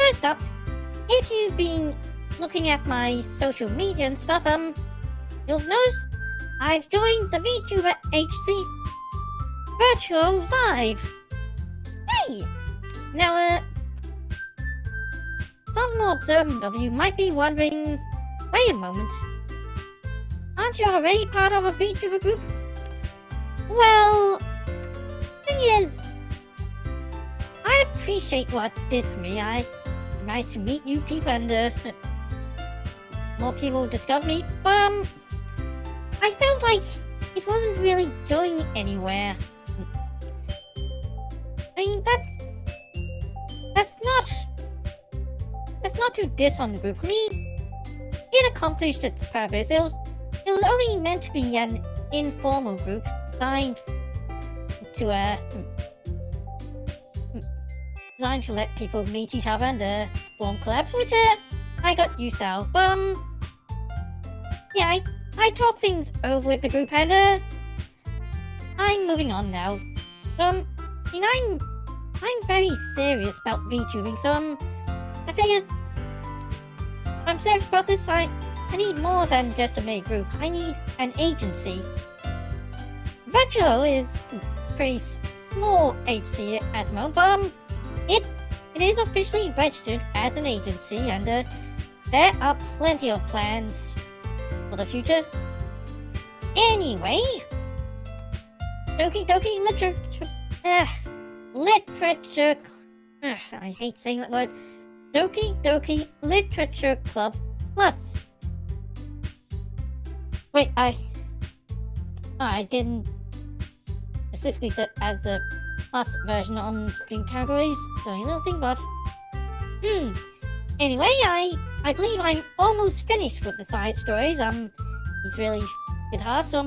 first up, if you've been looking at my social media and stuff, you'll notice I've joined the VTuber HC Virtual Live. Hey! Now, some more observant of you might be wondering, wait a moment, aren't you already part of a VTuber group? Well, thing is, I appreciate what it did for me. Nice to meet new people and more people discover me, but I felt like it wasn't really going anywhere. I mean, that's not to diss on the group. I mean, it accomplished its purpose. It was only meant to be an informal group designed to let people meet each other and form collabs, which I got used to. But yeah, I talked things over with the group and I'm moving on now. So I mean, I'm very serious about VTubing, so I figured if I'm serious about this, I need more than just a main group. I need an agency. Virtual is pretty small HC at the moment, but it is officially registered as an agency, and there are plenty of plans for the future. Anyway, Doki Doki Literature. I hate saying that word. Doki Doki Literature Club Plus. Wait, I didn't specifically set as the plus version on stream categories. Sorry, little thing, but anyway, I believe I'm almost finished with the side stories. It's really a bit hard, so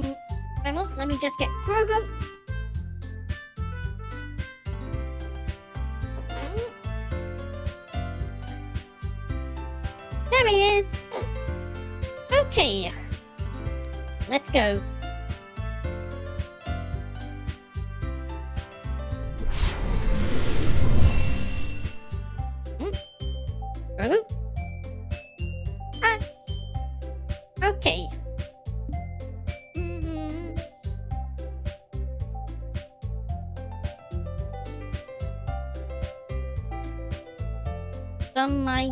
let me just get Grogu. There he is. Okay, let's go. Grogu? Okay. I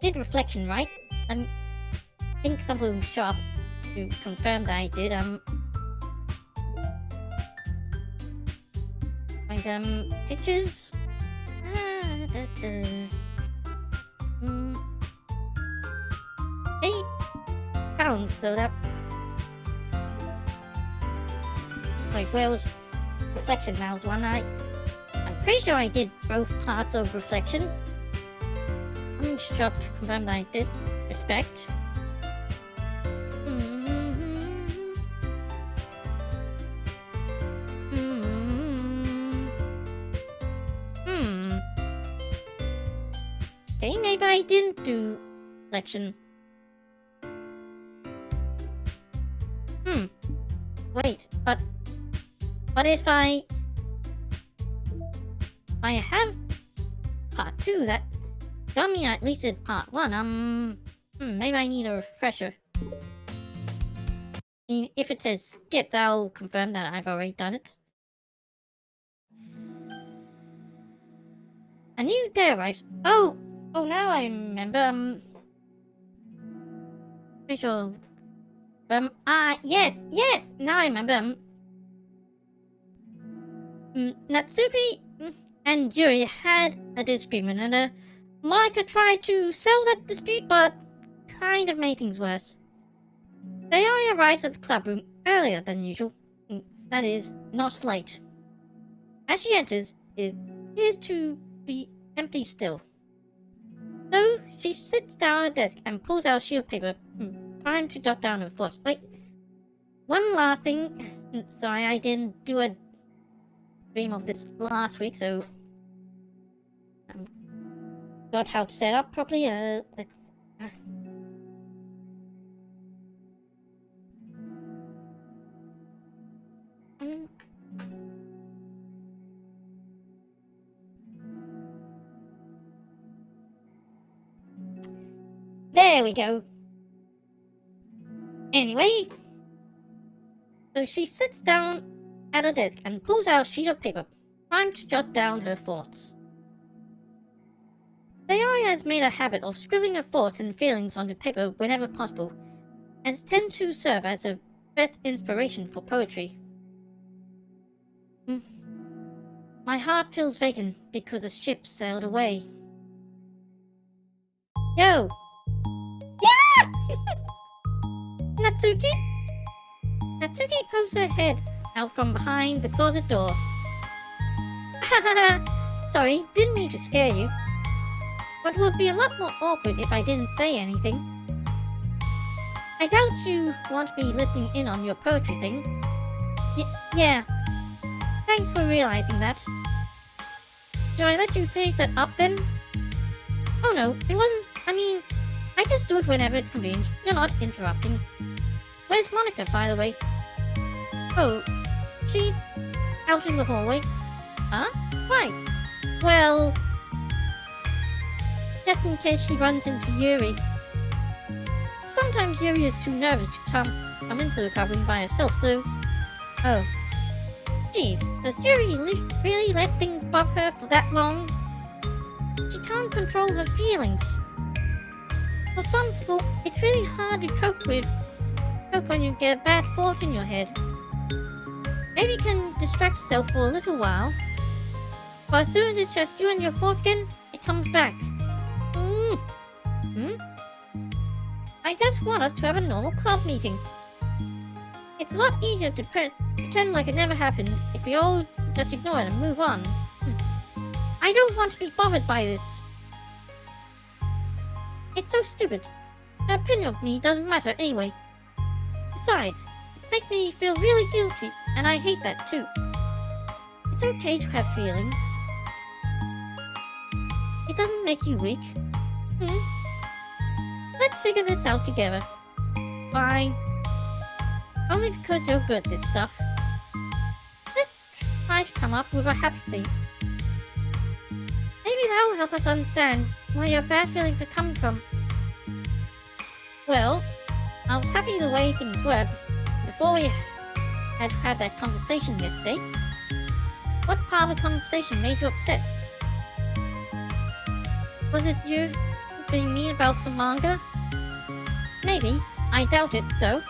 did reflection, right? I think someone show up to confirm that I did. Find pictures. £8, so that. Wait, where was reflection? That was one night. I'm pretty sure I did both parts of reflection. I'm shocked to confirm that I did. Respect. Okay, maybe I didn't do reflection. Wait, but if I have part 2, that don't mean I at least did part 1. Maybe I need a refresher. I mean, if it says skip, that'll confirm that I've already done it. A new day arrives. Oh, now I remember. Pretty sure. Yes, now I remember. Natsuki and Yuri had a disagreement, and Monica tried to settle that dispute, but kind of made things worse. They only arrived at the club room earlier than usual. That is, not late. As she enters, it appears to be empty still. So she sits down at her desk and pulls out a sheet of paper, trying to jot down her thoughts. Wait, one last thing. Sorry, I didn't do a stream of this last week, so got how to set up properly. Let's. There we go. Anyway, so she sits down at her desk and pulls out a sheet of paper, trying to jot down her thoughts. Sayori has made a habit of scribbling her thoughts and feelings onto paper whenever possible, and tend to serve as her best inspiration for poetry. My heart feels vacant because the ship sailed away. Yo! Yeah! Natsuki? Natsuki pokes her head out from behind the closet door. Sorry, didn't mean to scare you. But it would be a lot more awkward if I didn't say anything. I doubt you want me listening in on your poetry thing. Yeah. Thanks for realizing that. Should I let you finish that up then? Oh no, it wasn't. I just do it whenever it's convenient. You're not interrupting. Where's Monica, by the way? Oh, she's out in the hallway. Huh? Why? Well, just in case she runs into Yuri. Sometimes Yuri is too nervous to come into the covering by herself, so... Oh. Jeez, does Yuri really let things bug her for that long? She can't control her feelings. For some people, it's really hard to cope when you get a bad thought in your head. Maybe you can distract yourself for a little while, but as soon as it's just you and your thoughts again, it comes back. I just want us to have a normal club meeting. It's a lot easier to pretend like it never happened if we all just ignore it and move on. I don't want to be bothered by this. It's so stupid. Her opinion of me doesn't matter anyway. Besides, it makes me feel really guilty, and I hate that too. It's okay to have feelings. It doesn't make you weak. Let's figure this out together. Fine. Only because you're good at this stuff. Let's try to come up with a happy scene. Maybe that will help us understand where your bad feelings are coming from. Well, I was happy the way things were before we had to have that conversation yesterday. What part of the conversation made you upset? Was it you being mean about the manga? Maybe. I doubt it, though.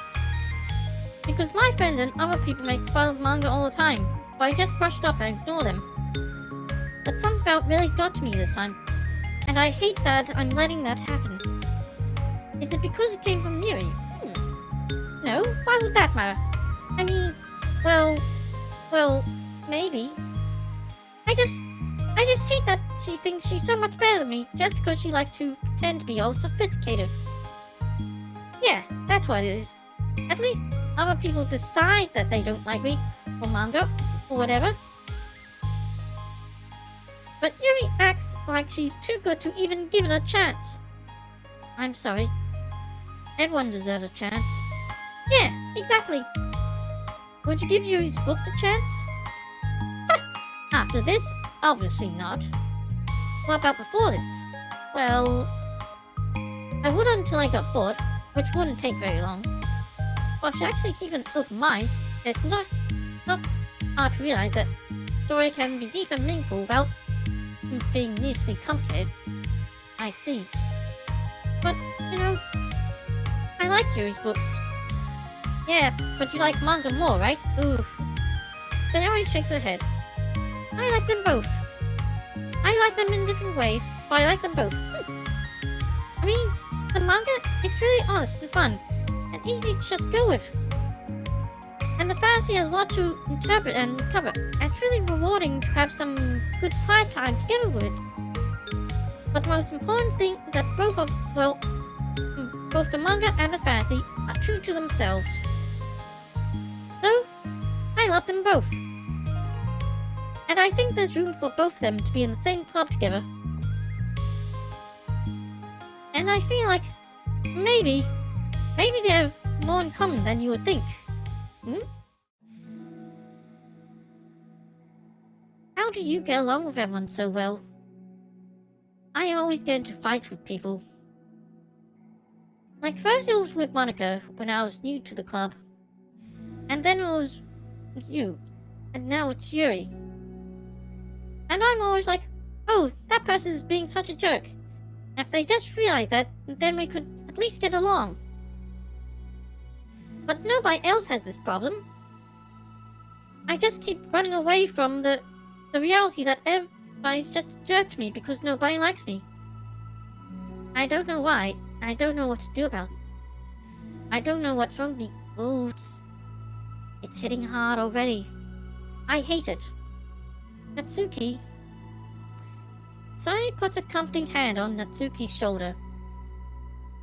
Because my friends and other people make fun of manga all the time, but I just brushed off and ignored them. But something about really got to me this time, and I hate that I'm letting that happen. Is it because it came from Yuri? No, why would that matter? Well, maybe. I just hate that she thinks she's so much better than me just because she likes to pretend to be all sophisticated. Yeah, that's what it is. At least other people decide that they don't like me, or manga, or whatever. But Yuri acts like she's too good to even give it a chance. I'm sorry. Everyone deserves a chance. Yeah, exactly. Would you give Yuri's books a chance? After this? Obviously not. What about before this? Well, I would until I got bored, which wouldn't take very long. But if you actually keep an open mind, it's not hard to realize that story can be deep and meaningful without being needlessly complicated. I see. But, I like Yuri's books. Yeah, but you like manga more, right? Oof. Sayori shakes her head. I like them both. I like them in different ways, but I like them both. The manga, it's really honest and fun, and easy to just go with. And the fantasy has a lot to interpret and cover, and it's really rewarding to have some good quiet time together with it. But the most important thing is that both the manga and the fantasy are true to themselves. So, I love them both. And I think there's room for both of them to be in the same club together. And I feel like maybe they have more in common than you would think. How do you get along with everyone so well? I always get into fights with people. Like, first it was with Monica when I was new to the club. And then it was you. And now it's Yuri. And I'm always like, oh, that person is being such a jerk. If they just realized that, then we could at least get along. But nobody else has this problem. I just keep running away from the reality that everybody's just a jerk to me because nobody likes me. I don't know why. I don't know what to do about it. I don't know what's wrong with me. Oh, it's hitting hard already. I hate it. Natsuki. Sayori puts a comforting hand on Natsuki's shoulder.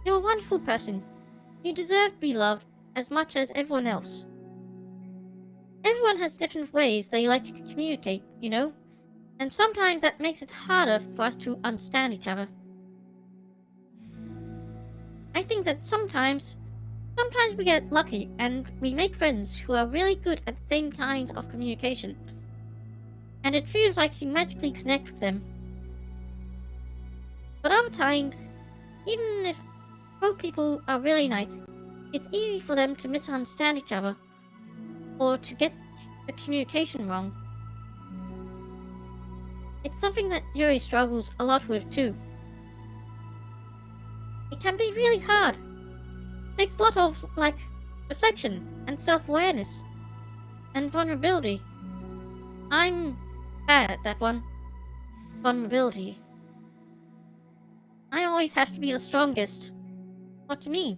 You're a wonderful person. You deserve to be loved as much as everyone else. Everyone has different ways they like to communicate, you know? And sometimes that makes it harder for us to understand each other. I think that sometimes we get lucky and we make friends who are really good at the same kind of communication. And it feels like you magically connect with them. But other times, even if both people are really nice, it's easy for them to misunderstand each other or to get the communication wrong. It's something that Yuri struggles a lot with too. It can be really hard. It takes a lot of, reflection and self-awareness and vulnerability. I'm bad at that one. Vulnerability. I always have to be the strongest. What do you mean?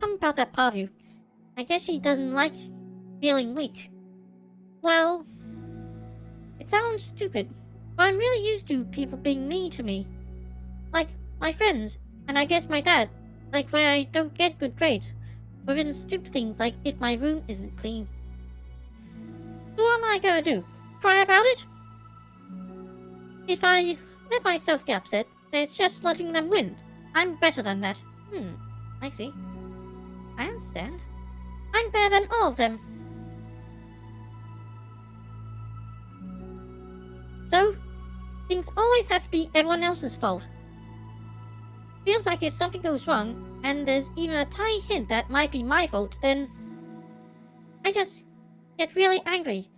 Something about that part of you. I guess she doesn't like feeling weak. Well, it sounds stupid, but I'm really used to people being mean to me. Like my friends, and I guess my dad. Like when I don't get good grades, or even stupid things like if my room isn't clean. So what am I gonna do? Cry about it? If I let myself get upset, then it's just letting them win. I'm better than that. I see. I understand. I'm better than all of them. So, things always have to be everyone else's fault. Feels like if something goes wrong, and there's even a tiny hint that might be my fault, then I just get really angry,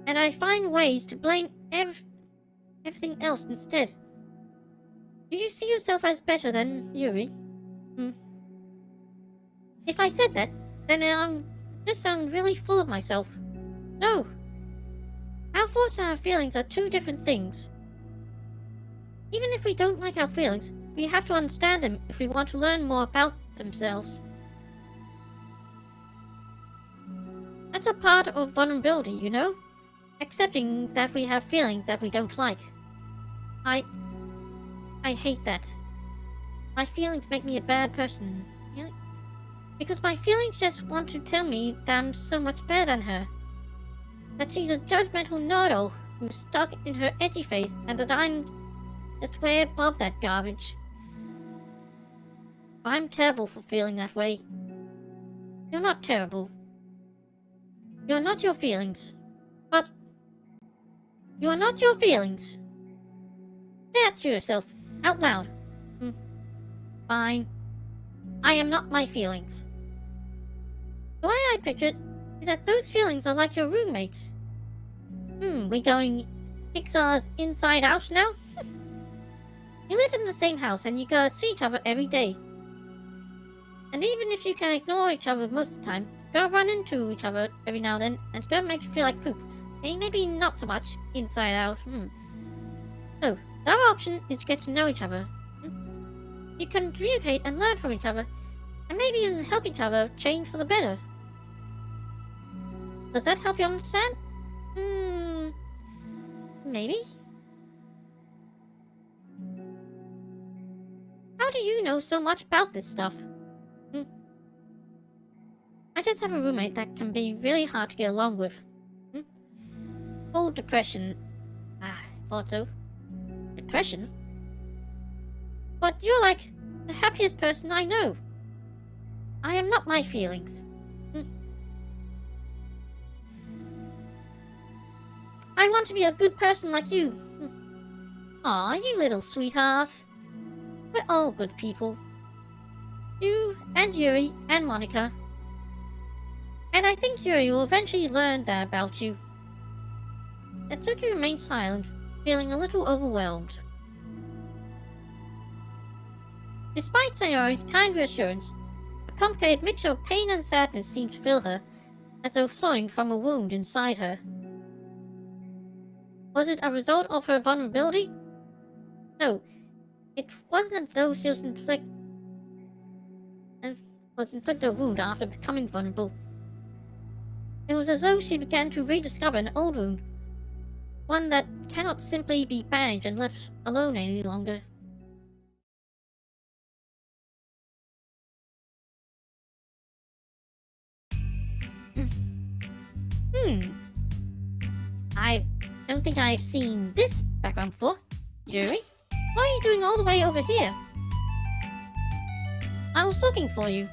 and I find ways to blame everything else instead. Do you see yourself as better than Yuri? If I said that, then I'll just sound really full of myself. No. Our thoughts and our feelings are two different things. Even if we don't like our feelings, we have to understand them if we want to learn more about themselves. That's a part of vulnerability, you know? Accepting that we have feelings that we don't like. I hate that. My feelings make me a bad person. Really? Because my feelings just want to tell me that I'm so much better than her. That she's a judgmental know-it-all who's stuck in her edgy phase and that I'm just way above that garbage. I'm terrible for feeling that way. You're not terrible. You're not your feelings. But you are not your feelings. Say that to yourself, out loud. Fine. I am not my feelings. The way I picture it is that those feelings are like your roommates. We going Pixar's Inside Out now? You live in the same house and you gotta see each other every day. And even if you can ignore each other most of the time, you gotta run into each other every now and then, and it's gonna make you feel like poop. Okay, maybe not so much inside out. So, the other option is to get to know each other. You can communicate and learn from each other, and maybe even help each other change for the better. Does that help you understand? Maybe? How do you know so much about this stuff? I just have a roommate that can be really hard to get along with. Full depression. Thought so. Depression? But you're like the happiest person I know. I am not my feelings. I want to be a good person like you. Aw, you little sweetheart. We're all good people. You and Yuri and Monica. And I think Yuri will eventually learn that about you. Natsuki remained silent, feeling a little overwhelmed. Despite Sayori's kind reassurance, a complicated mixture of pain and sadness seemed to fill her, as though flowing from a wound inside her. Was it a result of her vulnerability? No, it wasn't as though she was inflicted a wound after becoming vulnerable. It was as though she began to rediscover an old wound, one that cannot simply be bandaged and left alone any longer. I don't think I've seen this background before. Yuri, what are you doing all the way over here? I was looking for you.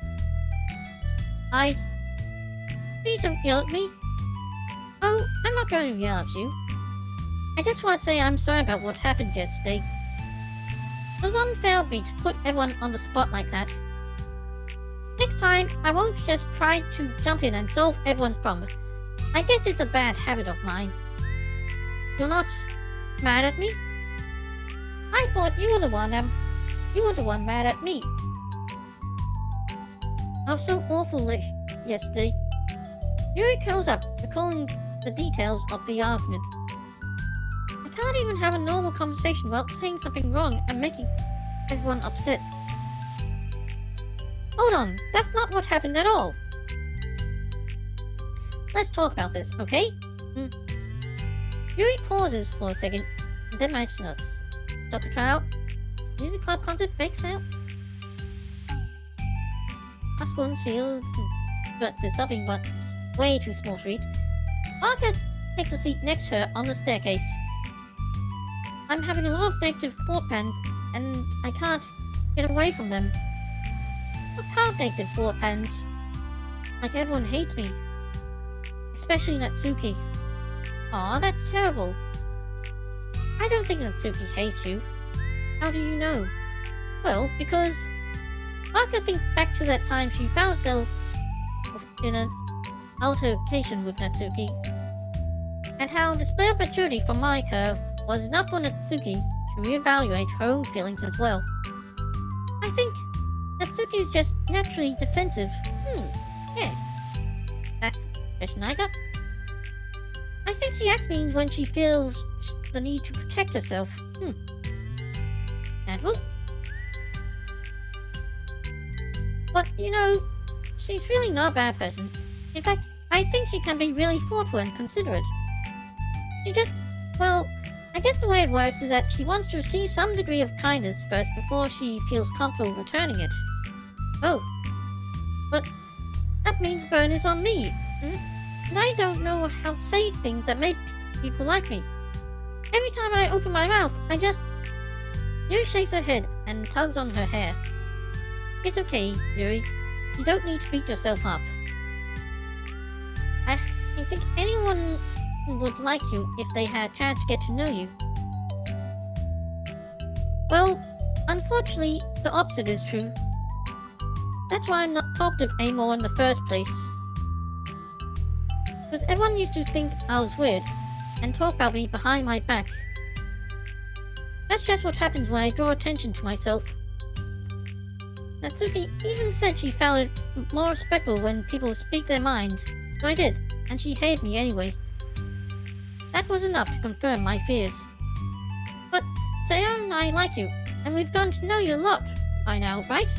Please don't yell at me. Oh, I'm not going to yell at you. I just want to say I'm sorry about what happened yesterday. It was unfair of me to put everyone on the spot like that. Next time, I won't just try to jump in and solve everyone's problem. I guess it's a bad habit of mine. You're not mad at me? I thought you were the one mad at me. I was so awful yesterday. Yuri curls up, recalling the details of the argument. I can't even have a normal conversation without saying something wrong and making everyone upset. Hold on, that's not what happened at all. Let's talk about this, okay? Yuri pauses for a second, and then writes notes. Soccer tryout, music club concert breaks out. Osborne's field, but it's something but way too small to read. Parker takes a seat next to her on the staircase. I'm having a lot of negative thought patterns, and I can't get away from them. What kind of negative thought patterns? Like everyone hates me. Especially Natsuki. Aw, that's terrible. I don't think Natsuki hates you. How do you know? Well, because Parker thinks back to that time she found herself in an altercation with Natsuki, and how display of maturity from Monica was enough for Natsuki to reevaluate her own feelings as well. I think Natsuki is just naturally defensive. Yeah. That's the question I got. I think she acts mean when she feels the need to protect herself. Handful? But, she's really not a bad person. In fact, I think she can be really thoughtful and considerate. She just, I guess the way it works is that she wants to achieve some degree of kindness first before she feels comfortable returning it. Oh. But that means the burn is on me. And I don't know how to say things that make people like me. Every time I open my mouth, Yuri shakes her head and tugs on her hair. It's okay, Yuri. You don't need to beat yourself up. I think anyone would like you if they had a chance to get to know you. Well, unfortunately, the opposite is true. That's why I'm not talkative anymore in the first place. Because everyone used to think I was weird and talk about me behind my back. That's just what happens when I draw attention to myself. Natsuki even said she found it more respectful when people speak their minds, so I did, and she hated me anyway. That was enough to confirm my fears. But Sayori and I like you, and we've gotten to know you a lot by now, right?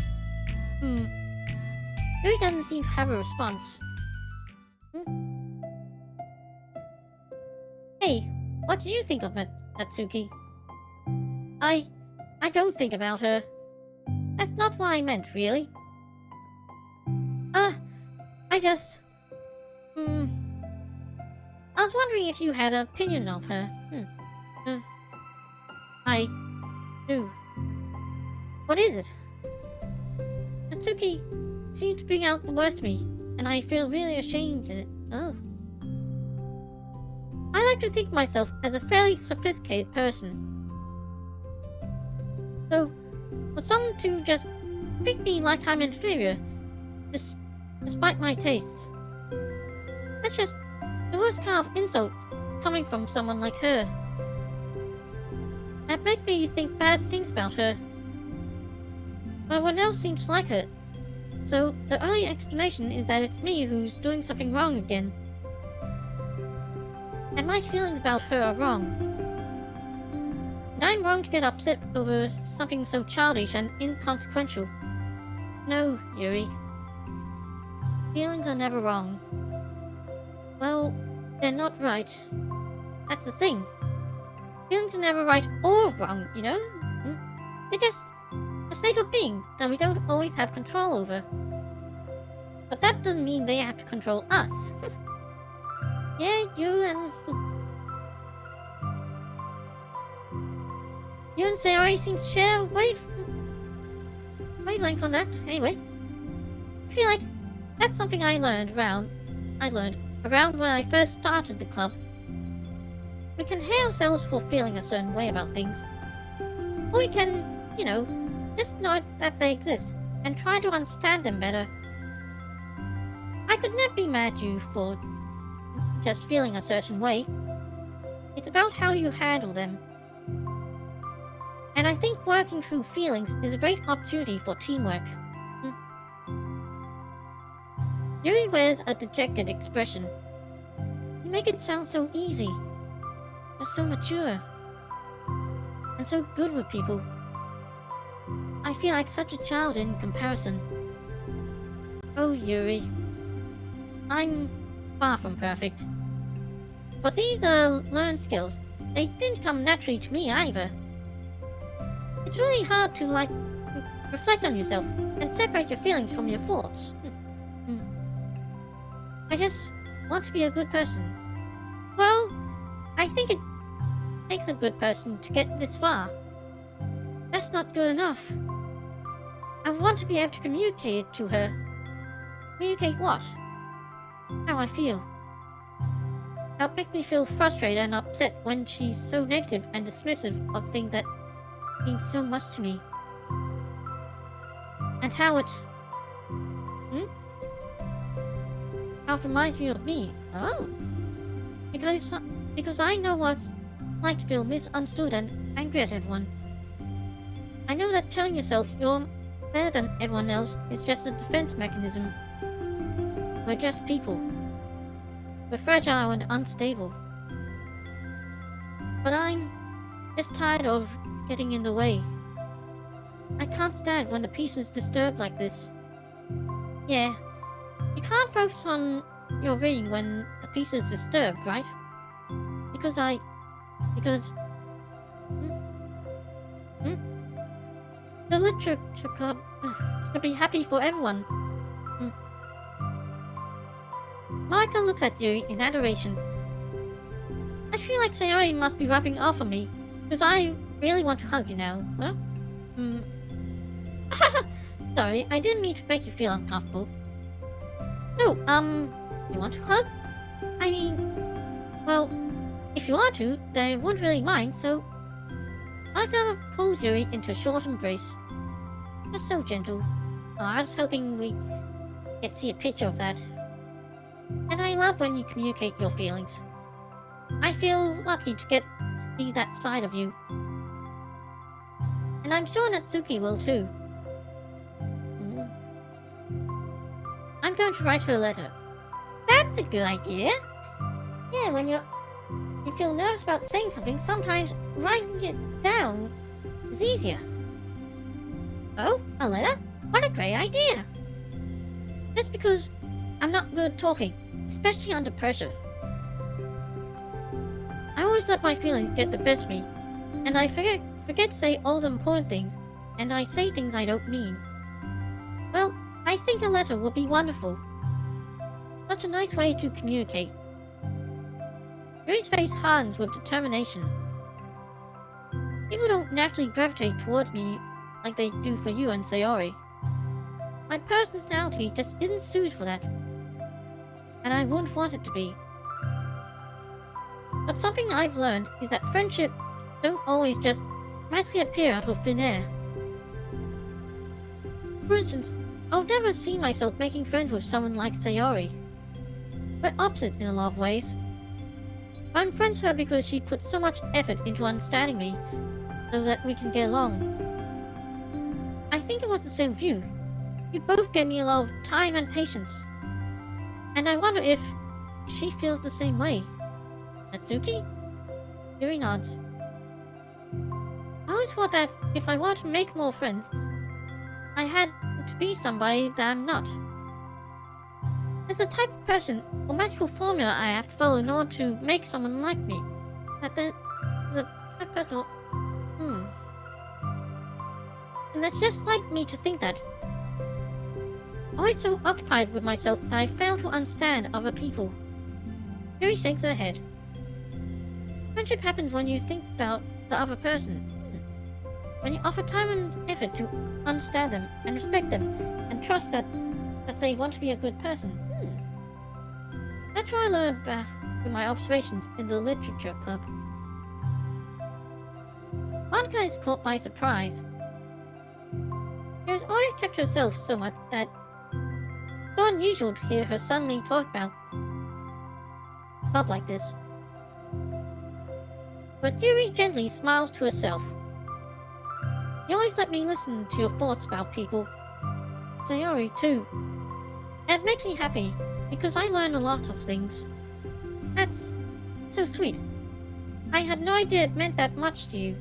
Yuri doesn't seem to have a response. Hey, what do you think of Natsuki? I don't think about her. That's not what I meant, really. I just... I was wondering if you had an opinion of her. I do. What is it? Natsuki seems to bring out the worst of me, and I feel really ashamed in it. Oh. I like to think of myself as a fairly sophisticated person. So, was some to just treat me like I'm inferior, despite my tastes. That's just the worst kind of insult coming from someone like her. That makes me think bad things about her. But everyone else seems to like her. So the only explanation is that it's me who's doing something wrong again. And my feelings about her are wrong. And I'm wrong to get upset over something so childish and inconsequential. No, Yuri. Feelings are never wrong. Well, they're not right. That's the thing. Feelings are never right or wrong, you know? They're just a state of being that we don't always have control over. But that doesn't mean they have to control us. Yeah, you and Sayori seem to share wavelength on that. Anyway, I feel like that's something I learned around when I first started the club. We can hate ourselves for feeling a certain way about things, or we can, just know that they exist and try to understand them better. I could never be mad at you for just feeling a certain way. It's about how you handle them. And I think working through feelings is a great opportunity for teamwork. Yuri wears a dejected expression. You make it sound so easy. You're so mature. And so good with people. I feel like such a child in comparison. Oh, Yuri. I'm far from perfect. But these are learned skills. They didn't come naturally to me either. It's really hard to, reflect on yourself and separate your feelings from your thoughts. I just want to be a good person. Well, I think it takes a good person to get this far. That's not good enough. I want to be able to communicate it to her. Communicate what? How I feel. That'll make me feel frustrated and upset when she's so negative and dismissive of things that mean so much to me. And how it... How it reminds me of me. Oh. Because I know what it's like to feel misunderstood and angry at everyone. I know that telling yourself you're better than everyone else is just a defense mechanism. We're just people. We're fragile and unstable. But I'm just tired of getting in the way. I can't stand when the peace is disturbed like this. Yeah, you can't focus on your reading when the peace is disturbed, right? Because the literature club should be happy for everyone. Marika looks at you in adoration. I feel like Sayori must be rubbing off on me, because I really want to hug you now. Well, sorry, I didn't mean to make you feel uncomfortable. No, you want to hug? I mean, well, if you want to, then I wouldn't really mind, so... Marika pulls Yuri into a short embrace. You're so gentle. Oh, I was hoping we could see a picture of that. And I love when you communicate your feelings. I feel lucky to get to see that side of you. And I'm sure Natsuki will too. I'm going to write her a letter. That's a good idea. Yeah, when you feel nervous about saying something, sometimes writing it down is easier. Oh, a letter? What a great idea! Just because I'm not good at talking, especially under pressure. I always let my feelings get the best of me, and I forget to say all the important things, and I say things I don't mean. Well, I think a letter would be wonderful. Such a nice way to communicate. Yuri's face hardens with determination. People don't naturally gravitate towards me like they do for you and Sayori. My personality just isn't suited for that. And I wouldn't want it to be. But something I've learned is that friendships don't always just magically appear out of thin air. For instance, I'll never see myself making friends with someone like Sayori. We're opposite in a lot of ways. I'm friends with her because she put so much effort into understanding me so that we can get along. I think it was the same with you. You both gave me a lot of time and patience. And I wonder if she feels the same way. Natsuki? Yuri nods. I always thought that if I wanted to make more friends, I had to be somebody that I'm not. There's a type of person or magical formula I have to follow in order to make someone like me. That there's a type of person. And that's just like me to think that. Always so occupied with myself that I fail to understand other people. Yuri shakes her head. Friendship happens when you think about the other person. When you offer time and effort to understand them and respect them and trust that they want to be a good person. That's what I learned through my observations in the literature club. Monica is caught by surprise. She has always kept to herself so much that it's so unusual to hear her suddenly talk about a club like this. But Yuri gently smiles to herself. You always let me listen to your thoughts about people. Sayori, too. And it makes me happy, because I learn a lot of things. That's so sweet. I had no idea it meant that much to you.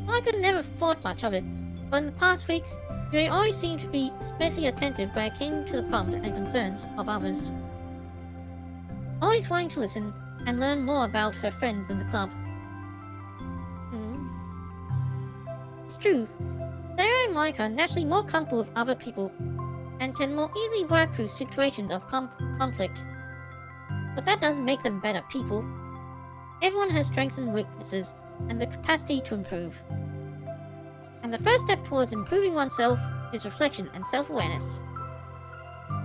I could never thought much of it, but in the past weeks, you always seemed to be especially attentive when it came to the problems and concerns of others. Always wanting to listen and learn more about her friends in the club. It's true. Sarah and Monica are naturally more comfortable with other people and can more easily work through situations of conflict. But that doesn't make them better people. Everyone has strengths and weaknesses and the capacity to improve. And the first step towards improving oneself is reflection and self-awareness.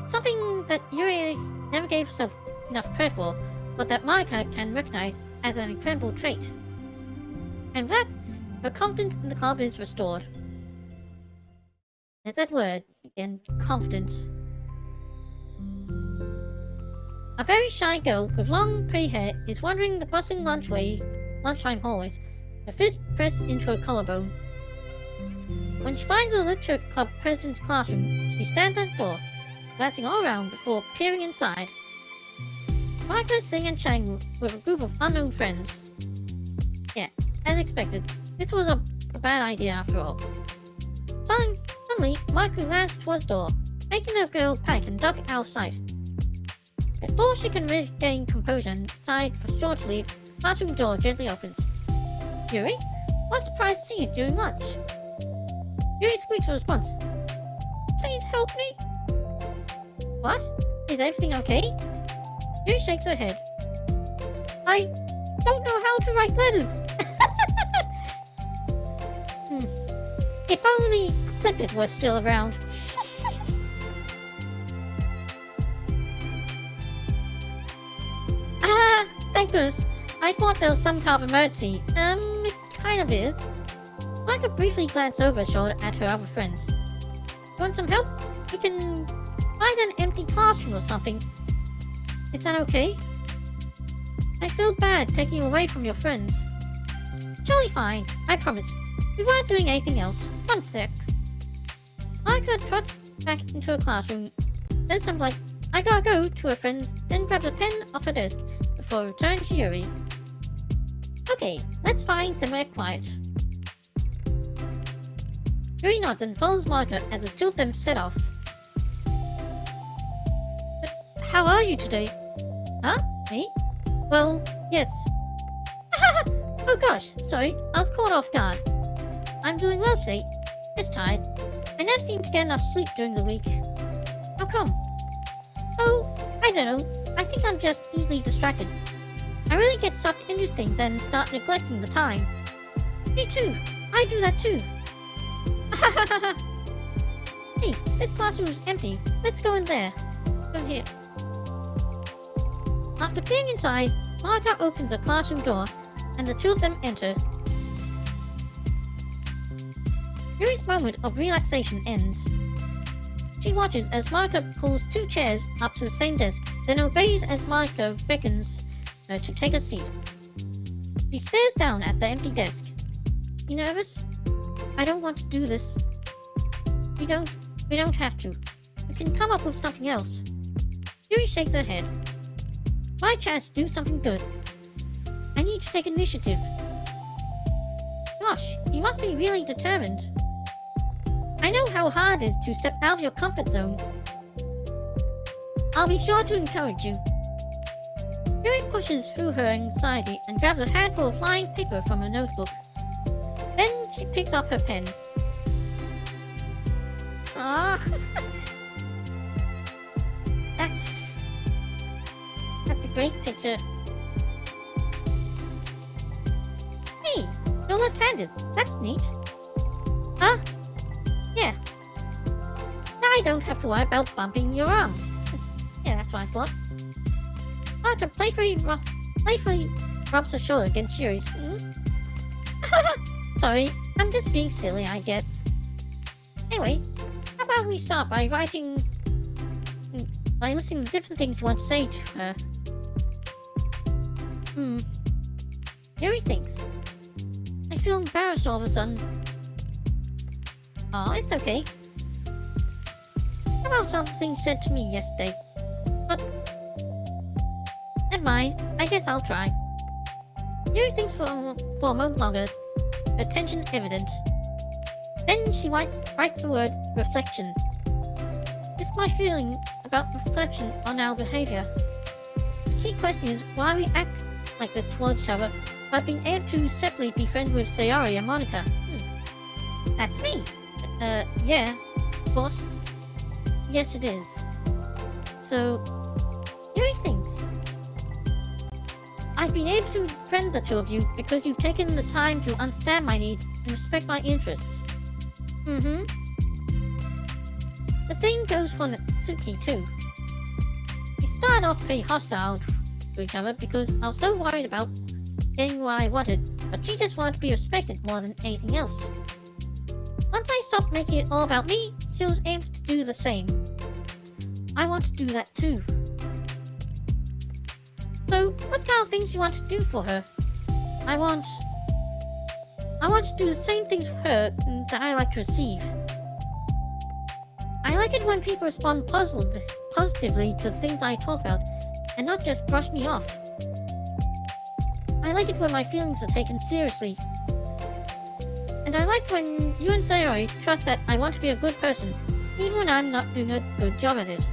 Something that Yuri never gave herself enough credit for, but that Monica can recognize as an incredible trait. And with that, her confidence in the club is restored. There's that word again, confidence. A very shy girl with long pretty hair is wandering the bustling lunchtime hallways, her fist pressed into her collarbone. When she finds the literature club president's classroom, she stands at the door, glancing all around before peering inside. Monica is singing and chatting with a group of unknown friends. Yeah, as expected, this was a bad idea after all. Suddenly, Monica glanced towards the door, making the girl panic and duck out of sight. Before she can regain composure and decide for sure to leave, the classroom door gently opens. Yuri? What a surprise to see you during lunch. Yuri squeaks a response. Please help me. What? Is everything okay? Yuri shakes her head. I don't know how to write letters. If only Clippet was still around. Thank goodness. I thought there was some kind of emergency. It kind of is. Monica briefly glanced over her shoulder at her other friends. Want some help? We can find an empty classroom or something. Is that okay? I feel bad taking you away from your friends. Totally fine, I promise. We weren't doing anything else. One sec. Monica trotted back into her classroom. Then something like, I gotta go to her friends, then grabbed a pen off her desk before returning to Yuri. Okay, let's find somewhere quiet. Yuri nods and follows Monica as the two of them set off. But how are you today? Huh? Me? Well, yes. Oh gosh, sorry, I was caught off guard. I'm doing well today. Just tired. I never seem to get enough sleep during the week. How come? Oh, I don't know. I think I'm just easily distracted. I really get sucked into things and start neglecting the time. Me too. I do that too. Hey, this classroom is empty. Let's go in there. Go here. After peering inside, Monica opens the classroom door, and the two of them enter. Yuri's moment of relaxation ends. She watches as Marika pulls 2 chairs up to the same desk, then obeys as Marika beckons her to take a seat. She stares down at the empty desk. You nervous? I don't want to do this. We don't have to. We can come up with something else. Yuri shakes her head. My chance to do something good. I need to take initiative. Gosh, you must be really determined. I know how hard it is to step out of your comfort zone. I'll be sure to encourage you. Yuri pushes through her anxiety and grabs a handful of lined paper from her notebook. Then she picks up her pen. Ah, that's a great picture. Hey, you're left-handed. That's neat. Huh? Yeah. Now I don't have to worry about bumping your arm. Yeah, that's what I thought. Marika playfully rubs her shoulder against Yuri's. Sorry, I'm just being silly, I guess. Anyway, how about we start by listening to different things you want to say to her. Yuri thinks. I feel embarrassed all of a sudden. Oh, it's okay. How about something said to me yesterday? But never mind, I guess I'll try. Yuri thinks for a moment longer, her tension evident. Then she writes the word reflection. This is my feeling about reflection on our behavior. The key question is why we act like this towards each other by being able to separately be friends with Sayori and Monica. That's me. Yeah, of course. Yes, it is. So, Yuri thinks. I've been able to befriend the two of you because you've taken the time to understand my needs and respect my interests. The same goes for Natsuki too. We started off pretty hostile to each other because I was so worried about getting what I wanted, but she just wanted to be respected more than anything else. Once I stopped making it all about me, she was able to do the same. I want to do that too. So, what kind of things do you want to do for her? I want to do the same things for her that I like to receive. I like it when people respond positively to the things I talk about, and not just brush me off. I like it when my feelings are taken seriously. And I like when you and Sayori trust that I want to be a good person, even when I'm not doing a good job at it.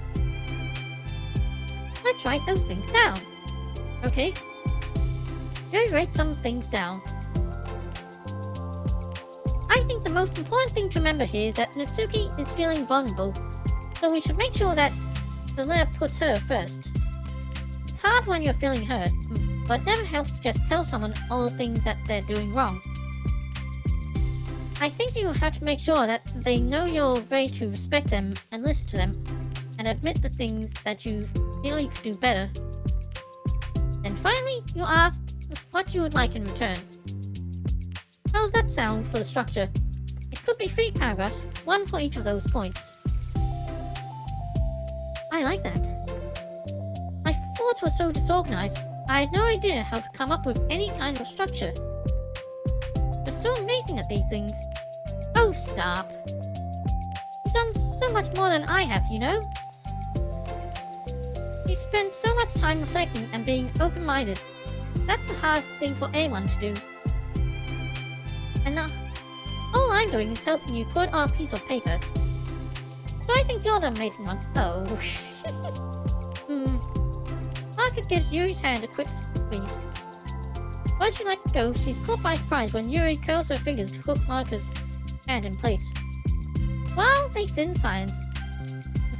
Let's write those things down. Okay. Yuri writes some things down. I think the most important thing to remember here is that Natsuki is feeling vulnerable, so we should make sure that the letter puts her first. It's hard when you're feeling hurt, but it never helps to just tell someone all the things that they're doing wrong. I think you have to make sure that they know you're ready to respect them and listen to them, and admit the things that you feel you could do better. Then finally, you ask what you would like in return. How does that sound for the structure? It could be 3 paragraphs, 1 for each of those points. I like that. My thoughts were so disorganized, I had no idea how to come up with any kind of structure. You're so amazing at these things. Oh, stop. You've done so much more than I have, you know? You spend so much time reflecting and being open-minded. That's the hardest thing for anyone to do. And all I'm doing is helping you put on a piece of paper. So I think you're the amazing one. Oh. Marika gives Yuri's hand a quick squeeze. While she lets go, she's caught by surprise when Yuri curls her fingers to hook Marika's hand in place. While they sit in silence,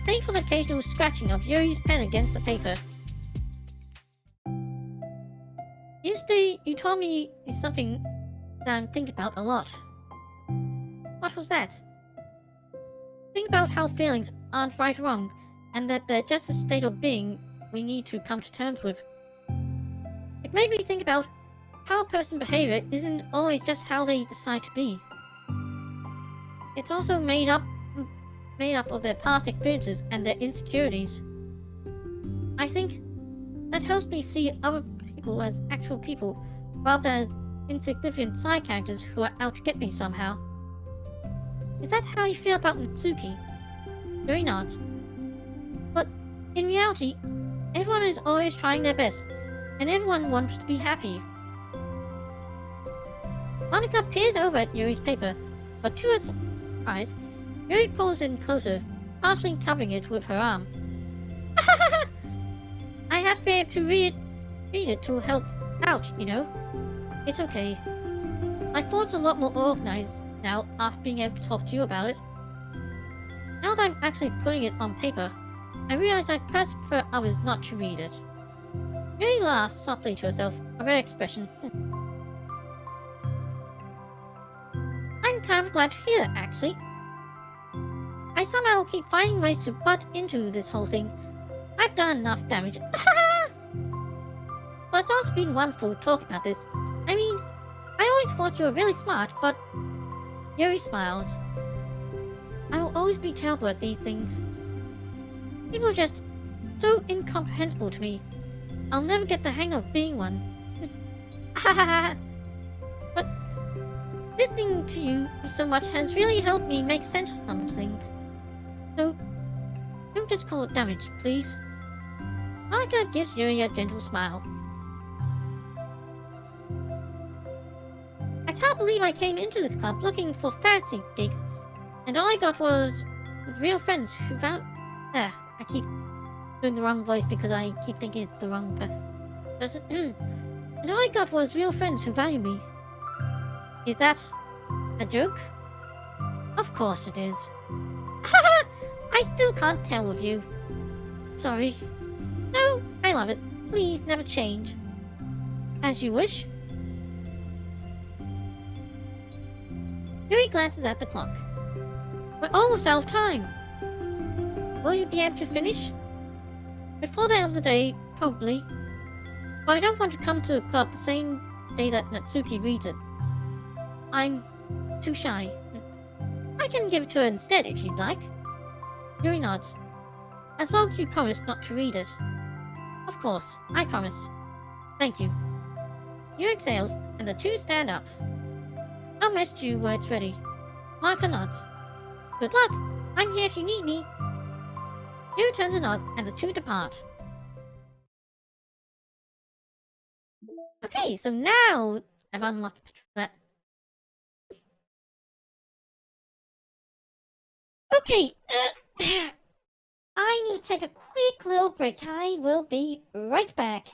save for the occasional scratching of Yuri's pen against the paper. Yesterday, you told me something that I'm thinking about a lot. What was that? Think about how feelings aren't right or wrong, and that they're just a state of being we need to come to terms with. It made me think about how a person's behavior isn't always just how they decide to be. It's also made up of their past experiences and their insecurities. I think that helps me see other people as actual people, rather than as insignificant side characters who are out to get me somehow. Is that how you feel about Natsuki? Very nods. But in reality, everyone is always trying their best, and everyone wants to be happy. Monica peers over at Yuri's paper, but to her surprise, Yuri pulls in closer, partially covering it with her arm. I have to be able to read it to help out, you know. It's okay. My thoughts are a lot more organized now after being able to talk to you about it. Now that I'm actually putting it on paper, I realize I personally prefer others not to read it. Yuri laughs softly to herself, a rare expression. I'm kind of glad to hear that, actually. I somehow keep finding ways to butt into this whole thing. I've done enough damage. But it's also been wonderful to talk about this. I mean, I always thought you were really smart, but... Yuri smiles. I will always be terrible at these things. People are just so incomprehensible to me. I'll never get the hang of being one. But listening to you so much has really helped me make sense of some things. So, don't just call it damage, please. Monica gives Yuri a gentle smile. I can't believe I came into this club looking for fancy gigs, and all I got was real friends who found... I keep doing the wrong voice because I keep thinking it's the wrong person. And all I got was real friends who value me. Is that a joke? Of course it is. I still can't tell with you. Sorry. No, I love it. Please never change. As you wish. Yuri glances at the clock. We're almost out of time. Will you be able to finish? Before the end of the day, probably. But I don't want to come to the club the same day that Natsuki reads it. I'm too shy. I can give it to her instead if you'd like. Yuri nods. As long as you promise not to read it. Of course, I promise. Thank you. Yuri exhales, and the two stand up. I'll message you when it's ready. Monica nods. Good luck. I'm here if you need me. Yuri turns a nod, and the two depart. Okay, so now I've unlocked that. Okay, I need to take a quick little break. I will be right back.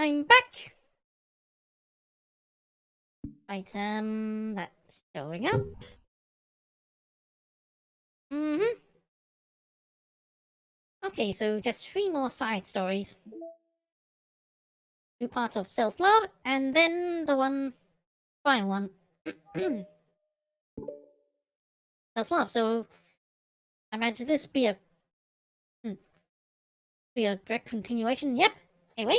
I'm back! Right, that's showing up. Okay, so just 3 more side stories. 2 parts of self-love, and then the final one. Self-love, so I imagine this hmm, be a direct continuation. Yep. Anyway,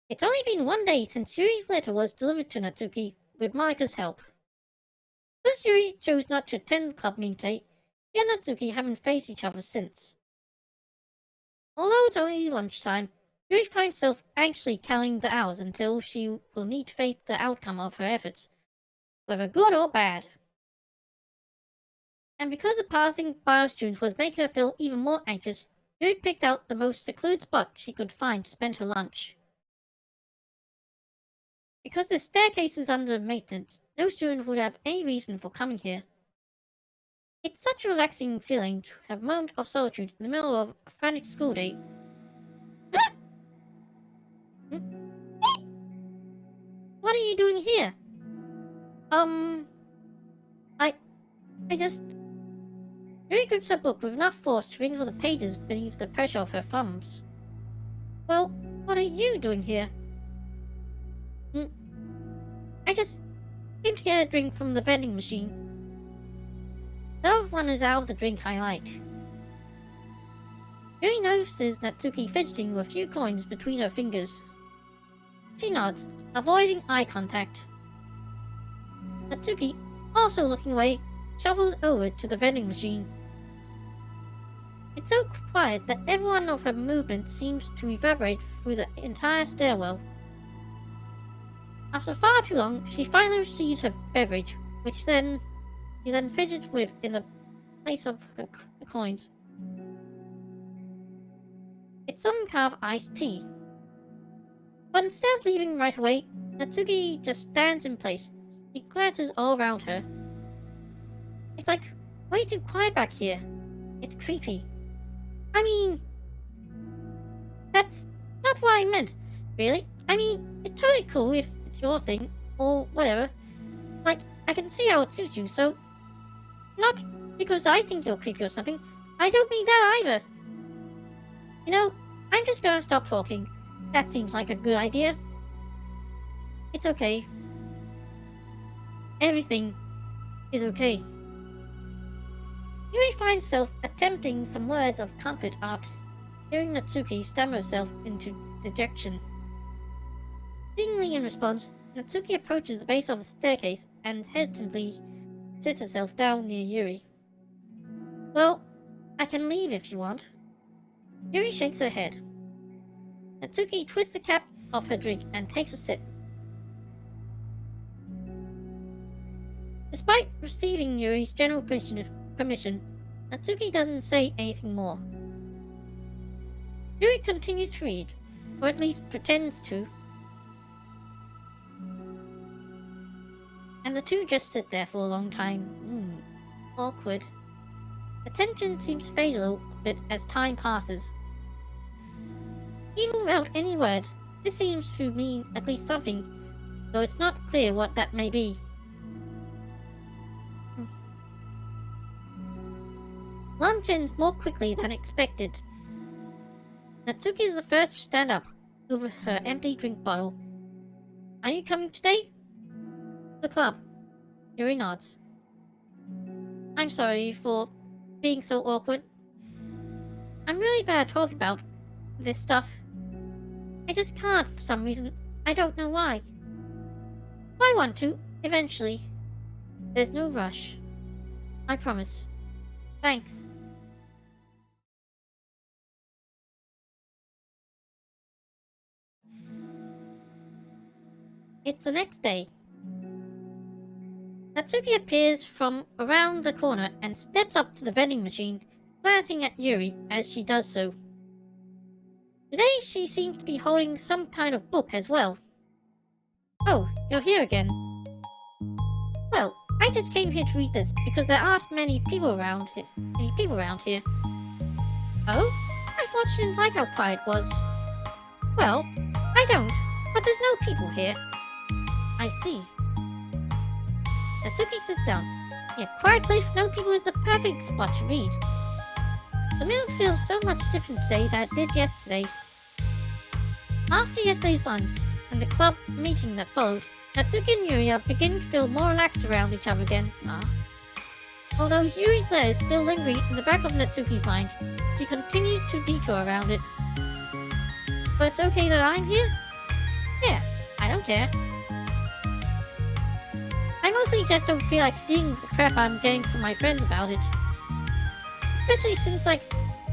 it's only been 1 day since Yuri's letter was delivered to Natsuki with Monika's help. Because Yuri chose not to attend the club meeting today, she and Natsuki haven't faced each other since. Although it's only lunchtime, Yuri finds herself anxiously counting the hours until she will need to face the outcome of her efforts, whether good or bad. And because the passing bio students was making her feel even more anxious, Yuri picked out the most secluded spot she could find to spend her lunch. Because the staircase is under maintenance, no student would have any reason for coming here. It's such a relaxing feeling to have a moment of solitude in the middle of a frantic school day. What are you doing here? I just... Yuri grips her book with enough force to wrinkle the pages beneath the pressure of her thumbs. Well, what are you doing here? I just came to get a drink from the vending machine. The other one is out of the drink I like. Yuri notices Natsuki fidgeting with a few coins between her fingers. She nods, avoiding eye contact. Natsuki, also looking away, shuffles over to the vending machine. It's so quiet that every one of her movements seems to reverberate through the entire stairwell. After far too long, she finally receives her beverage, which she then fidgets with in the place of her coins. It's some kind of iced tea. But instead of leaving right away, Natsuki just stands in place. She glances all around her. It's like, way too quiet back here. It's creepy. I mean... That's not what I meant, really. I mean, it's totally cool if it's your thing, or whatever. Like, I can see how it suits you, so... Not because I think you're creepy or something. I don't mean that either. You know, I'm just gonna stop talking. That seems like a good idea. It's okay. Everything is okay. Yuri finds herself attempting some words of comfort after hearing Natsuki stammer herself into dejection. Seemingly in response, Natsuki approaches the base of the staircase and hesitantly sits herself down near Yuri. Well, I can leave if you want. Yuri shakes her head. Natsuki twists the cap off her drink and takes a sip. Despite receiving Yuri's general permission, Natsuki doesn't say anything more. Yuri continues to read, or at least pretends to. And the two just sit there for a long time. Awkward. The tension seems to fade a little bit as time passes. Even without any words, this seems to mean at least something, though it's not clear what that may be. Lunch ends more quickly than expected. Natsuki is the first to stand up, over her empty drink bottle. Are you coming today? The club. Yuri nods. I'm sorry for being so awkward. I'm really bad at talking about this stuff. I just can't for some reason. I don't know why. I want to, eventually. There's no rush. I promise. Thanks. It's the next day. Natsuki appears from around the corner and steps up to the vending machine, glancing at Yuri as she does so. Today she seems to be holding some kind of book as well. Oh, you're here again. Well, I just came here to read this because there aren't many people around here. Oh? I thought you didn't like how quiet it was. Well, I don't, but there's no people here. I see. Natsuki sits down. In a quiet place with no people is the perfect spot to read. The mood feels so much different today than it did yesterday. After yesterday's lunch and the club meeting that followed, Natsuki and Yuri are beginning to feel more relaxed around each other again. Although Yuri's letter is still lingering in the back of Natsuki's mind, she continues to detour around it. But it's okay that I'm here? Yeah, I don't care. I mostly just don't feel like dealing with the crap I'm getting from my friends about it. Especially since,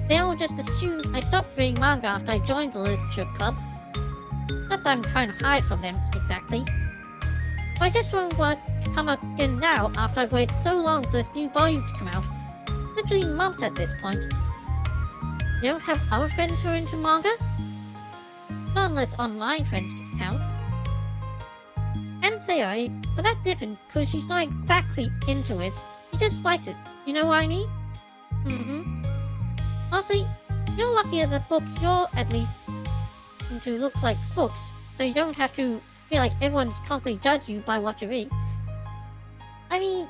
they all just assumed I stopped reading manga after I joined the literature club. Not that I'm trying to hide from them, exactly. But I just don't want to come up again now after I've waited so long for this new volume to come out. Literally months at this point. You don't have other friends who are into manga? Not unless online friends count. And Sayori, but that's different because she's not exactly into it. She just likes it. You know what I mean? Honestly, you're lucky that the books you're at least into look like books, so you don't have to feel like everyone's constantly judging you by what you read. I mean,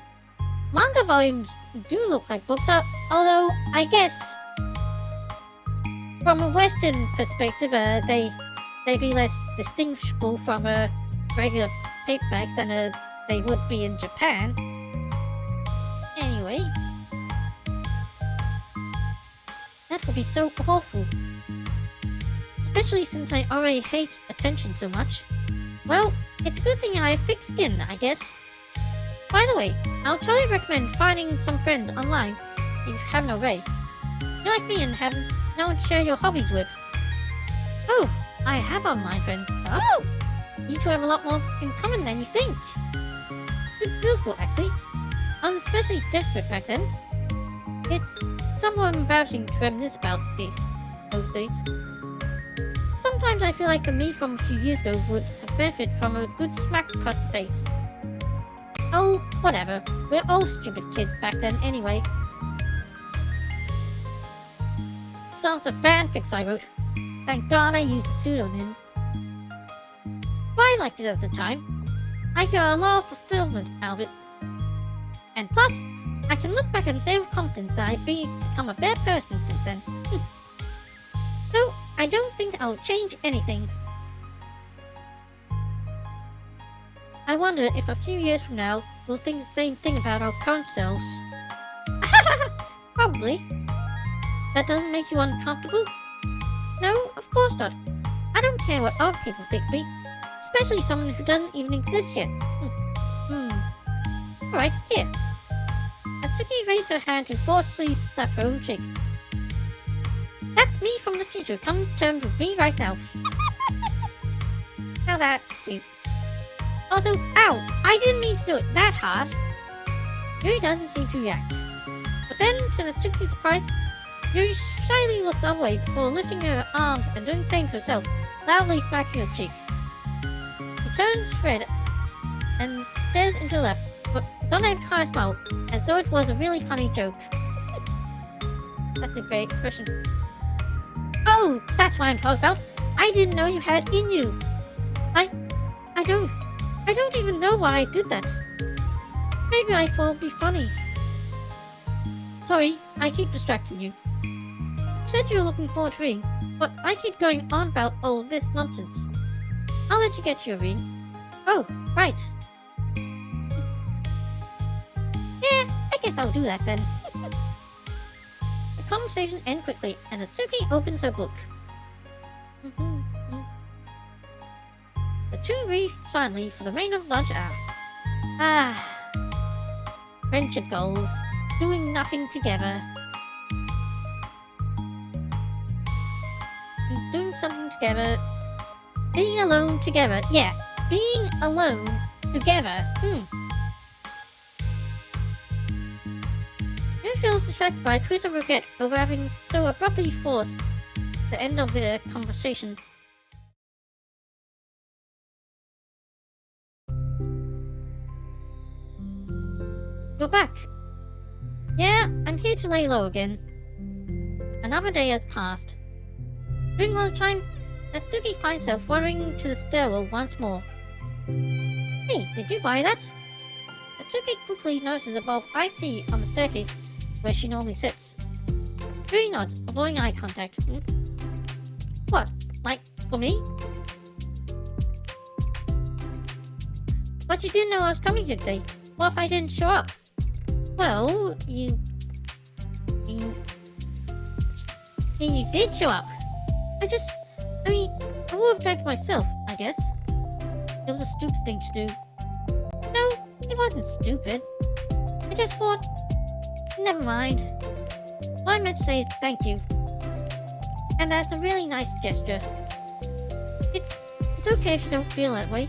manga volumes do look like books, although I guess from a Western perspective, they'd be less distinguishable from a regular paperback than they would be in Japan. Anyway, that would be so awful. Especially since I already hate attention so much. Well, it's a good thing I have thick skin, I guess. By the way, I'll totally recommend finding some friends online if you haven't already. You're like me and have no one to share your hobbies with. Oh, I have online friends. Oh! You two have a lot more in common than you think. It's useful, actually. I was especially desperate back then. It's somewhat embarrassing to reminisce about those days. Sometimes I feel like the me from a few years ago would have benefited from a good smack across the face. Oh, whatever. We're all stupid kids back then anyway. Some of the fanfics I wrote. Thank God I used a pseudonym. But I liked it at the time. I got a lot of fulfillment out of it. And plus, I can look back and say with confidence that I've become a better person since then. So, I don't think I'll change anything. I wonder if a few years from now, we'll think the same thing about our current selves. Probably. That doesn't make you uncomfortable? No, of course not. I don't care what other people think of me. Especially someone who doesn't even exist yet. Alright, here. Natsuki raised her hand to forcefully slap her own cheek. That's me from the future, come to terms with me right now. Now that's cute. Also, ow! I didn't mean to do it that hard. Yuri doesn't seem to react. But then, to Natsuki's surprise, Yuri shyly looks away before lifting her arms and doing the same to herself, loudly smacking her cheek. She turns red and stares into her lap, but with an entire smile, as though it was a really funny joke. That's a great expression. Oh, that's what I'm talking about. I didn't know you had it in you. I don't even know why I did that. Maybe I thought it'd be funny. Sorry, I keep distracting you. You said you were looking forward to reading, but I keep going on about all this nonsense. I'll let you get to your reading. Oh, right. Yeah, I guess I'll do that then. The conversation ends quickly, and Natsuki opens her book. The two read silently for the remainder of lunch hour. Friendship goals. Doing nothing together. Doing something together. Being alone together. Yeah, being alone together. Who feels distracted by a twist of regret over having so abruptly forced the end of the conversation? You're back. Yeah, I'm here to lay low again. Another day has passed. During lunchtime, Natsuki finds herself wandering to the stairwell once more. Hey, did you buy that? Natsuki quickly notices a bowl of iced tea on the staircase where she normally sits. Yuri nods, avoiding eye contact. What? Like, for me? But you didn't know I was coming here today. What if I didn't show up? Well, you did show up. I would have drank myself, I guess. It was a stupid thing to do. No, it wasn't stupid. I just thought, never mind. What I meant to say is thank you. And that's a really nice gesture. It's okay if you don't feel that way.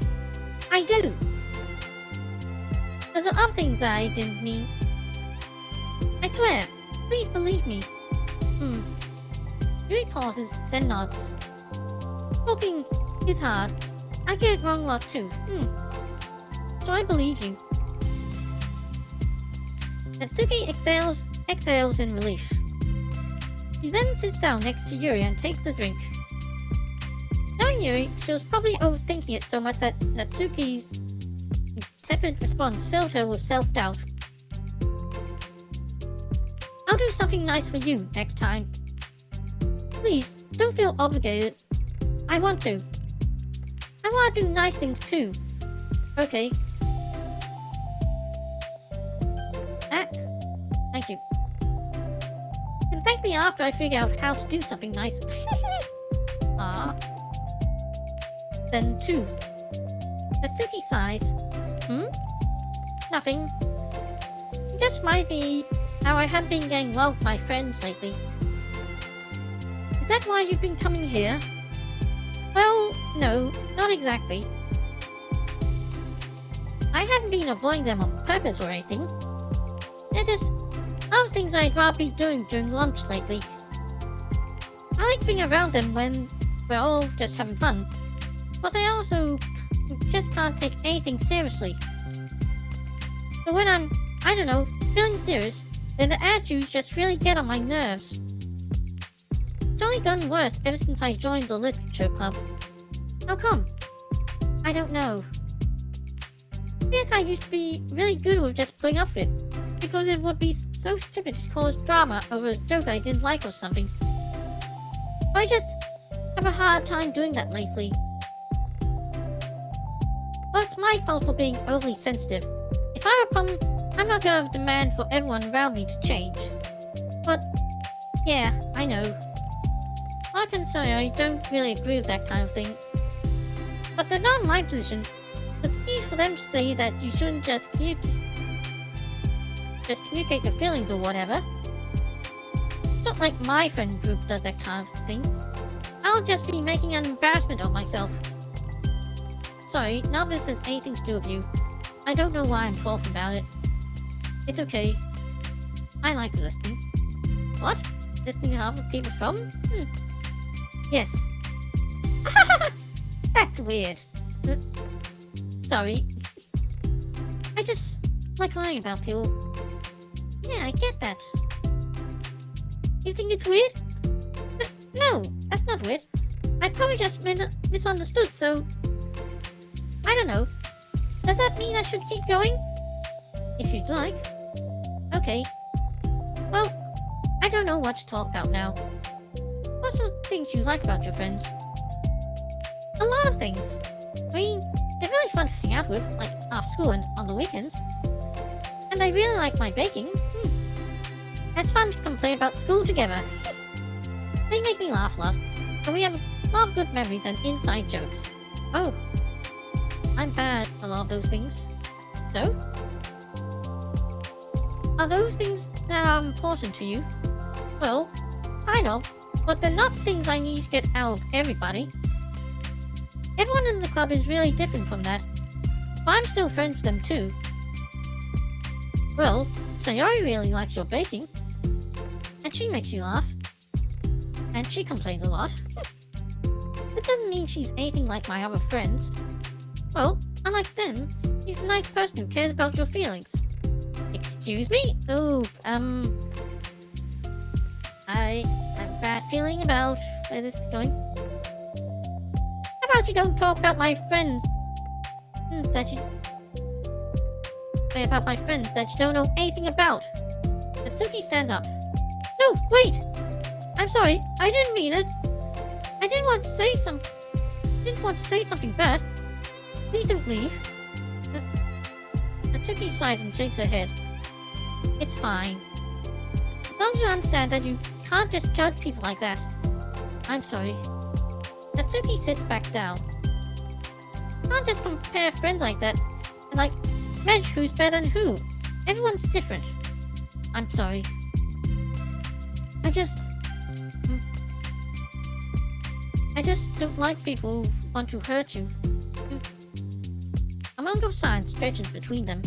I do. There's other things that I didn't mean. I swear, please believe me. Yuri pauses, then nods. Talking is hard. I get it wrong a lot too. So I believe you. Natsuki exhales in relief. She then sits down next to Yuri and takes the drink. Knowing Yuri, she was probably overthinking it so much that Natsuki's tepid response filled her with self-doubt. I'll do something nice for you next time. Please, don't feel obligated. I want to. I want to do nice things too. Okay. Thank you. And thank me after I figure out how to do something nice. Then 2. Natsuki sighs. Nothing. It just reminded me how I haven't been getting along with my friends lately. Is that why you've been coming here? Well, no, not exactly. I haven't been avoiding them on purpose or anything. They're just other things I'd rather be doing during lunch lately. I like being around them when we're all just having fun, but they also just can't take anything seriously. So when I'm, feeling serious, then the attitudes just really get on my nerves. It's only gotten worse ever since I joined the literature club. How come? I don't know. I feel like I used to be really good with just putting up with it, because it would be so stupid to cause drama over a joke I didn't like or something. But I just have a hard time doing that lately. Well, it's my fault for being overly sensitive. If I have a problem, I'm not going to demand for everyone around me to change. But, yeah, I know. I can say I don't really agree with that kind of thing. But they're not in my position. It's easy for them to say that you shouldn't just communicate your feelings or whatever. It's not like my friend group does that kind of thing. I'll just be making an embarrassment of myself. Sorry, none of this has anything to do with you. I don't know why I'm talking about it. It's okay. I like listening. What? Listening to other people's problems? Yes. That's weird. Sorry. I just like lying about people. Yeah, I get that. You think it's weird? No, that's not weird. I probably just misunderstood, so... I don't know. Does that mean I should keep going? If you'd like. Okay. Well, I don't know what to talk about now. What sort of things you like about your friends? A lot of things. They're really fun to hang out with, like after school and on the weekends. And I really like my baking. It's fun to complain about school together. They make me laugh a lot, and we have a lot of good memories and inside jokes. Oh, I'm bad at a lot of those things. So? Are those things that are important to you? Well, kind of, but they're not things I need to get out of everybody. Everyone in the club is really different from that, but I'm still friends with them too. Well, Sayori really likes your baking, and she makes you laugh, and she complains a lot. That doesn't mean she's anything like my other friends. Well, unlike them, she's a nice person who cares about your feelings. Excuse me? Oh, I have a bad feeling about where this is going. about you don't talk about my friends about my friends that you don't know anything about? Natsuki stands up. No, wait! I'm sorry, I didn't mean it. I didn't want to say something bad. Please don't leave. Natsuki sighs and shakes her head. It's fine. As long as you understand that you can't just judge people like that. I'm sorry. Natsuki sits back down. You can't just compare friends like that and measure who's better than who. Everyone's different. I'm sorry. I just don't like people who want to hurt you. A moment of silence stretches between them.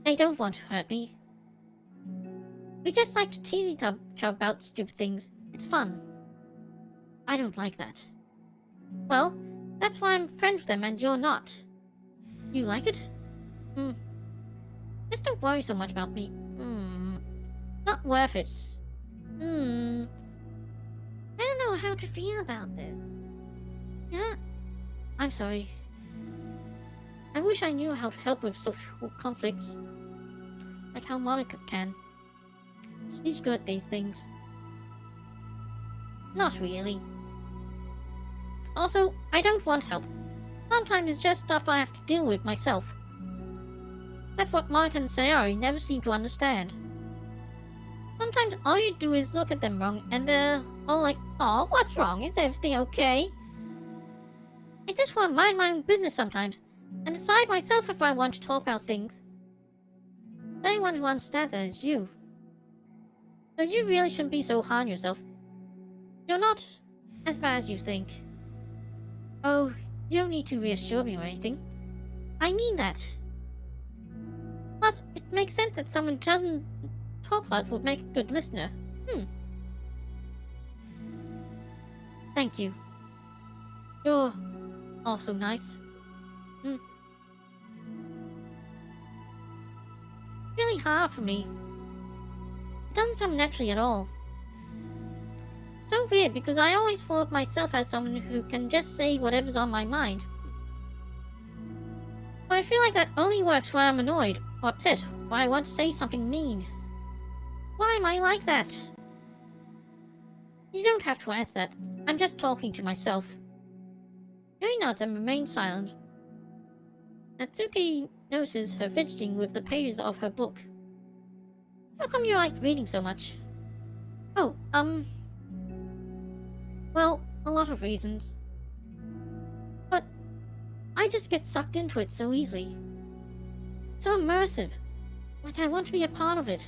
They don't want to hurt me. We just like to tease each other about stupid things. It's fun. I don't like that. Well, that's why I'm friends with them and you're not. You like it? Just don't worry so much about me. Not worth it. I don't know how to feel about this. Yeah, I'm sorry. I wish I knew how to help with social conflicts. Like how Monica can. She's good at these things. Not really. Also, I don't want help. Sometimes it's just stuff I have to deal with myself. That's what Monica and Sayori never seem to understand. Sometimes all you do is look at them wrong and they're all like, "Oh, what's wrong? Is everything okay?" I just want to mind my own business sometimes and decide myself if I want to talk about things. The only one who understands that is you. So you really shouldn't be so hard on yourself. You're not as bad as you think. Oh, you don't need to reassure me or anything. I mean that. Plus, it makes sense that someone who doesn't talk a lot would make a good listener. Thank you. You're also nice. Really hard for me. It doesn't come naturally at all. So weird because I always thought of myself as someone who can just say whatever's on my mind. But I feel like that only works when I'm annoyed or upset or I want to say something mean. Why am I like that? You don't have to answer that. I'm just talking to myself. Yuri nods and remains silent. Natsuki notices her fidgeting with the pages of her book. How come you like reading so much? Oh, well, a lot of reasons. But I just get sucked into it so easily. It's so immersive. Like I want to be a part of it.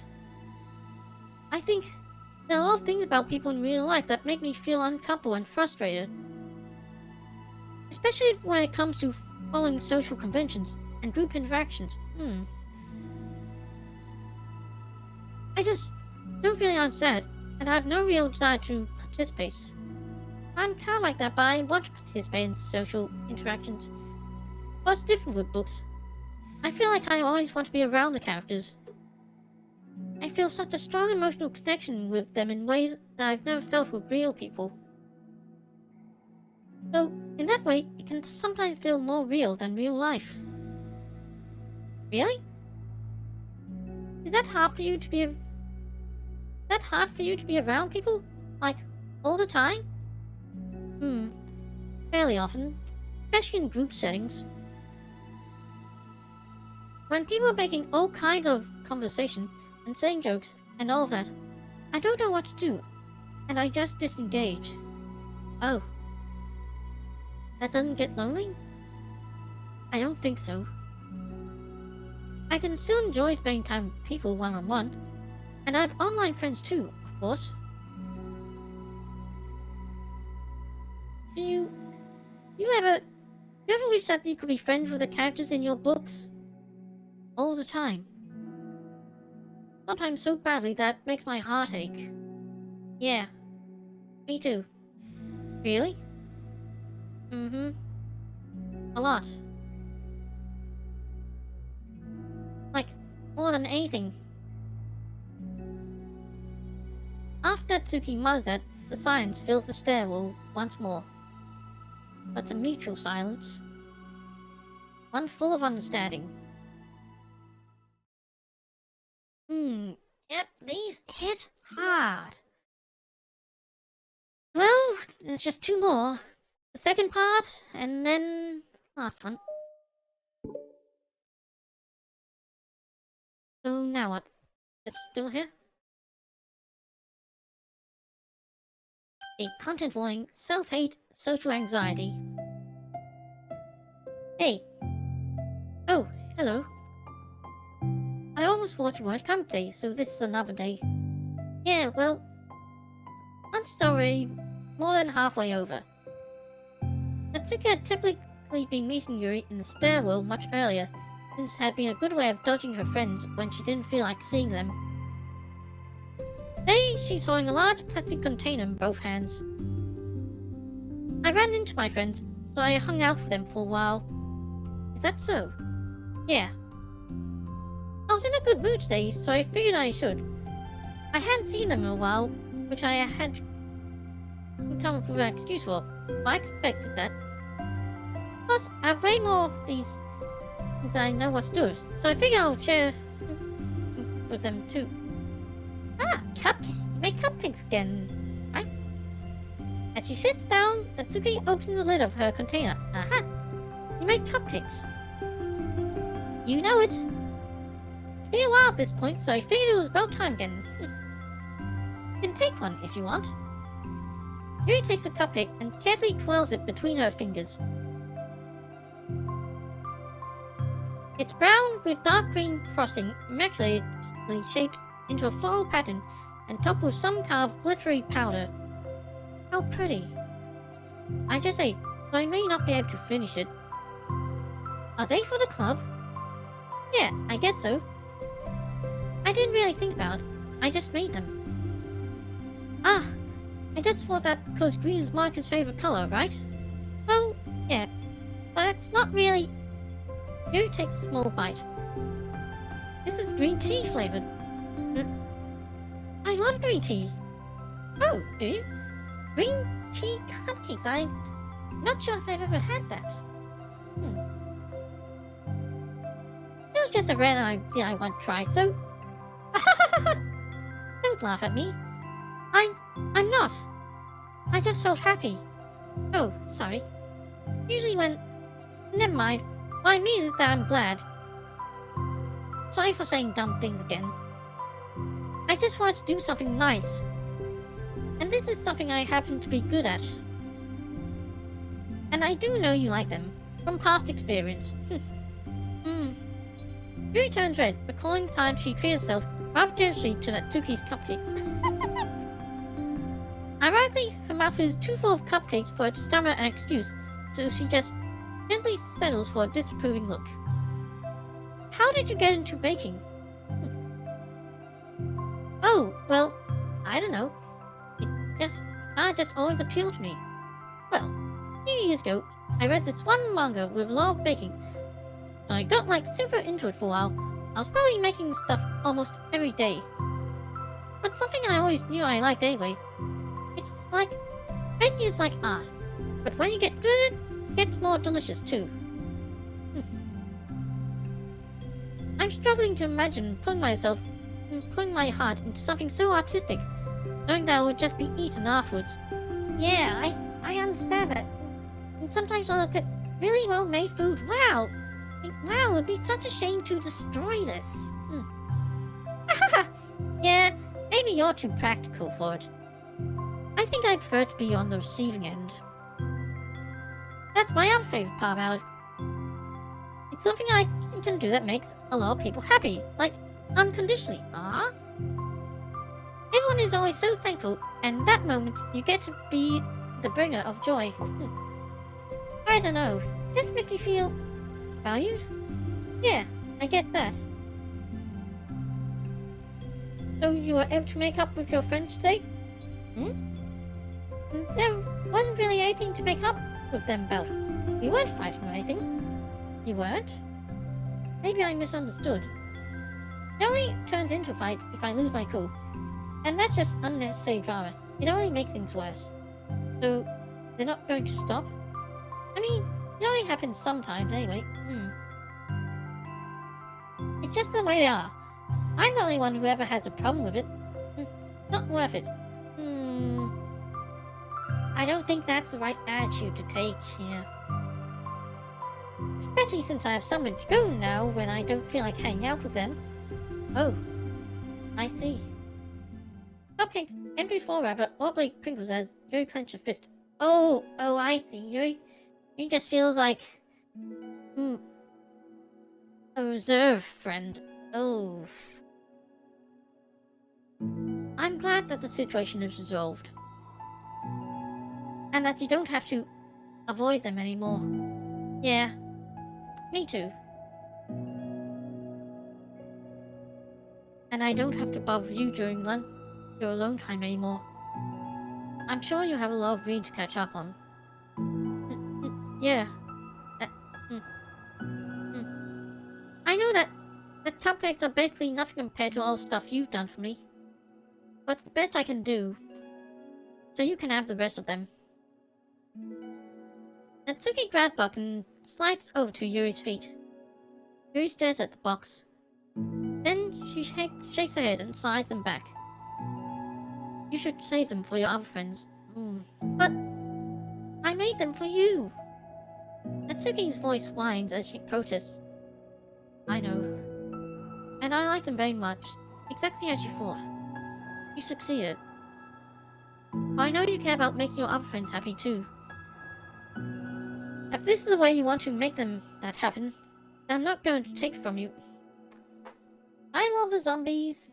I think there are a lot of things about people in real life that make me feel uncomfortable and frustrated. Especially when it comes to following social conventions and group interactions. I just don't really understand, and I have no real desire to participate. I'm kind of like that, but I want to participate in social interactions. But it's different with books. I feel like I always want to be around the characters. I feel such a strong emotional connection with them in ways that I've never felt with real people. So, in that way, it can sometimes feel more real than real life. Really? Is that hard for you to be around people? Like, all the time? Fairly often. Especially in group settings. When people are making all kinds of conversation and saying jokes and all of that, I don't know what to do, and I just disengage. Oh. That doesn't get lonely? I don't think so. I can still enjoy spending time with people one-on-one, and I have online friends too, of course. Do you ever wish that you could be friends with the characters in your books? All the time. Sometimes so badly that makes my heart ache. Yeah. Me too. Really? A lot. Like, more than anything. After Natsuki mutters that, the silence filled the stairwell once more. But a mutual silence. One full of understanding. Yep, these hit hard. Well, there's just two more. The second part, and then last one. So now what? It's still here? A content warning, self-hate, social anxiety. Hey. Oh, hello. I almost thought you weren't coming today, so this is another day. Yeah, well, lunch is already more than halfway over. Natsuki had typically been meeting Yuri in the stairwell much earlier, since it had been a good way of dodging her friends when she didn't feel like seeing them. Today, she's holding a large plastic container in both hands. I ran into my friends, so I hung out with them for a while. Is that so? Yeah. I was in a good mood today, so I figured I should. I hadn't seen them in a while, which I had come up with an excuse for. I expected that. Plus, I have way more of these than I know what to do with, so I figure I'll share with them too. Ah, cupcakes! Make cupcakes again, right? As she sits down, Natsuki opens the lid of her container. Aha! You make cupcakes. You know it. It's been a while at this point, so I figured it was about time again. You can take one if you want. Yuri takes a cupcake and carefully twirls it between her fingers. It's brown with dark green frosting, immaculately shaped into a floral pattern and topped with some kind of glittery powder. How pretty. I just ate, so I may not be able to finish it. Are they for the club? Yeah, I guess so. I didn't really think about it. I just made them. Ah, I just thought that because green is Marcus' favorite color, right? Oh, yeah, but it's not really. Yuri takes a small bite. This is green tea flavored. I love green tea. Oh, do you? Green tea cupcakes. I'm not sure if I've ever had that. It was just a random idea I want to try, so... Don't laugh at me. I'm not. I just felt happy. Oh, sorry. Usually when... Never mind. What I mean is that I'm glad. Sorry for saying dumb things again. I just wanted to do something nice. And this is something I happen to be good at. And I do know you like them, from past experience. Yuri turns red, recalling the time she treated herself rather generously to Natsuki's cupcakes. Ironically, her mouth is too full of cupcakes for her to stammer an excuse, so she just gently settles for a disapproving look. How did you get into baking? Oh, well, I don't know. It just always appealed to me. Well, a few years ago, I read this one manga with a lot of baking, so I got like super into it for a while. I was probably making stuff almost every day. But something I always knew I liked anyway. It's like, baking is like art, but when you get good at it, it gets more delicious too. I'm struggling to imagine putting my heart into something so artistic, knowing that it would just be eaten afterwards. Yeah, I understand that. And sometimes I look at really well-made food. Wow! Wow, it would be such a shame to destroy this. Yeah, maybe you're too practical for it. I think I'd prefer to be on the receiving end. That's my other favorite part about it. It's something I can do that makes a lot of people happy, like unconditionally. Everyone is always so thankful, and that moment you get to be the bringer of joy. I don't know, just make me feel valued? Yeah, I guess that. So you were able to make up with your friends today? There wasn't really anything to make up with them about. We weren't fighting or anything. You weren't? Maybe I misunderstood. It only turns into a fight if I lose my cool. And that's just unnecessary drama. it only makes things worse. So, they're not going to stop? I mean, it only happens sometimes anyway. It's just the way they are. I'm the only one who ever has a problem with it. Not worth it. I don't think that's the right attitude to take here. Especially since I have somewhere to go now when I don't feel like hanging out with them. Oh, I see. Cupcake's MP4 rapper orbly crinkles as Yuri clenches a fist. Oh, I see. Yuri just feels like... a reserve friend. Oh. I'm glad that the situation is resolved. And that you don't have to avoid them anymore. Yeah, me too. And I don't have to bother you during your alone time anymore. I'm sure you have a lot of reading to catch up on. Yeah. I know that cupcakes are basically nothing compared to all the stuff you've done for me. But it's the best I can do. So you can have the rest of them. Natsuki grabs Buck and slides over to Yuri's feet. Yuri stares at the box. Then she shakes her head and slides them back. You should save them for your other friends. But I made them for you. Natsuki's voice whines as she protests. I know. And I like them very much. Exactly as you thought. You succeeded. But I know you care about making your other friends happy too. If this is the way you want to make that happen, then I'm not going to take it from you. I love the zombies.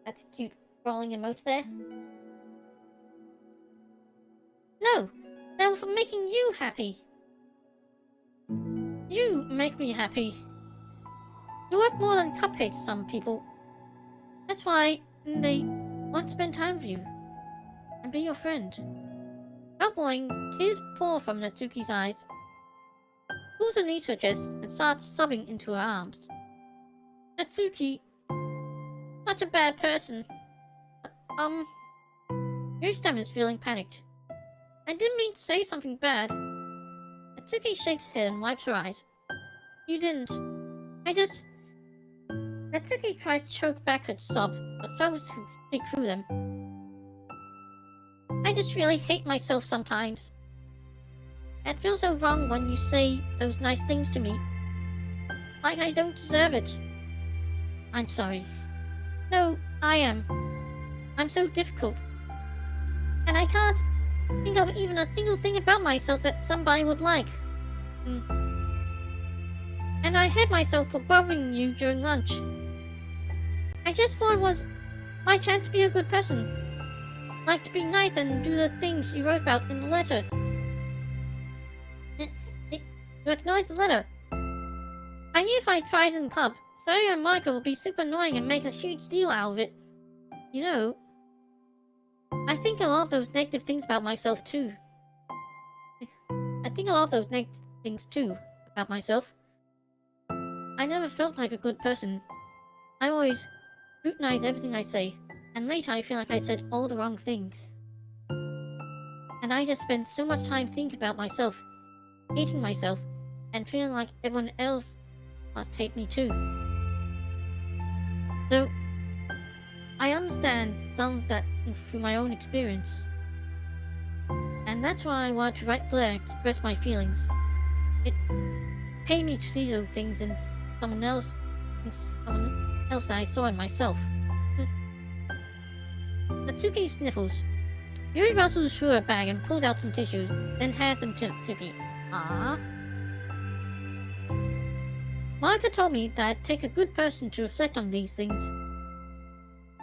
That's a cute rolling emote there. No, they were for making you happy. You make me happy. You're worth more than cupcakes to some people. That's why they want to spend time with you and be your friend. Elbowing, tears pour from Natsuki's eyes. Pulls her knees to her chest and starts sobbing into her arms. Natsuki, such a bad person. Your stem is feeling panicked. I didn't mean to say something bad. Natsuki shakes her head and wipes her eyes. You didn't. Natsuki tries to choke back her sobs, but struggles to speak through them. I just really hate myself sometimes. It feels so wrong when you say those nice things to me. Like I don't deserve it. I'm sorry. No, I am. I'm so difficult. And I can't think of even a single thing about myself that somebody would like. And I hate myself for bothering you during lunch. I just thought it was my chance to be a good person. Like to be nice and do the things you wrote about in the letter. You acknowledge the letter. I knew if I tried in the club, Saria and Monica would be super annoying and make a huge deal out of it. You know, I think a lot of those negative things about myself too. I never felt like a good person. I always scrutinize everything I say, and later I feel like I said all the wrong things. And I just spend so much time thinking about myself, hating myself, and feeling like everyone else must hate me too. So, I understand some of that through my own experience. And that's why I wanted to write the letter and express my feelings. It pained me to see those things in someone else that I saw in myself. Natsuki sniffles. Yuri rustles through her bag and pulls out some tissues, then hands them to Natsuki. Ah. Monica told me that it'd take a good person to reflect on these things.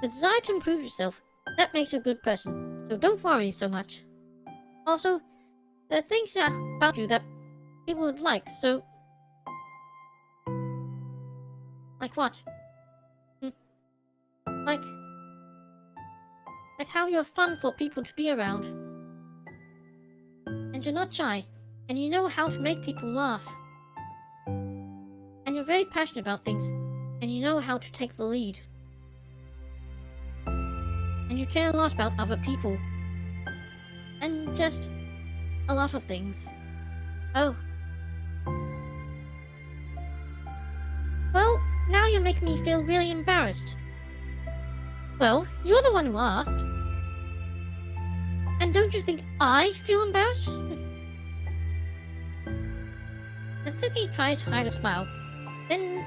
The desire to improve yourself, that makes you a good person, so don't worry so much. Also, there are things about you that people would like, so... Like what? Like how you're fun for people to be around. And you're not shy, and you know how to make people laugh. And you're very passionate about things, and you know how to take the lead. And you care a lot about other people. And just a lot of things. Oh. Well, now you're making me feel really embarrassed. Well, you're the one who asked. And don't you think I feel embarrassed? Natsuki tries to hide a smile, then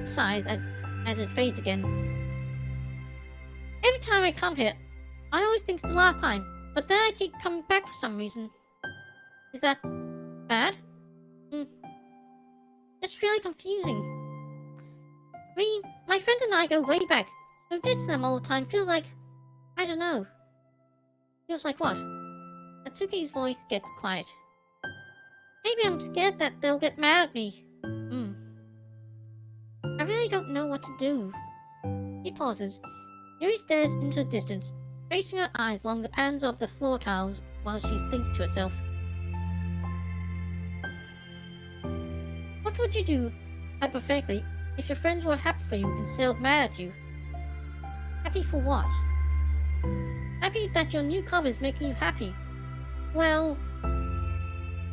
sighs as it fades again. Every time I come here, I always think it's the last time, but then I keep coming back for some reason. Is that bad? It's really confusing. I mean, my friends and I go way back, so ditching them all the time feels like... I don't know. Feels like what? Natsuki's voice gets quiet. Maybe I'm scared that they'll get mad at me. I really don't know what to do. He pauses. Yuri stares into the distance, tracing her eyes along the patterns of the floor tiles while she thinks to herself. What would you do, hypothetically, if your friends were happy for you instead of mad at you? Happy for what? Happy that your new club is making you happy. Well,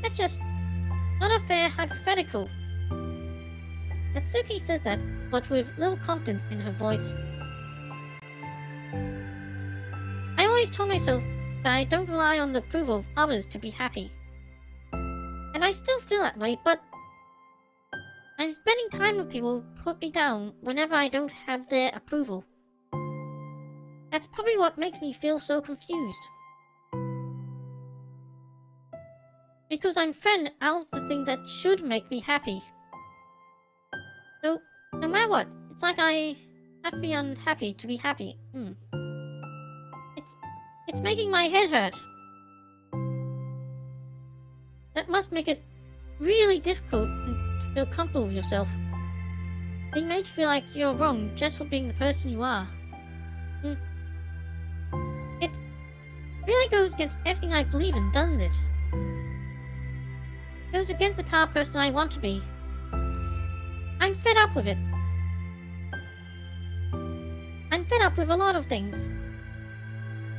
that's just not a fair hypothetical. Natsuki says that, but with little confidence in her voice. I always told myself that I don't rely on the approval of others to be happy. And I still feel that way, but I'm spending time with people who put me down whenever I don't have their approval. That's probably what makes me feel so confused. Because I'm friend out of the thing that should make me happy. So, no matter what, it's like I have to be unhappy to be happy. It's making my head hurt. That must make it really difficult to feel comfortable with yourself. Being made to feel like you're wrong just for being the person you are. It really goes against everything I believe in, doesn't it? It goes against the kind of person I want to be. I'm fed up with it. I'm fed up with a lot of things.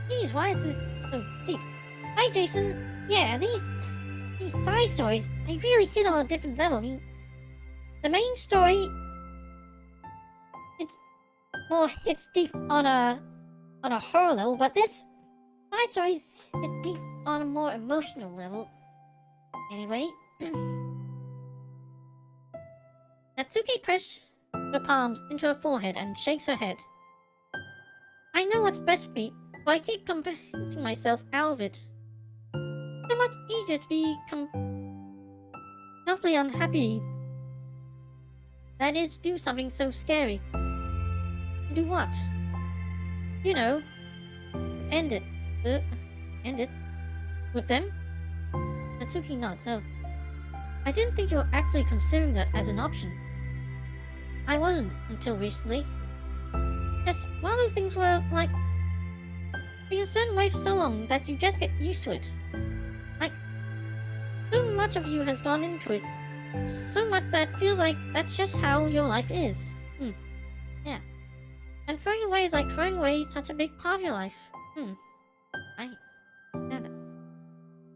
Geez, why is this so deep? Hi, Jason. Yeah, these side stories, they really hit on a different level. I mean, the main story, it's deep on a horror level, but this side stories hit deep on a more emotional level. Anyway, Natsuki presses her palms into her forehead and shakes her head. I know what's best for me, but I keep convincing myself out of it. So much easier to be comfortably unhappy. That is, do something so scary. Do what? You know, end it. End it? With them? Natsuki nods. Oh. I didn't think you were actually considering that as an option. I wasn't, until recently. Yes, one of those things where, like, being a certain way for so long that you just get used to it. Like, so much of you has gone into it. So much that it feels like that's just how your life is. Yeah. And throwing away is like throwing away such a big part of your life. Right. Yeah, that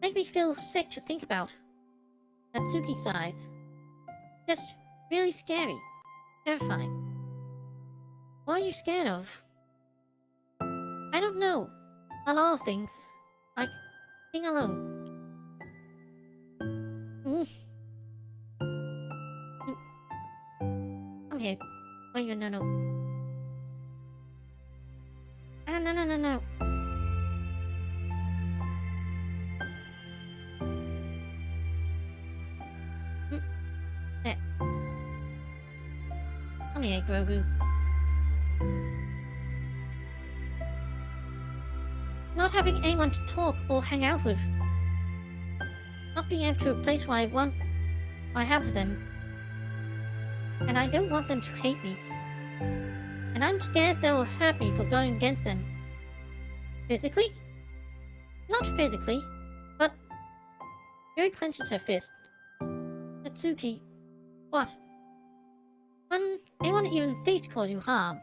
make me feel sick to think about. Natsuki sighs. Just really scary. Terrifying. What are you scared of? I don't know. A lot of things. Like, being alone. Come here. Wait, no. No. There. Come here, Grogu. Not having anyone to talk or hang out with. Not being able to replace what I have with them. And I don't want them to hate me. And I'm scared they will hurt me for going against them. Physically? Not physically, but... Yuri clenches her fist. Natsuki, what? When anyone even thinks to cause you harm?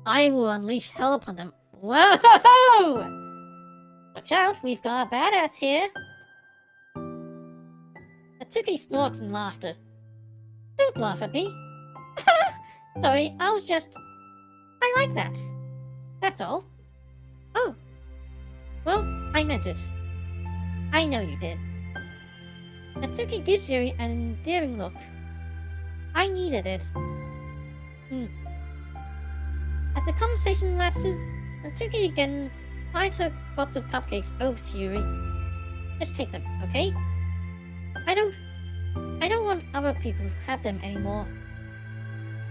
I will unleash hell upon them. Whoa! Watch out, we've got a badass here. Natsuki snorts in laughter. Don't laugh at me. Sorry, I like that. That's all. Oh. Well, I meant it. I know you did. Natsuki gives you an endearing look. I needed it. As the conversation lapses, Natsuki again slides her box of cupcakes over to Yuri. Just take them, okay? I don't want other people to have them anymore.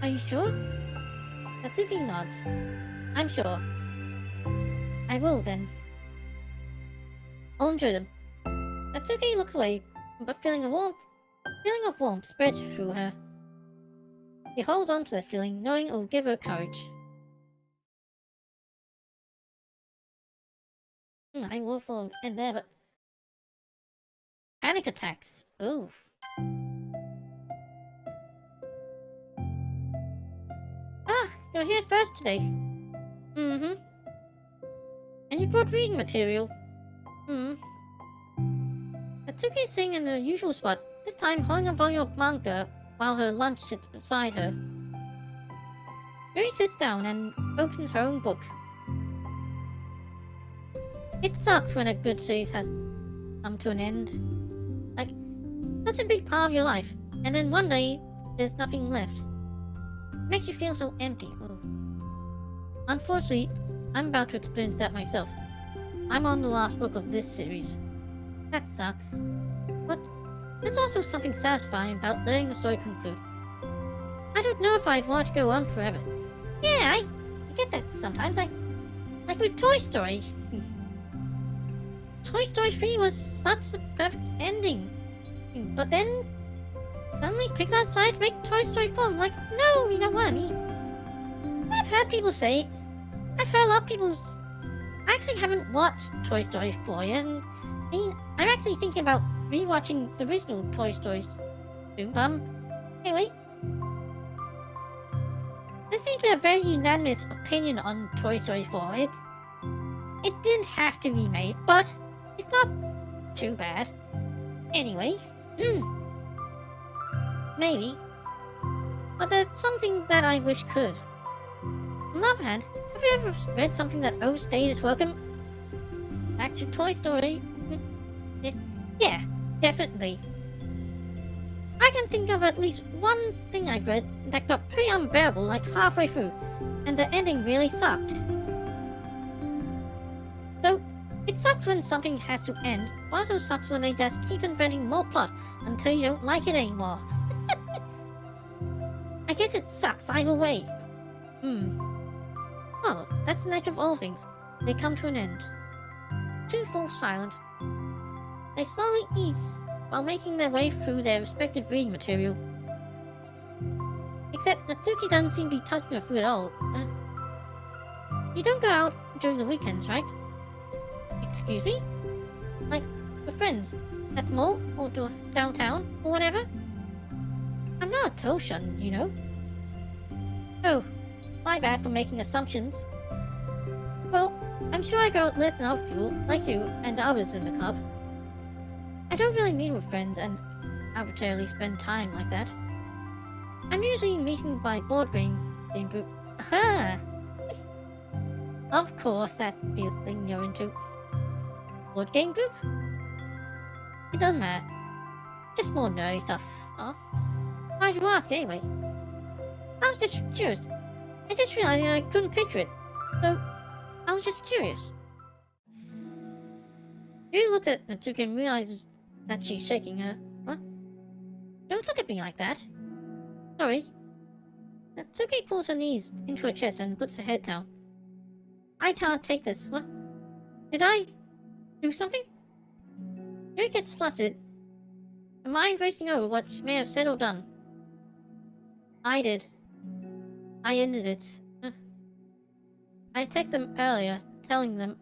Are you sure? Natsuki nods. I'm sure. I will then. I'll enjoy them. Natsuki looks away, but feeling of warmth spreads through her. She holds on to the feeling, knowing it will give her courage. I will fall in there, but... Panic attacks. Ooh. Ah, you're here first today. Mm-hmm. And you brought reading material. Natsuki is sitting in the usual spot, this time holding a volume of manga while her lunch sits beside her. Yuri sits down and opens her own book. It sucks when a good series has come to an end. Like, such a big part of your life, and then one day, there's nothing left. It makes you feel so empty. Oh. Unfortunately, I'm about to experience that myself. I'm on the last book of this series. That sucks. But there's also something satisfying about letting the story conclude. I don't know if I'd want to go on forever. Yeah, I get that sometimes. Like with Toy Story. Toy Story 3 was such the perfect ending. But then, suddenly Pixar decided to make Toy Story 4. I'm like, no, you know what I mean? I've heard people say, I've heard a lot of people, I actually haven't watched Toy Story 4 yet. And, I mean, I'm actually thinking about rewatching the original Toy Stories soon. Anyway. There seems to be a very unanimous opinion on Toy Story 4. It didn't have to be made, but it's not too bad. Anyway. Maybe. But there's some things that I wish could. On the other hand, have you ever read something that overstayed its welcome? Back to Toy Story. Yeah, definitely. I can think of at least one thing I've read that got pretty unbearable like halfway through, and the ending really sucked. So, it sucks when something has to end, but also sucks when they just keep inventing more plot until you don't like it anymore. I guess it sucks either way. Oh, that's the nature of all things. They come to an end. Two fall silent. They slowly eat while making their way through their respective reading material. Except Natsuki doesn't seem to be touching her food at all. You don't go out during the weekends, right? Excuse me? Like, with friends, at the mall, or downtown, or whatever? I'm not a Toshan, you know. Oh, my bad for making assumptions. Well, I'm sure I go out less than other people, like you and others in the club. I don't really meet with friends and arbitrarily spend time like that. I'm usually meeting by board game group. Aha! Of course, that'd be the thing you're into. Board game group? It doesn't matter. Just more nerdy stuff. Oh? Why'd you ask anyway? I was just curious. I just realized I couldn't picture it. So, I was just curious. Yuri looks at Natsuki and realizes that she's shaking her. What? Don't look at me like that. Sorry. Natsuki pulls her knees into her chest and puts her head down. I can't take this. What? Did I do something? Yuri gets flustered, her mind racing over what she may have said or done. I did. I ended it. I texted them earlier, telling them.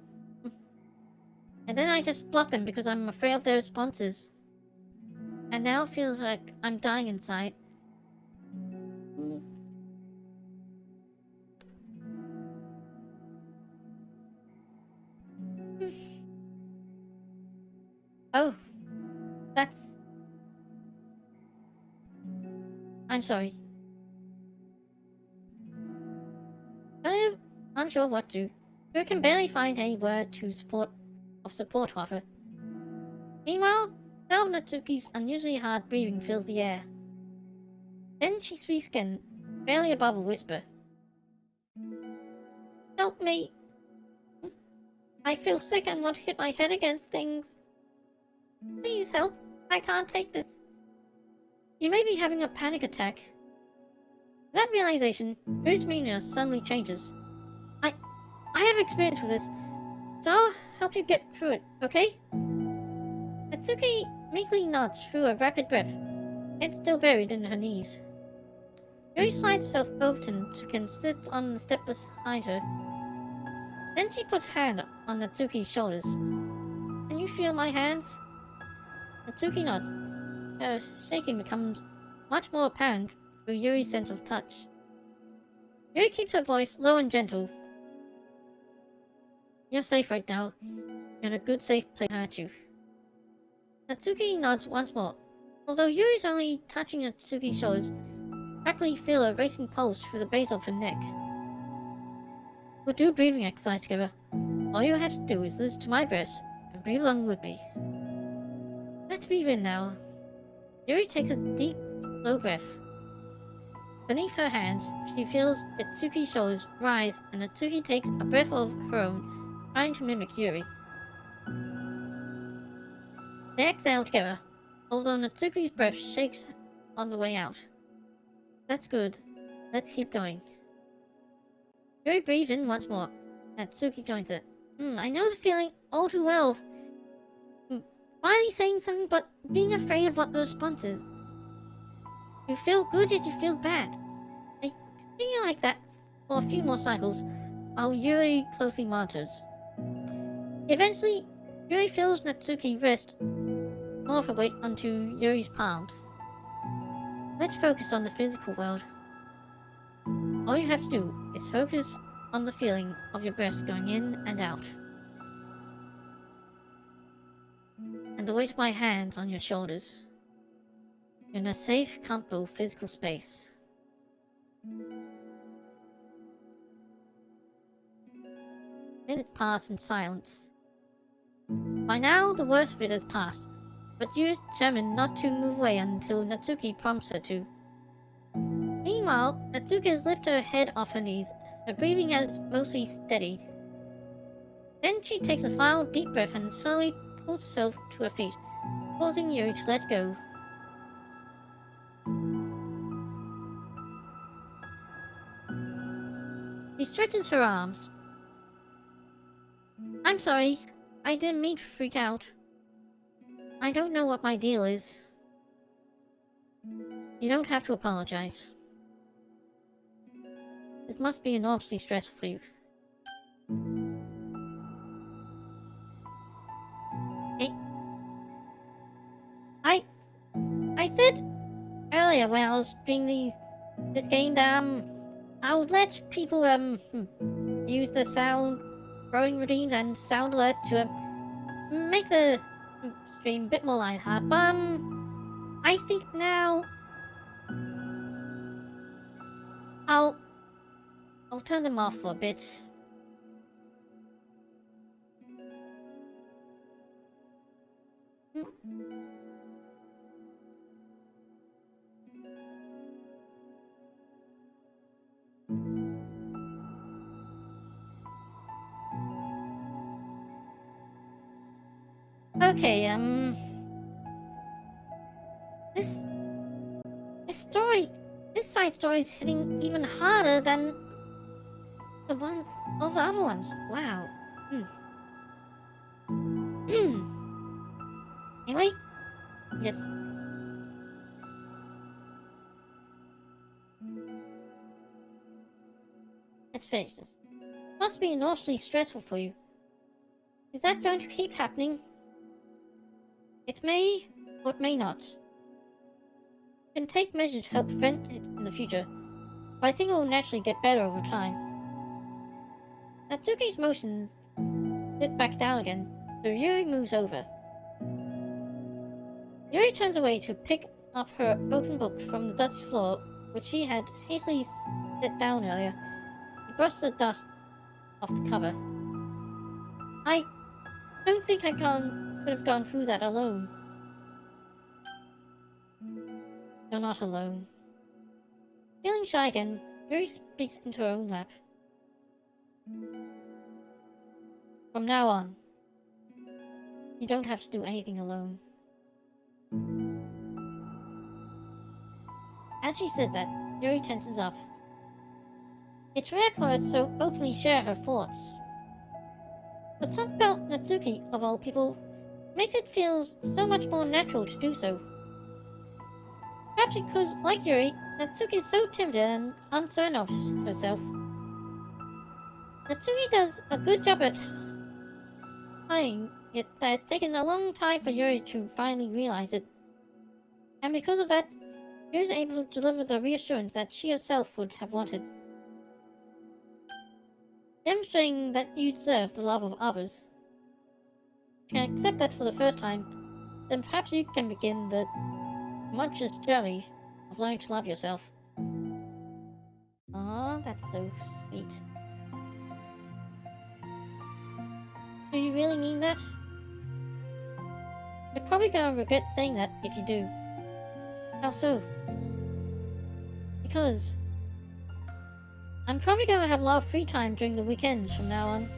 And then I just blocked them because I'm afraid of their responses. And now it feels like I'm dying inside. Oh, that's... I'm sorry. I'm unsure what to do. You can barely find any word of support to offer. Meanwhile, Sal Natsuki's unusually hard breathing fills the air. Then she speaks again, barely above a whisper. Help me! I feel sick and want to hit my head against things. Please help. I can't take this. You may be having a panic attack. That realization, Yuri's demeanor suddenly changes. I have experience with this, so I'll help you get through it, okay? Natsuki meekly nods through a rapid breath, head still buried in her knees. Yuri slides herself over to Natsuki and sits on the step behind her. Then she puts her hand on Natsuki's shoulders. Can you feel my hands? Natsuki nods. Her shaking becomes much more apparent through Yuri's sense of touch. Yuri keeps her voice low and gentle. You're safe right now. You're in a good safe place to hurt you. Natsuki nods once more. Although Yuri's only touching Natsuki's shoulders, practically feel a racing pulse through the base of her neck. We'll do a breathing exercise together. All you have to do is listen to my breaths and breathe along with me. Let's breathe in now. Yuri takes a deep, slow breath. Beneath her hands, she feels Natsuki's shoulders rise and Natsuki takes a breath of her own, trying to mimic Yuri. They exhale together, although Natsuki's breath shakes on the way out. That's good. Let's keep going. Yuri breathes in once more. Natsuki joins it. I know the feeling all too well. Finally saying something but being afraid of what the response is. You feel good yet you feel bad. They continue like that for a few more cycles, while Yuri closely monitors. Eventually, Yuri feels Natsuki rest more of her weight onto Yuri's palms. Let's focus on the physical world. All you have to do is focus on the feeling of your breaths going in and out. And the weight of my hands on your shoulders. You're in a safe, comfortable physical space. Minutes pass in silence. By now, the worst of it has passed, but Yuri is determined not to move away until Natsuki prompts her to. Meanwhile, Natsuki has lifted her head off her knees, her breathing has mostly steadied. Then she takes a final deep breath and slowly pulls herself to her feet, causing Yuri to let go. She stretches her arms. I'm sorry. I didn't mean to freak out. I don't know what my deal is. You don't have to apologize. This must be enormously stressful for you. I said earlier when I was doing this game that I would let people use the sound growing routines and sound alerts to make the stream a bit more lighthearted. But I think now I'll turn them off for a bit. Okay, this side story is hitting even harder than the one of the other ones. Wow. Anyway, yes. Let's finish this. Must be enormously stressful for you. Is that going to keep happening? It may, or it may not. You can take measures to help prevent it in the future, but I think it will naturally get better over time. Natsuki's motions sit back down again, so Yuri moves over. Yuri turns away to pick up her open book from the dusty floor, which she had hastily set down earlier. She brushed the dust off the cover. I don't think could have gone through that alone. You're not alone. Feeling shy again, Yuri speaks into her own lap. From now on, you don't have to do anything alone. As she says that, Yuri tenses up. It's rare for her to so openly share her thoughts. But something about Natsuki, of all people, makes it feel so much more natural to do so. Perhaps because, like Yuri, Natsuki is so timid and uncertain of herself. Natsuki does a good job at hiding it that it's taken a long time for Yuri to finally realize it. And because of that, Yuri is able to deliver the reassurance that she herself would have wanted. Demonstrating that you deserve the love of others. If you can accept that for the first time, then perhaps you can begin the tumultuous journey of learning to love yourself. Aw, that's so sweet. Do you really mean that? You're probably gonna regret saying that if you do. How so? Because I'm probably gonna have a lot of free time during the weekends from now on.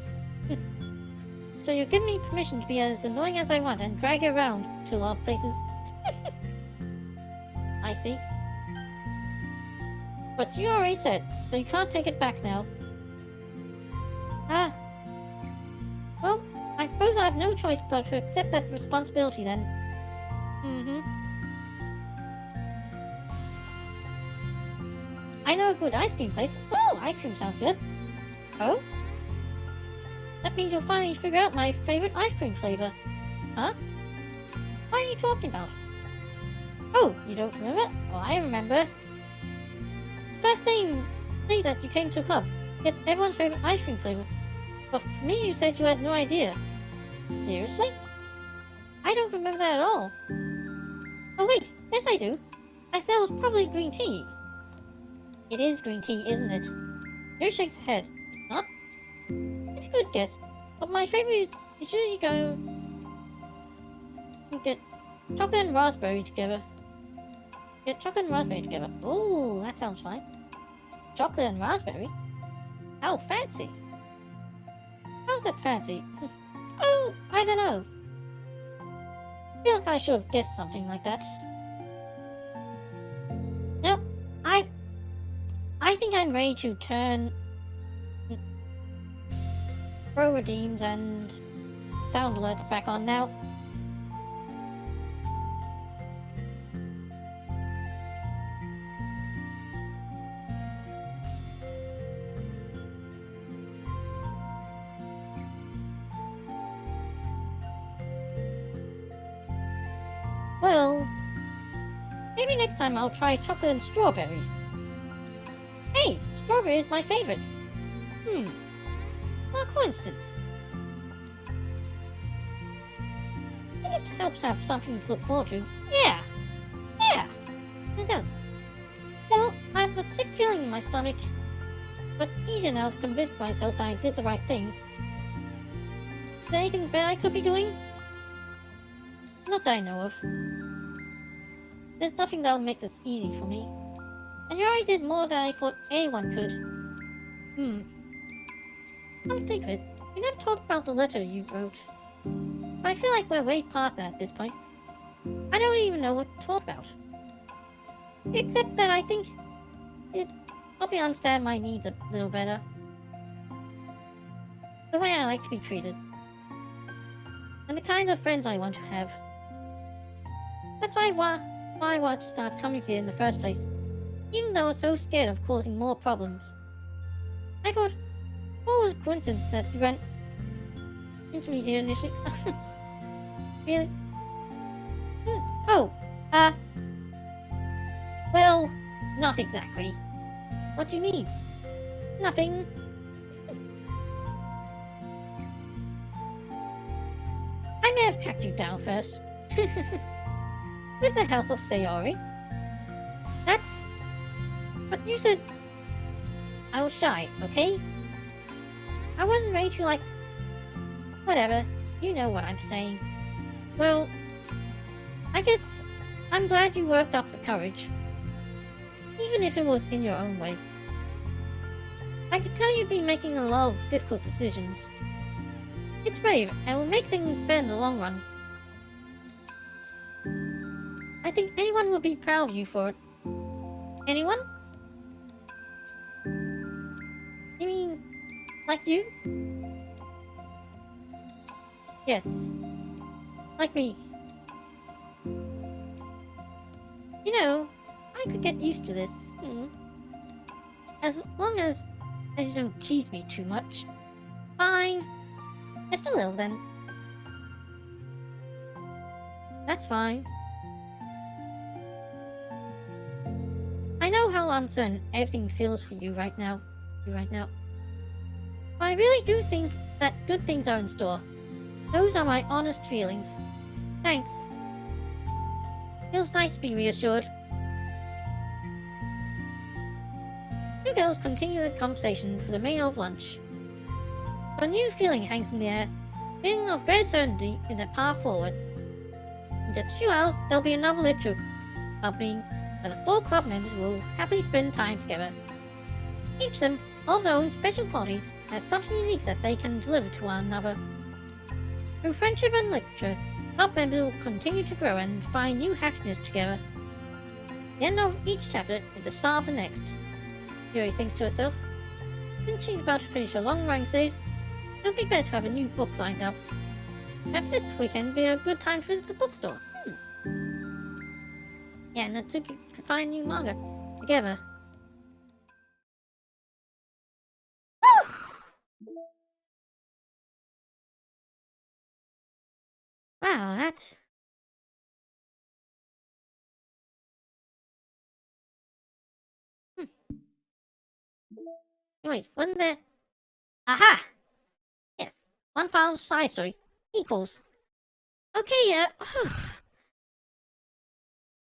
So you're giving me permission to be as annoying as I want and drag you around to a lot of places. I see. But you already said, so you can't take it back now. Ah. Well, I suppose I have no choice but to accept that responsibility then. I know a good ice cream place. Oh, ice cream sounds good. Oh? That means you'll finally figure out my favorite ice cream flavor. Huh? What are you talking about? Oh, you don't remember? Oh, I remember. First day that you came to a club. Guess everyone's favorite ice cream flavor. But for me, you said you had no idea. Seriously? I don't remember that at all. Oh wait, yes I do. I said it was probably green tea. It is green tea, isn't it? Yuri shakes her head. Not? It's a good guess, but my favorite is usually go and get chocolate and raspberry together. Ooh, that sounds fine. Chocolate and raspberry? How fancy. How's that fancy? Oh, I don't know. I feel like I should have guessed something like that. Nope, I think I'm ready to turn throw redeems and sound alerts back on now. Well, maybe next time I'll try chocolate and strawberry. Hey, strawberry is my favorite. What a coincidence. It just helps to have something to look forward to. Yeah, it does. Well, I have a sick feeling in my stomach, but it's easier now to convince myself that I did the right thing. Is there anything bad I could be doing? Not that I know of. There's nothing that'll make this easy for me. And you already did more than I thought anyone could. Come to think of it, we never talked about the letter you wrote. But I feel like we're way past that at this point. I don't even know what to talk about. Except that I think it helped me understand my needs a little better. The way I like to be treated. And the kinds of friends I want to have. That's why I wanted to start coming here in the first place. Even though I was so scared of causing more problems. I thought, what was a coincidence that you ran into me here initially? Really? Well, not exactly. What do you mean? Nothing. I may have tracked you down first. with the help of Sayori. That's... But you said I was shy, okay? I wasn't ready to, like... Whatever, you know what I'm saying. Well, I guess I'm glad you worked up the courage. Even if it was in your own way. I could tell you'd been making a lot of difficult decisions. It's brave, and will make things better in the long run. I think anyone will be proud of you for it. Anyone? You mean, like you? Yes, like me. You know, I could get used to this. As long as you don't tease me too much. Fine. Just a little then. That's fine. I know how uncertain everything feels for you right now. But I really do think that good things are in store. Those are my honest feelings. Thanks. Feels nice to be reassured. Two girls continue the conversation for the remainder of lunch. A new feeling hangs in the air, feeling of great certainty in their path forward. In just a few hours, there'll be another literature opening where the 4 club members will happily spend time together. Each of them, of their own special qualities, have something unique that they can deliver to one another. Through friendship and literature, club members will continue to grow and find new happiness together. The end of each chapter is the start of the next. Yuri thinks to herself. Since she's about to finish a long-running series, it would be better to have a new book lined up. Perhaps this weekend would be a good time to visit the bookstore. Yeah, Natsuki could find new manga together. Wow, that's... Wait, wasn't there... Aha! Yes, one final side story. Equals. Okay,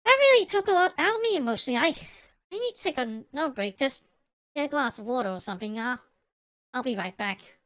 that really took a lot out of me emotionally. I need to take another break. Just get a glass of water or something. I'll be right back.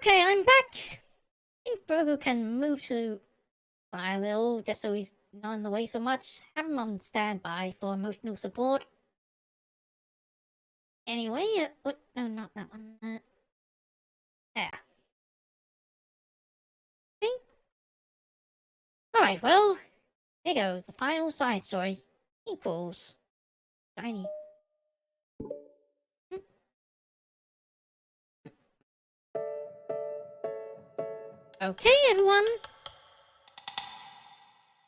Okay, I'm back. I think Brogo can move to a little, just so he's not in the way so much. Have him on standby for emotional support. Anyway, no, not that one. There. Okay. Alright, well, here goes. The final side story. Equals. Shiny. Okay, everyone.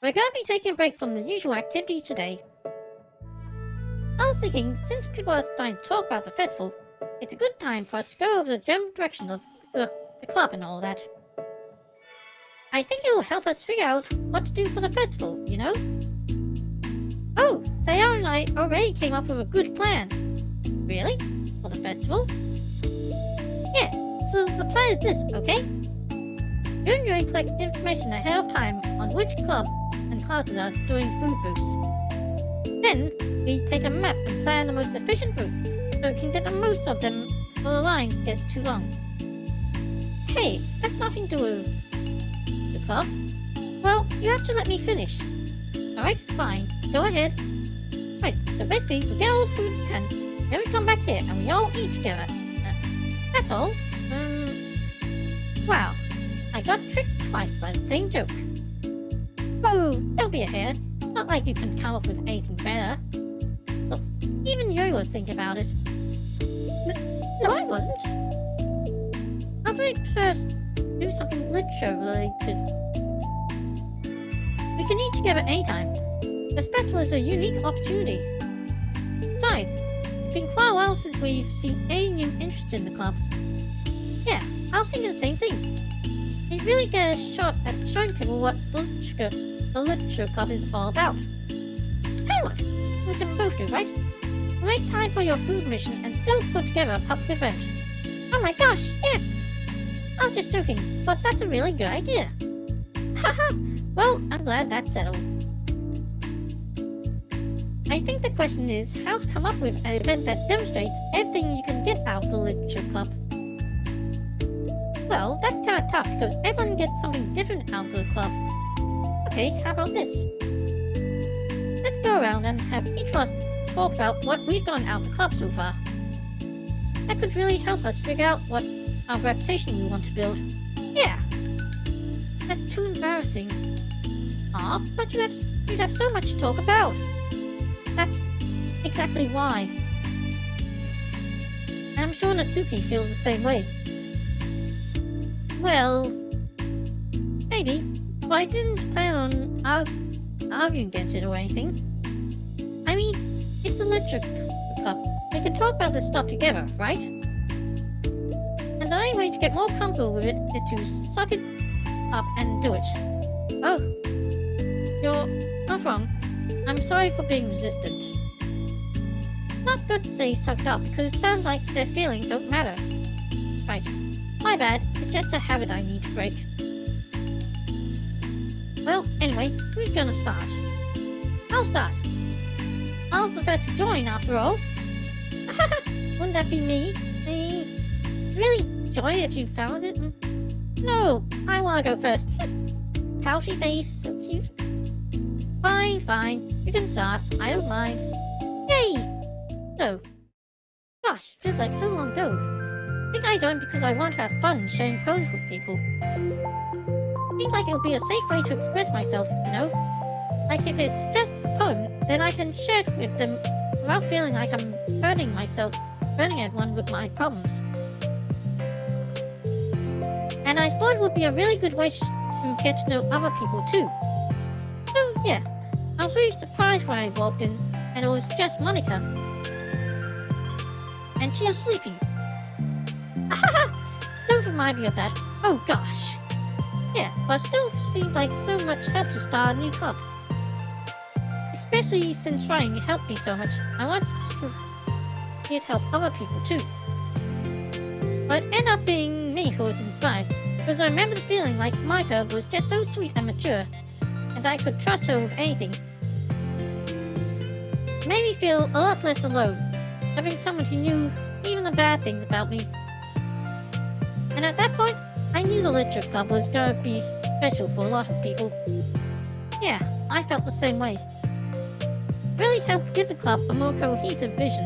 We're going to be taking a break from the usual activities today. I was thinking, since people are starting to talk about the festival, it's a good time for us to go over the general direction of the club and all that. I think it will help us figure out what to do for the festival, you know? Oh, Sayara and I already came up with a good plan. Really? For the festival? Yeah, so the plan is this, okay? You and Yuri collect information ahead of time on which club and classes are doing food booths. Then, we take a map and plan the most efficient route, so we can get the most of them before the line gets too long. Hey, that's nothing to do with the club. Well, you have to let me finish. Alright, fine, go ahead. Right, so basically, we get all the food we can, then we come back here and we all eat together. That's all. Wow, I got tricked twice by the same joke. Whoa, don't be a hair. Not like you can come up with anything better. Look, even Yuri was thinking about it. No, I wasn't. How do I first do something literature related? We can eat together anytime. This festival is a unique opportunity. Besides, it's been quite a while since we've seen any new interest in the club. Yeah, I was thinking the same thing. We really get a shot at showing people what the literature club is all about. Tell you what, we can both do, right? We'll make time for your food mission and still put together a public event. Oh my gosh, yes! I was just joking, but that's a really good idea. Haha, well, I'm glad that's settled. I think the question is how to come up with an event that demonstrates everything you can get out of the literature club. Well, that's kind of tough because everyone gets something different out of the club. Okay, how about this? Let's go around and have each of us talk about what we've gotten out of the club so far. That could really help us figure out what our reputation we want to build. Yeah! That's too embarrassing. Aw, but you'd have so much to talk about. That's exactly why. And I'm sure Natsuki feels the same way. Well, maybe, but I didn't plan on arguing against it or anything. I mean, it's a literature club. We can talk about this stuff together, right? And the only way to get more comfortable with it is to suck it up and do it. Oh, you're not wrong. I'm sorry for being resistant. Not good to say sucked up because it sounds like their feelings don't matter. Right. My bad, it's just a habit I need to break. Well, anyway, who's gonna start? I'll start. I was the first to join, after all. Wouldn't that be me? Really join if you found it? No, I wanna go first. Pouty face, so cute. Fine, you can start, I don't mind. Yay! So, gosh, feels like so long ago. I think I joined because I want to have fun sharing poems with people. Seems like it'll be a safe way to express myself, you know? Like if it's just a poem, then I can share it with them without feeling like I'm burdening everyone with my problems. And I thought it would be a really good way to get to know other people too. So yeah, I was really surprised when I walked in and it was just Monica. And she was sleeping. Don't remind me of that. Oh gosh. Yeah, but still seems like so much help to start a new club. Especially since Ryan helped me so much. I want to need help other people too. But it ended up being me who was inspired, because I remember the feeling like Monica was just so sweet and mature, and I could trust her with anything. It made me feel a lot less alone, having someone who knew even the bad things about me. And at that point, I knew the literature club was going to be special for a lot of people. Yeah, I felt the same way. Really helped give the club a more cohesive vision.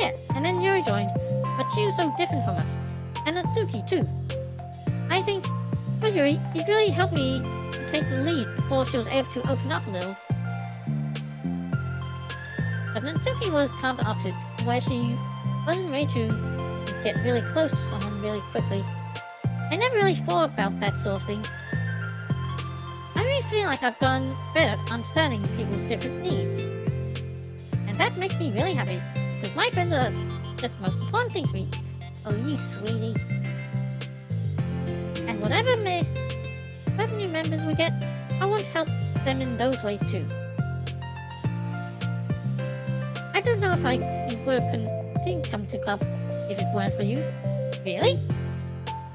Yeah, and then Yuri joined, but she was so different from us. And Natsuki too. I think, for Yuri, it really helped me to take the lead before she was able to open up a little. But Natsuki was kind of the opposite, where she wasn't ready to get really close to someone really quickly. I never really thought about that sort of thing. I really feel like I've gotten better at understanding people's different needs. And that makes me really happy, because my friends are just the most important thing to me. Oh, you sweetie. And whatever new members we get, I want to help them in those ways too. I don't know if I would have continued to come to club if it weren't for you. Really?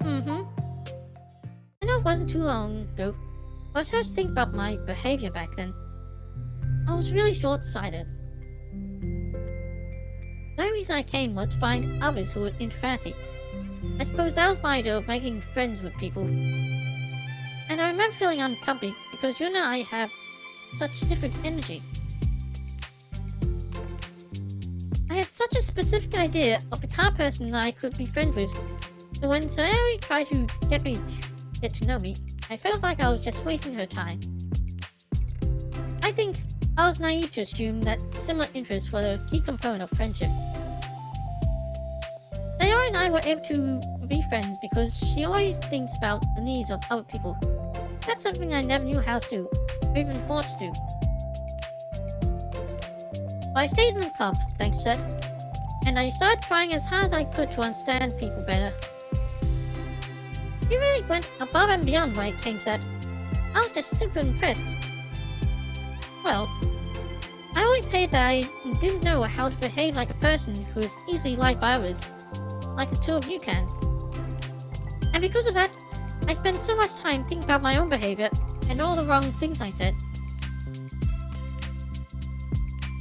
I know it wasn't too long ago, but I started to think about my behavior back then. I was really short-sighted. The only reason I came was to find others who were into fantasy. I suppose that was my idea of making friends with people. And I remember feeling uncomfy because you and I have such different energy. I had such a specific idea of the kind of person that I could be friends with, so when Sayori tried to get to know me, I felt like I was just wasting her time. I think I was naive to assume that similar interests were a key component of friendship. Sayori and I were able to be friends because she always thinks about the needs of other people. That's something I never knew how to do, or even thought to do. But I stayed in the club, thanks to that, and I started trying as hard as I could to understand people better. You really went above and beyond when it came to that. I was just super impressed. Well, I always hated that I didn't know how to behave like a person who is easily liked by others, like the two of you can. And because of that, I spent so much time thinking about my own behavior and all the wrong things I said.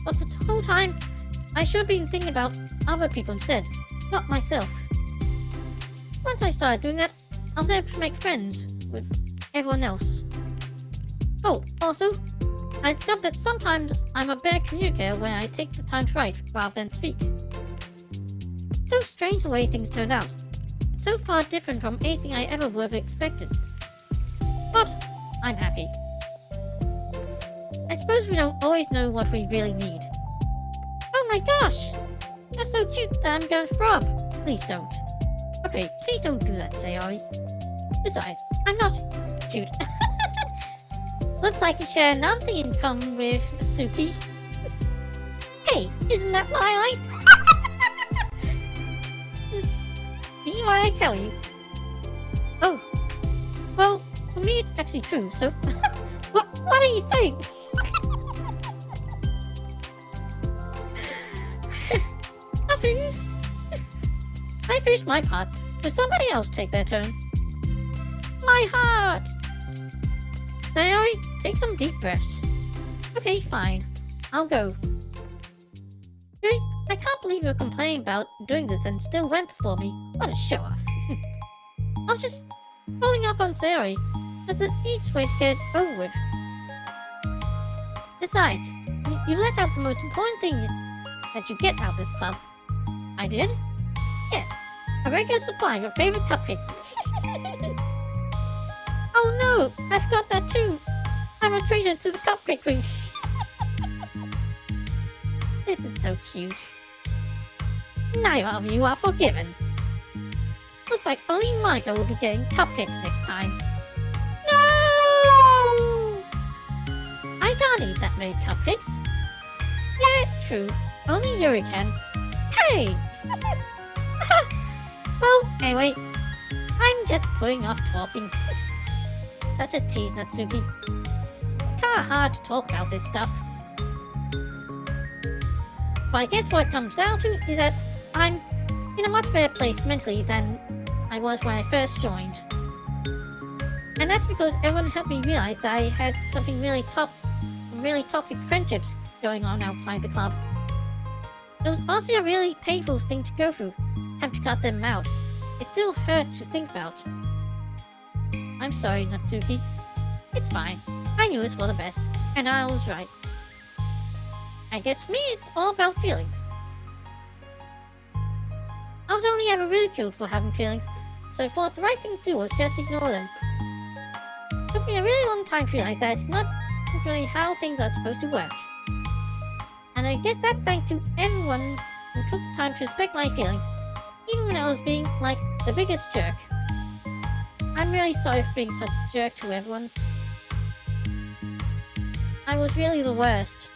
But the whole time, I should have been thinking about other people instead, not myself. Once I started doing that, I was able to make friends with everyone else. Oh, also, I discovered that sometimes I'm a better communicator when I take the time to write rather than speak. It's so strange the way things turned out. It's so far different from anything I ever would have expected. But I'm happy. I suppose we don't always know what we really need. Oh my gosh! That's so cute that I'm going to throw up. Please don't. Okay, please don't do that, Sayori. Besides, I'm not cute. Looks like you share another thing in common with Natsuki. Hey, isn't that what I like? See what I tell you? Oh, well, for me it's actually true, so... what are you saying? Nothing. I finished my part, so somebody else take their turn. My heart! Sayori, take some deep breaths. Okay, fine. I'll go. Really? I can't believe you're complaining about doing this and still went before me. What a show-off. I was just following up on Sayori. That's the easiest way to get it over with. Besides, you left out the most important thing that you get out of this club. I did? Yeah. A regular supply of your favorite cupcakes. Oh no! I forgot that too! I'm a traitor to the cupcake ring. This is so cute. Neither of you are forgiven. Looks like only Monica will be getting cupcakes next time. No! I can't eat that many cupcakes. Yeah, true. Only Yuri can. Hey! Well, anyway, I'm just putting off talking. Such a tease, Natsuki. It's kinda hard to talk about this stuff. But I guess what it comes down to is that I'm in a much better place mentally than I was when I first joined. And that's because everyone helped me realize that I had something really toxic friendships going on outside the club. It was honestly a really painful thing to go through, have to cut them out. It still hurts to think about. I'm sorry, Natsuki. It's fine. I knew it was for the best, and I was right. I guess for me, it's all about feeling. I was only ever ridiculed for having feelings, so I thought the right thing to do was just ignore them. It took me a really long time to realize that it's not really how things are supposed to work. And I guess that's thanks to everyone who took the time to respect my feelings, even when I was being, like, the biggest jerk. I'm really sorry for being such a jerk to everyone. I was really the worst.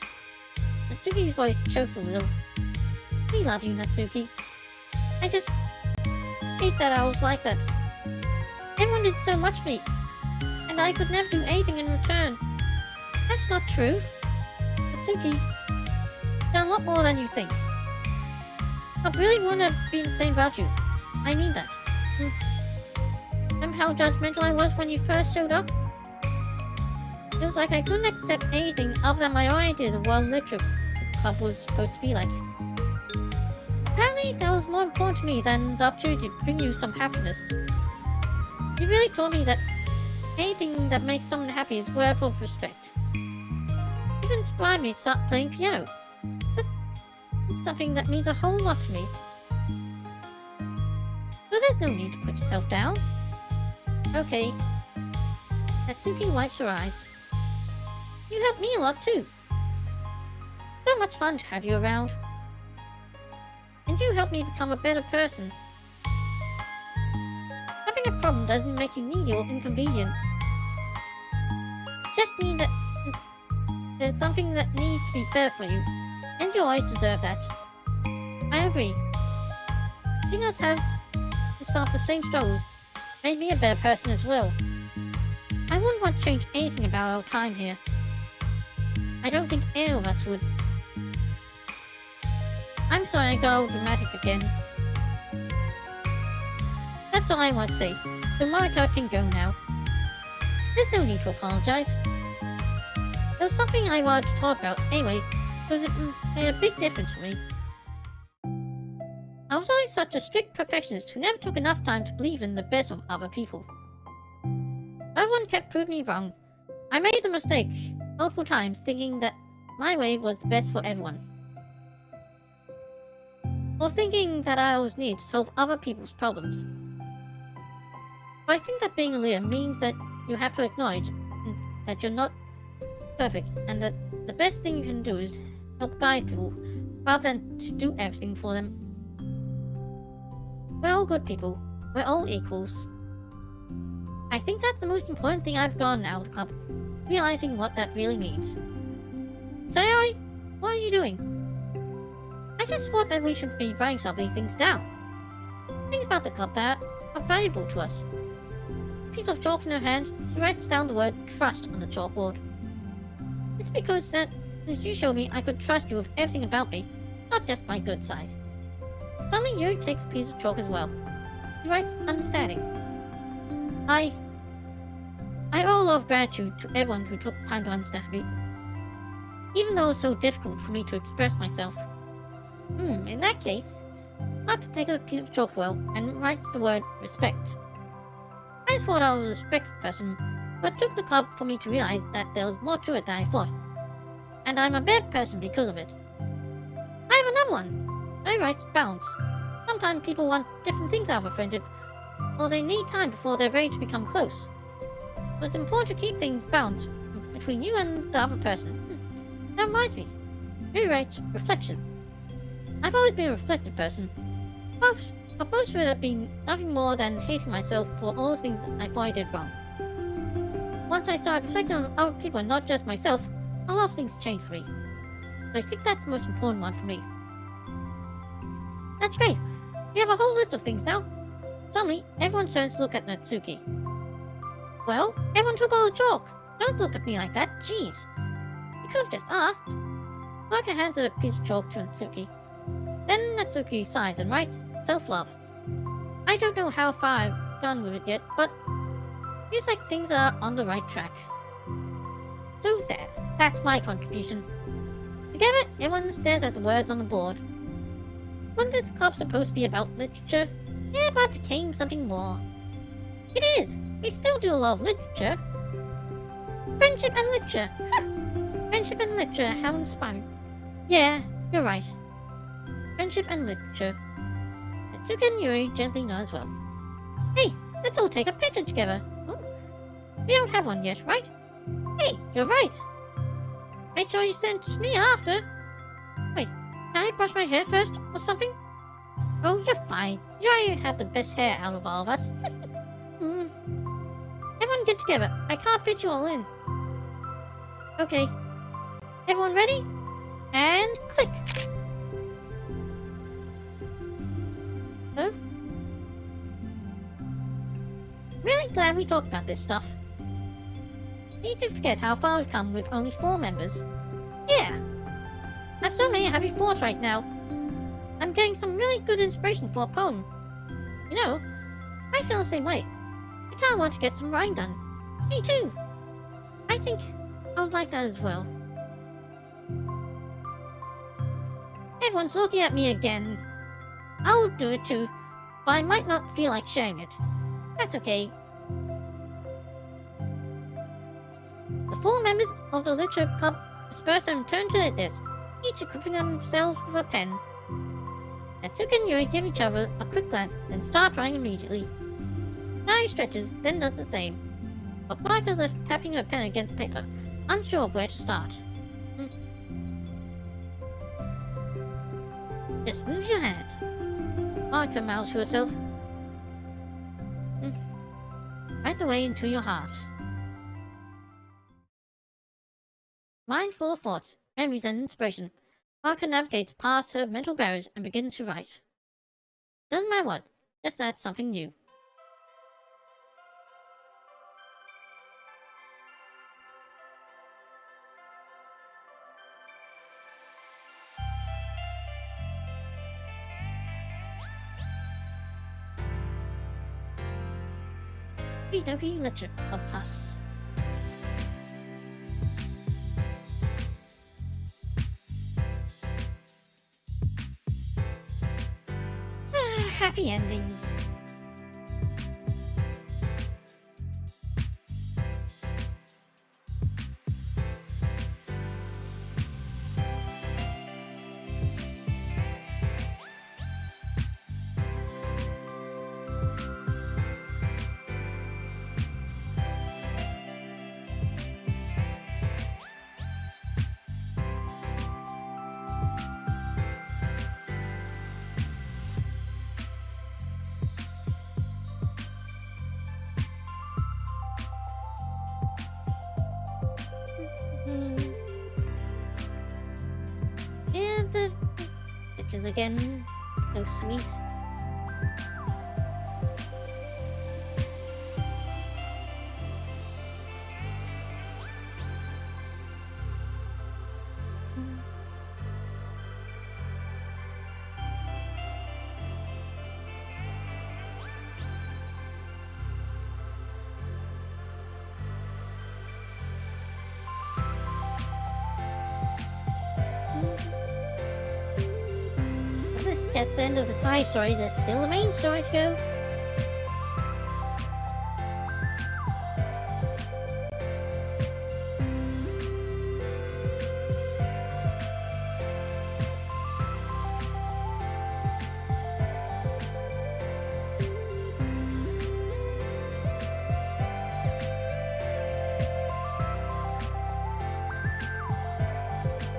Natsuki's voice chokes a little. We love you, Natsuki. I just hate that I was like that. Everyone did so much for me, and I could never do anything in return. That's not true. Natsuki, you've done a lot more than you think. I really want to be the same about you. I mean that. Remember how judgmental I was when you first showed up? It was like I couldn't accept anything other than my own ideas of what literature club was supposed to be like. Apparently, that was more important to me than the opportunity to bring you some happiness. You really taught me that anything that makes someone happy is worthy of respect. You inspired me to start playing piano. It's something that means a whole lot to me. So there's no need to put yourself down. Okay. Natsuki wipes her eyes. You helped me a lot too. So much fun to have you around. And you helped me become a better person. Having a problem doesn't make you needy or inconvenient. It just means that there's something that needs to be better for you, and you always deserve that. I agree. Seeing us have some of the same struggles made me a better person as well. I wouldn't want to change anything about our time here. I don't think any of us would. I'm sorry I got all dramatic again. That's all I want to say. The Monica can go now. There's no need to apologize. There was something I wanted to talk about anyway, because it made a big difference for me. I was always such a strict perfectionist who never took enough time to believe in the best of other people. Everyone kept proving me wrong. I made the mistake multiple times thinking that my way was the best for everyone. Or thinking that I always need to solve other people's problems. But I think that being a leader means that you have to acknowledge that you're not perfect and that the best thing you can do is help guide people rather than to do everything for them. We're all good people. We're all equals. I think that's the most important thing I've gotten out of the club, realizing what that really means. Sayori, what are you doing? I just thought that we should be writing some of these things down. Things about the club that are valuable to us. A piece of chalk in her hand, she writes down the word trust on the chalkboard. It's because that, as you showed me, I could trust you with everything about me, not just my good side. Suddenly Yuri takes a piece of chalk as well. He writes understanding. I owe a lot of gratitude to everyone who took time to understand me. Even though it was so difficult for me to express myself. In that case, I could take a piece of chalk well and write the word respect. I just thought I was a respectful person, but it took the club for me to realize that there was more to it than I thought. And I'm a better person because of it. I have another one. I write balance. Sometimes people want different things out of a friendship, or they need time before they're ready to become close. But it's important to keep things balanced between you and the other person. That reminds me. Yuri writes reflection. I've always been a reflective person. But most of it have been nothing more than hating myself for all the things I thought I did wrong. Once I started reflecting on other people and not just myself, a lot of things changed for me. So I think that's the most important one for me. That's great. We have a whole list of things now. Suddenly, everyone turns to look at Natsuki. Well, everyone took all the chalk. Don't look at me like that, jeez. You could have just asked. Monika hands her a piece of chalk to Natsuki. Then Natsuki sighs and writes, self-love. I don't know how far I've gone with it yet, but it feels like things are on the right track. So there, that's my contribution. Together, everyone stares at the words on the board. Wasn't this club supposed to be about literature? Yeah, but it became something more. It is! We still do a lot of literature. Friendship and literature. Friendship and literature, how inspiring. Yeah, you're right. Friendship and literature. Natsuki and Yuri gently nod as well. Hey, let's all take a picture together. Oh, we don't have one yet, right? Hey, you're right. Make sure you send it to me after. Wait, can I brush my hair first or something? Oh, you're fine. You already have the best hair out of all of us. Everyone get together. I can't fit you all in. Okay. Everyone ready? And click. Oh? Really glad we talked about this stuff. Need to forget how far we've come with only 4 members. Yeah. I have so many happy thoughts right now. I'm getting some really good inspiration for a poem. You know, I feel the same way. I kinda want to get some writing done. Me too. I think I would like that as well. Everyone's looking at me again. I'll do it too, but I might not feel like sharing it. That's okay. The 4 members of the literature club disperse and return to their desks, each equipping themselves with a pen. Natsuki and Yuri give each other a quick glance, then start writing immediately. Nari stretches, then does the same. But Parker's left tapping her pen against paper, unsure of where to start. Just move your hand. Parker mouths to herself. Right the way into your heart. Mindful of thoughts, memories, and inspiration, Parker navigates past her mental barriers and begins to write. Doesn't matter what, just add something new. Doki Doki Literature Club Plus. Happy ending. And the pictures again. So sweet. This is just the end of the side story. There's still the main story to go.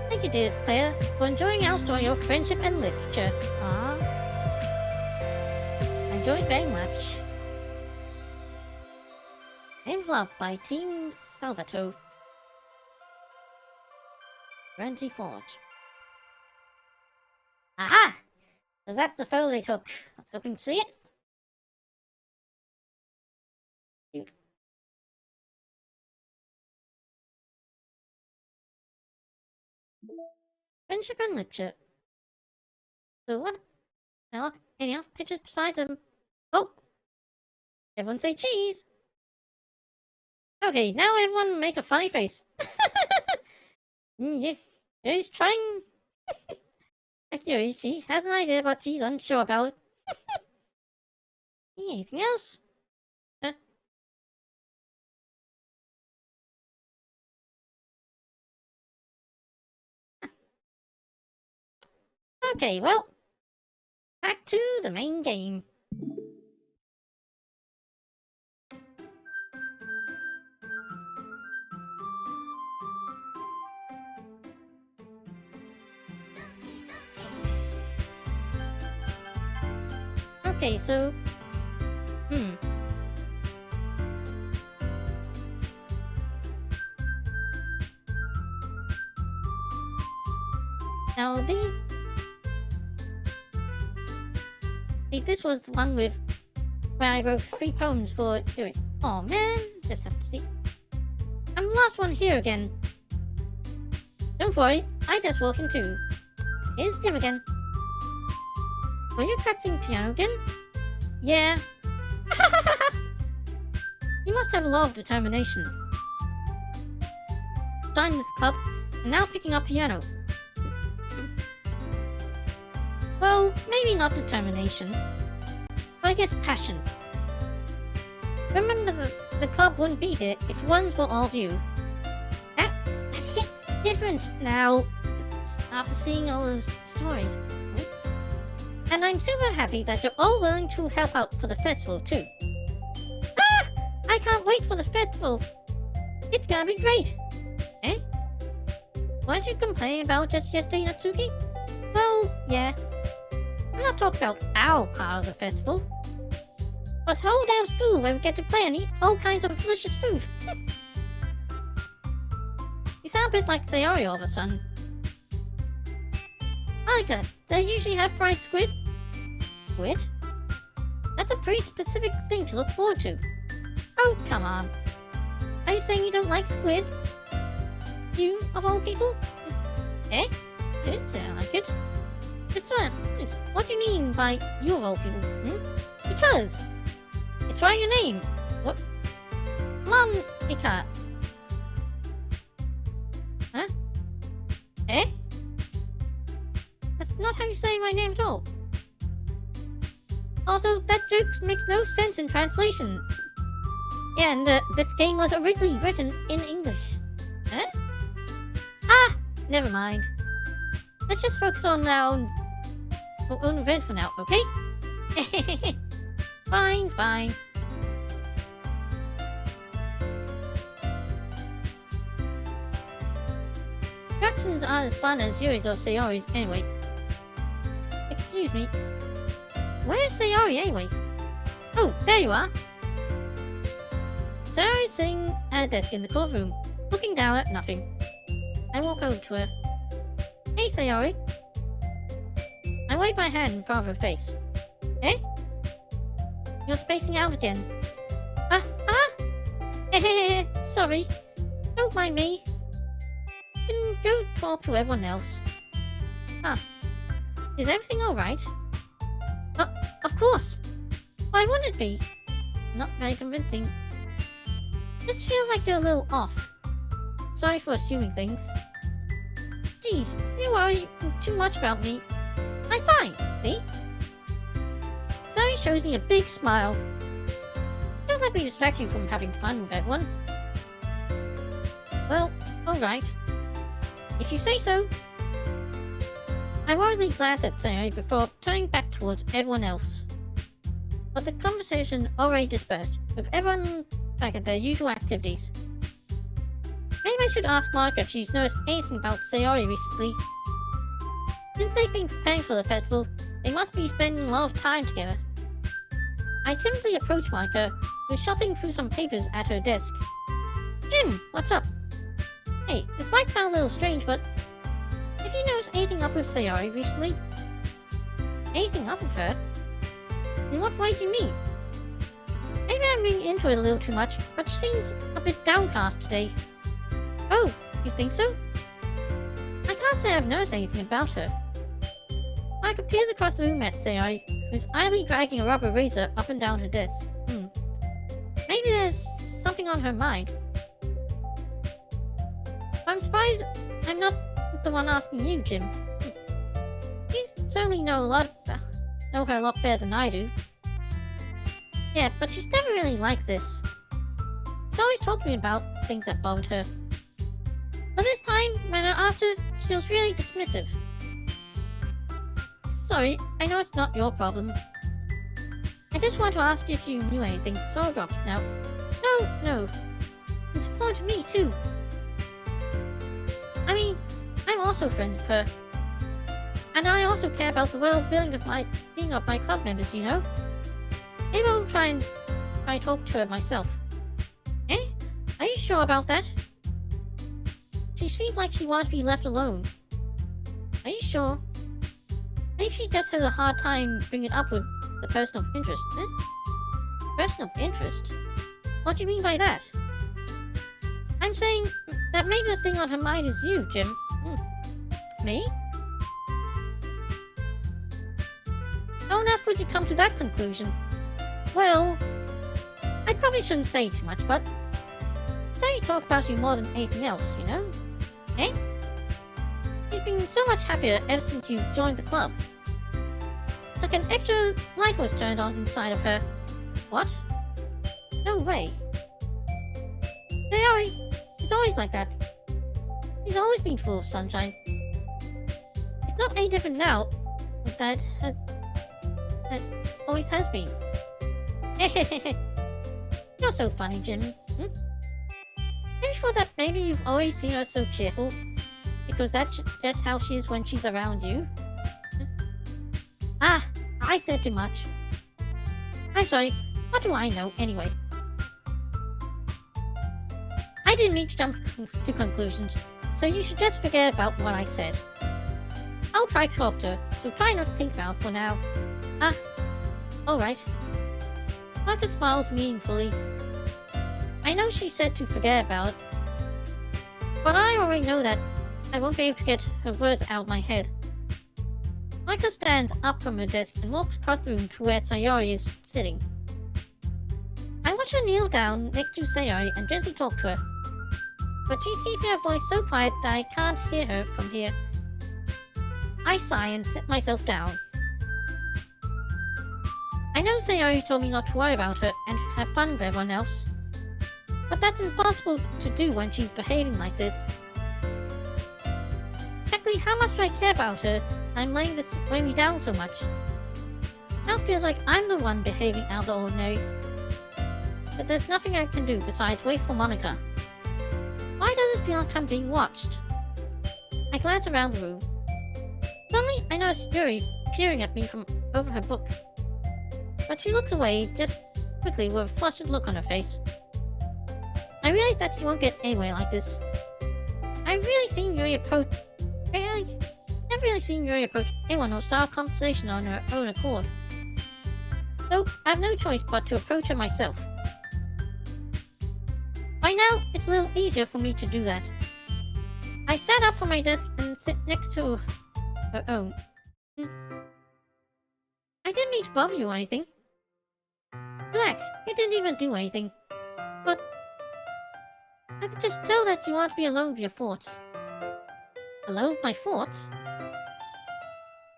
Thank you, dear player, for enjoying our story of friendship and literature. I enjoyed very much. Enveloped by Team Salvato. Ranty Forge. Aha! So that's the photo they took. I was hoping to see it. Dude. Friendship and literature. So what? Now, any other pictures besides them? Oh! Everyone say cheese! Okay, now everyone make a funny face. Yeah, Yuri's trying. Like Yuri, she has an idea but she's unsure about it. Anything else? Okay, well, back to the main game. Okay, so... Now, this was the one where I wrote 3 poems for doing. Oh man, just have to see. I'm the last one here again. Don't worry, I just walked in too. Here's Jim again. Were you practicing piano again? Yeah. You must have a lot of determination. Starting this club, and now picking up piano. Well, maybe not determination, but I guess passion. Remember, the club wouldn't be here if it wasn't for all of you. That hits different now, after seeing all those stories. And I'm super happy that you're all willing to help out for the festival, too. Ah! I can't wait for the festival! It's gonna be great! Eh? Weren't you complaining about just yesterday, Natsuki? Well, yeah. I'm not talking about our part of the festival. But it's a whole damn school where we get to play and eat all kinds of delicious food. You sound a bit like Sayori all of a sudden. Monica, they usually have fried squid? Squid? That's a pretty specific thing to look forward to. Oh, come on. Are you saying you don't like squid? You, of all people? Eh? I didn't say I like it. What do you mean by you of all people? Because it's right in your name. What? Monica. Huh? Eh? That's not how you say my name at all. Also, that joke makes no sense in translation. Yeah, and this game was originally written in English. Huh? Ah! Never mind. Let's just focus on our own event for now, okay? Fine, fine. Captions aren't as fun as yours or Sayori's anyway. Excuse me. Where's Sayori anyway? Oh, there you are. Sayori's sitting at a desk in the courtroom, looking down at nothing. I walk over to her. Hey, Sayori. I wave my hand in front of her face. Eh? You're spacing out again. Sorry. Don't mind me. Can go talk to everyone else. Is everything alright? Of course. Why wouldn't it be? Not very convincing. Just feels like they're a little off. Sorry for assuming things. Geez, you worry too much about me. I'm fine, see? Sari shows me a big smile. Don't let me distract you from having fun with everyone. Well, alright. If you say so. I worriedly glanced at Sari before turning back towards everyone else. But the conversation already dispersed, with everyone back at their usual activities. Maybe I should ask Monica if she's noticed anything about Sayori recently. Since they've been preparing for the festival, they must be spending a lot of time together. I timidly approached Monica, who was shuffling through some papers at her desk. Jim, what's up? Hey, this might sound a little strange, but have you noticed anything up with Sayori recently? Anything up with her? In what way do you mean? Maybe I'm reading into it a little too much, but she seems a bit downcast today. Oh, you think so? I can't say I've noticed anything about her. Mike peers across the room at Sayori, who's idly dragging a rubber razor up and down her desk. Maybe there's something on her mind. I'm surprised I'm not the one asking you, Jim. You certainly know her a lot better than I do. Yeah, but she's never really like this. She's always talked to me about things that bothered her. But this time, when I asked her, she was really dismissive. Sorry, I know it's not your problem. I just wanted to ask if you knew anything, so I dropped it now. No. It's important to me, too. I mean, I'm also friends with her. And I also care about the well-being of my club members, you know? Maybe I'll try and talk to her myself. Eh? Are you sure about that? She seemed like she wanted to be left alone. Are you sure. Maybe she just has a hard time bringing up with the person of interest. Eh? Person of interest? What do you mean by that? I'm saying that maybe the thing on her mind is you, Jim. Me? How on earth would you come to that conclusion? Well, I probably shouldn't say too much, but say talk about you more than anything else, you know? Eh? You've been so much happier ever since you joined the club. It's like an extra light was turned on inside of her. What? No way. Sayori, it's always like that. She's always been full of sunshine. It's not any different now, but that always has been. You're so funny, Jim. Are you sure that maybe you've always seen her so cheerful? Because that's just how she is when she's around you? Ah, I said too much. I'm sorry, what do I know anyway? I didn't mean to jump to conclusions, so you should just forget about what I said. I'll try to talk to her, so try not to think about it for now. Ah, alright. Marcus smiles meaningfully. I know she said to forget about it, but I already know that I won't be able to get her words out of my head. Micah stands up from her desk and walks across the room to where Sayori is sitting. I watch her kneel down next to Sayori and gently talk to her, but she's keeping her voice so quiet that I can't hear her from here. I sigh and sit myself down. I know Sayori told me not to worry about her and have fun with everyone else, but that's impossible to do when she's behaving like this. Exactly how much do I care about her? I'm letting this weigh me down so much. Now it feels like I'm the one behaving out of the ordinary. But there's nothing I can do besides wait for Monica. Why does it feel like I'm being watched? I glance around the room. Suddenly, I notice Yuri peering at me from over her book. But she looks away just quickly with a flustered look on her face. I realize that she won't get anywhere like this. I've really seen Yuri approach... Never really seen Yuri approach anyone or start a conversation on her own accord. So, I have no choice but to approach her myself. By now, it's a little easier for me to do that. I stand up from my desk and sit next to her own. I didn't mean to bother you or anything. Relax, you didn't even do anything. But I could just tell that you want to be alone with your thoughts. Alone with my thoughts?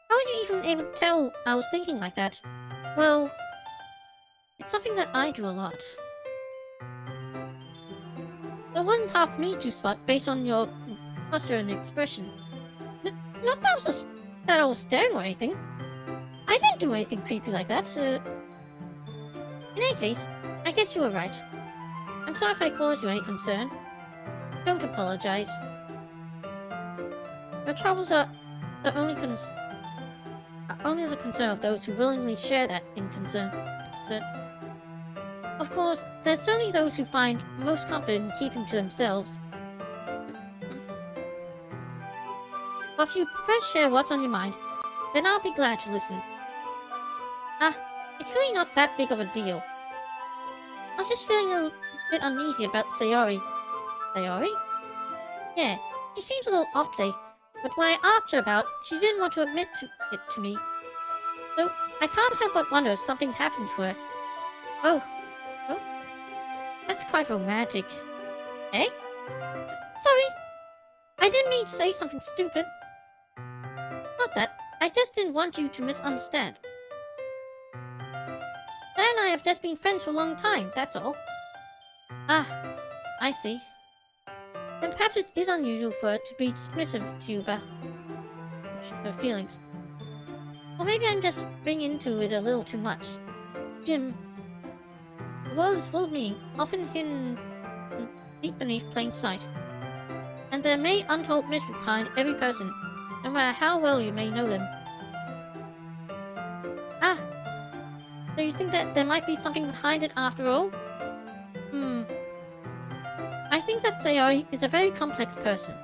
How were you even able to tell I was thinking like that? Well, it's something that I do a lot. It wasn't hard for me to spot based on your posture and expression. Not that I was staring or anything. I didn't do anything creepy like that. In any case, I guess you were right. I'm sorry if I caused you any concern. Don't apologize. Your troubles are only the concern of those who willingly share that in concern. Of course, there's certainly those who find most comfort in keeping to themselves. But if you prefer to share what's on your mind, then I'll be glad to listen. It's really not that big of a deal. I was just feeling a little bit uneasy about Sayori. Sayori? Yeah, she seems a little off today, but when I asked her about it, she didn't want to admit it to me. So, I can't help but wonder if something happened to her. Oh, that's quite romantic. Eh? Sorry, I didn't mean to say something stupid. Not that, I just didn't want you to misunderstand. Claire and I have just been friends for a long time, that's all. Ah, I see. Then perhaps it is unusual for her to be dismissive to you about her feelings. Or maybe I'm just bringing into it a little too much. Jim, the world is full of meaning, often hidden deep beneath plain sight. And there may be untold mystery behind every person, no matter how well you may know them. Ah, so you think that there might be something behind it after all? I think that Sayori is a very complex person.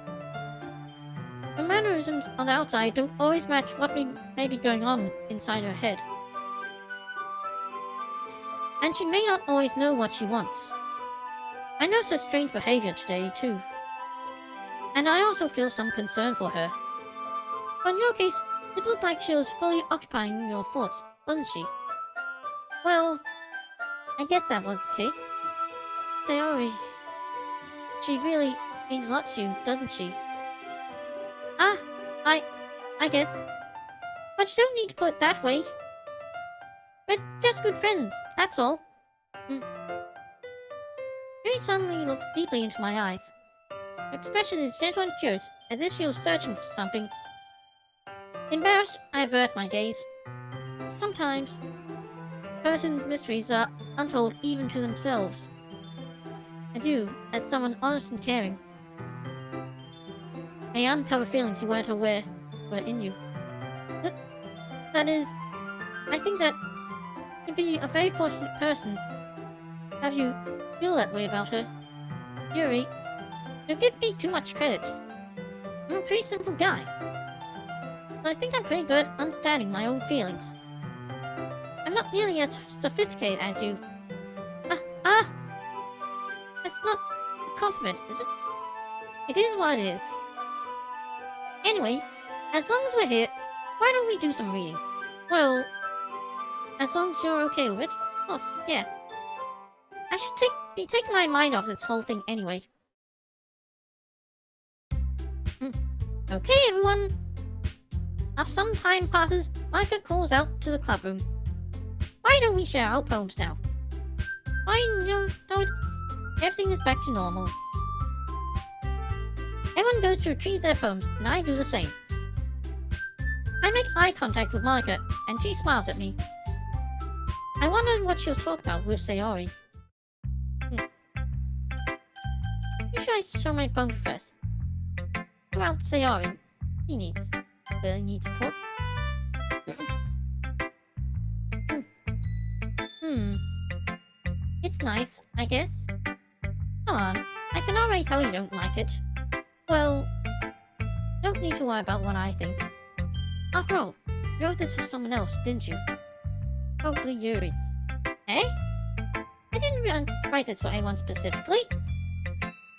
Her mannerisms on the outside don't always match what may be going on inside her head. And she may not always know what she wants. I noticed her strange behavior today, too. And I also feel some concern for her. But in your case, it looked like she was fully occupying your thoughts, wasn't she? Well, I guess that was the case. Sayori, she really means a lot to you, doesn't she? I guess. But you don't need to put it that way. We're just good friends, that's all. Yuri suddenly looks deeply into my eyes. Her expression is gentle and curious, as if she was searching for something. Embarrassed, I avert my gaze. Sometimes, person's mysteries are untold even to themselves. I do, as someone honest and caring. I uncover feelings you weren't aware were in you. That is, I think that you'd be a very fortunate person. Have you feel that way about her? Yuri, you give me too much credit. I'm a pretty simple guy. I think I'm pretty good at understanding my own feelings. I'm not nearly as sophisticated as you. That's not a compliment, is it? It is what it is. Anyway, as long as we're here, why don't we do some reading? Well, as long as you're okay with it, of course, yeah. I should be taking my mind off this whole thing anyway. Okay, everyone. After some time passes, Micah calls out to the club room. Why don't we share our poems now? Everything is back to normal. Everyone goes to retrieve their poems, and I do the same. I make eye contact with Monica, and she smiles at me. I wondered what she was talking about with Sayori. Who should I show my poem first? About Sayori. He really needs support. It's nice, I guess. Come on, I can already tell you don't like it. Well, don't need to worry about what I think. After all, you wrote this for someone else, didn't you? Probably Yuri. Eh? I didn't write this for anyone specifically.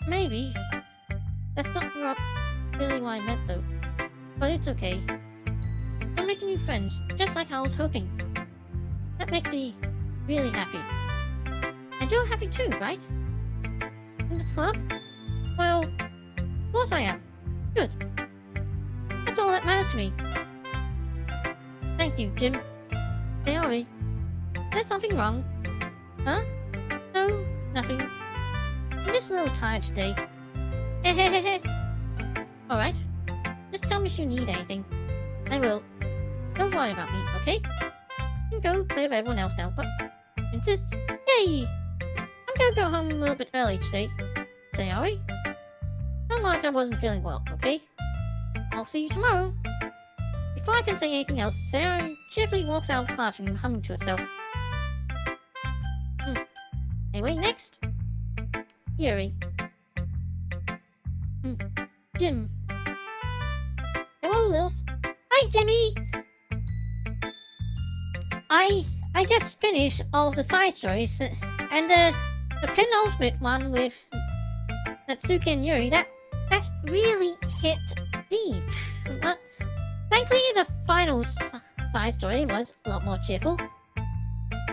Maybe. That's not really what I meant though. But it's okay. I'm making new friends, just like I was hoping. That makes me really happy. And you're happy too, right? In the club? Well, of course I am. Good. That's all that matters to me. Thank you, Jim. Sayori, is there something wrong? Huh? No, nothing. I'm just a little tired today. Alright. Just tell me if you need anything. I will. Don't worry about me, okay? You can go play with everyone else now, but insist. Yay! I'm gonna go home a little bit early today. Sayori? Don't like I wasn't feeling well, okay? I'll see you tomorrow. Before I can say anything else, Sayori cheerfully walks out of the classroom humming to herself. Anyway, next. Yuri. Jim. Hello, Lilf. Hi, Jimmy! I just finished all of the side stories, and the penultimate one with Natsuki and Yuri, that really hit deep. But thankfully, the final side story was a lot more cheerful.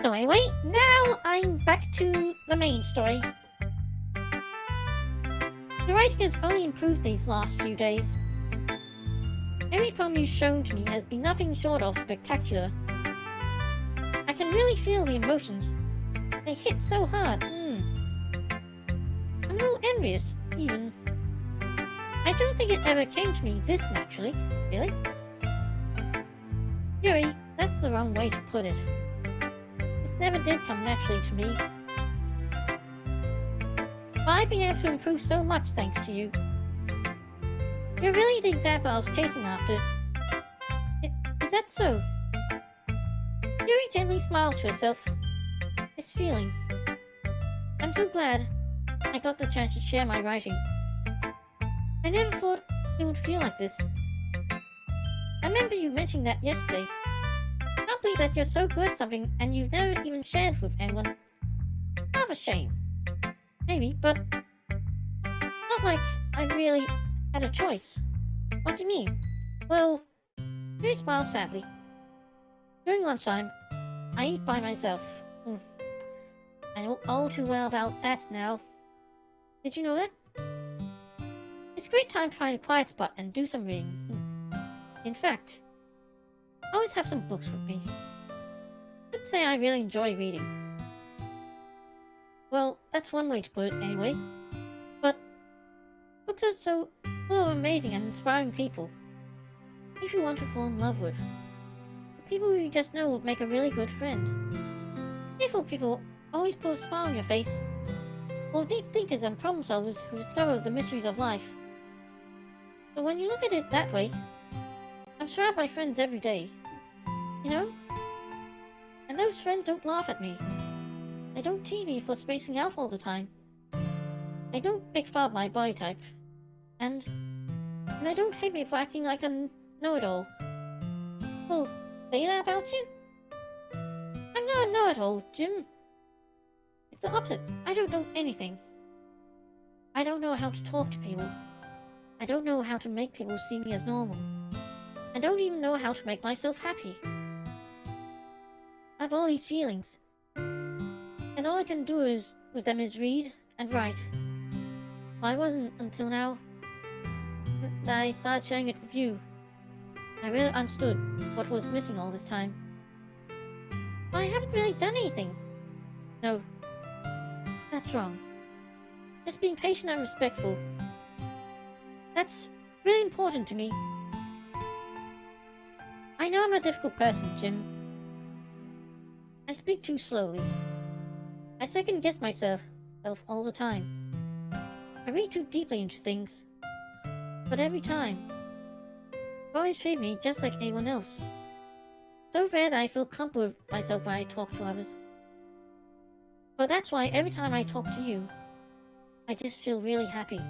So anyway, now I'm back to the main story. The writing has only improved these last few days. Every poem you've shown to me has been nothing short of spectacular. I can really feel the emotions. They hit so hard. I'm a little envious, even. I don't think it ever came to me this naturally, really. Yuri, that's the wrong way to put it. This never did come naturally to me. But I've been able to improve so much thanks to you. You're really the example I was chasing after. Is that so? Yuri gently smiled to herself. This feeling. I'm so glad I got the chance to share my writing. I never thought it would feel like this. I remember you mentioning that yesterday. I can't believe that you're so good at something and you've never even shared with anyone. Kind of a shame. Maybe, but not like I really had a choice. What do you mean? Well, you smile sadly. During lunchtime, I eat by myself. I know all too well about that now. Did you know that? It's a great time to find a quiet spot and do some reading. In fact, I always have some books with me. I'd say I really enjoy reading. Well, that's one way to put it anyway. But books are so full of amazing and inspiring people. People you want to fall in love with. People you just know will make a really good friend. Playful people always put a smile on your face. Or deep thinkers and problem solvers who discover the mysteries of life. So when you look at it that way, I'm surrounded by friends every day. You know? And those friends don't laugh at me. They don't tease me for spacing out all the time. They don't make fun of my body type. And they don't hate me for acting like a know-it-all. Oh, say that about you? I'm not a know-it-all, Jim. It's the opposite. I don't know anything. I don't know how to talk to people. I don't know how to make people see me as normal. I don't even know how to make myself happy. I have all these feelings. And all I can do with them is read and write. Well, I wasn't until now that I started sharing it with you. I really understood what was missing all this time. But I haven't really done anything. No. That's wrong. Just being patient and respectful. That's really important to me. I know I'm a difficult person, Jim. I speak too slowly. I second guess myself all the time. I read too deeply into things. But every time, I've always treated me just like anyone else. So rare that I feel comfortable with myself when I talk to others. But that's why every time I talk to you, I just feel really happy.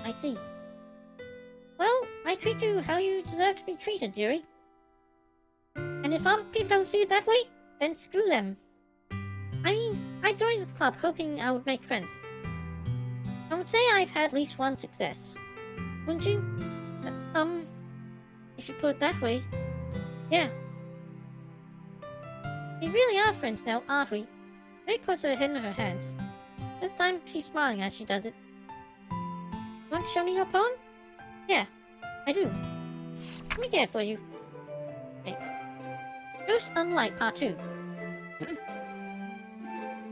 I see. Well, I treat you how you deserve to be treated, Yuri. And if other people don't see it that way, then screw them. I mean, I joined this club hoping I would make friends. I would say I've had at least one success. Wouldn't you? If you put it that way. Yeah. We really are friends now, aren't we? Ray puts her head in her hands. This time, she's smiling as she does it. Want to show me your poem? Yeah, I do. Let me get it for you. Okay. Ghost on Light Part 2.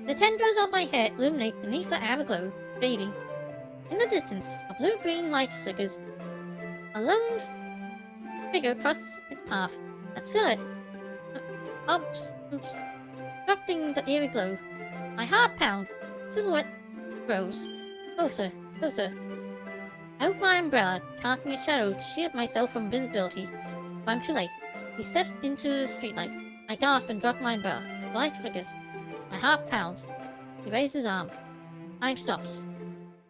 The tendrils of my hair illuminate beneath the amber glow, fading. In the distance, a blue-green light flickers. A lone figure crosses its path, a silhouette obstructing the eerie glow. My heart pounds. Silhouette grows closer, closer. I hope my umbrella, casting a shadow to shield myself from visibility. But I'm too late. He steps into the streetlight. I gasp and drop my umbrella. The light flickers. My heart pounds. He raises his arm. Time stops.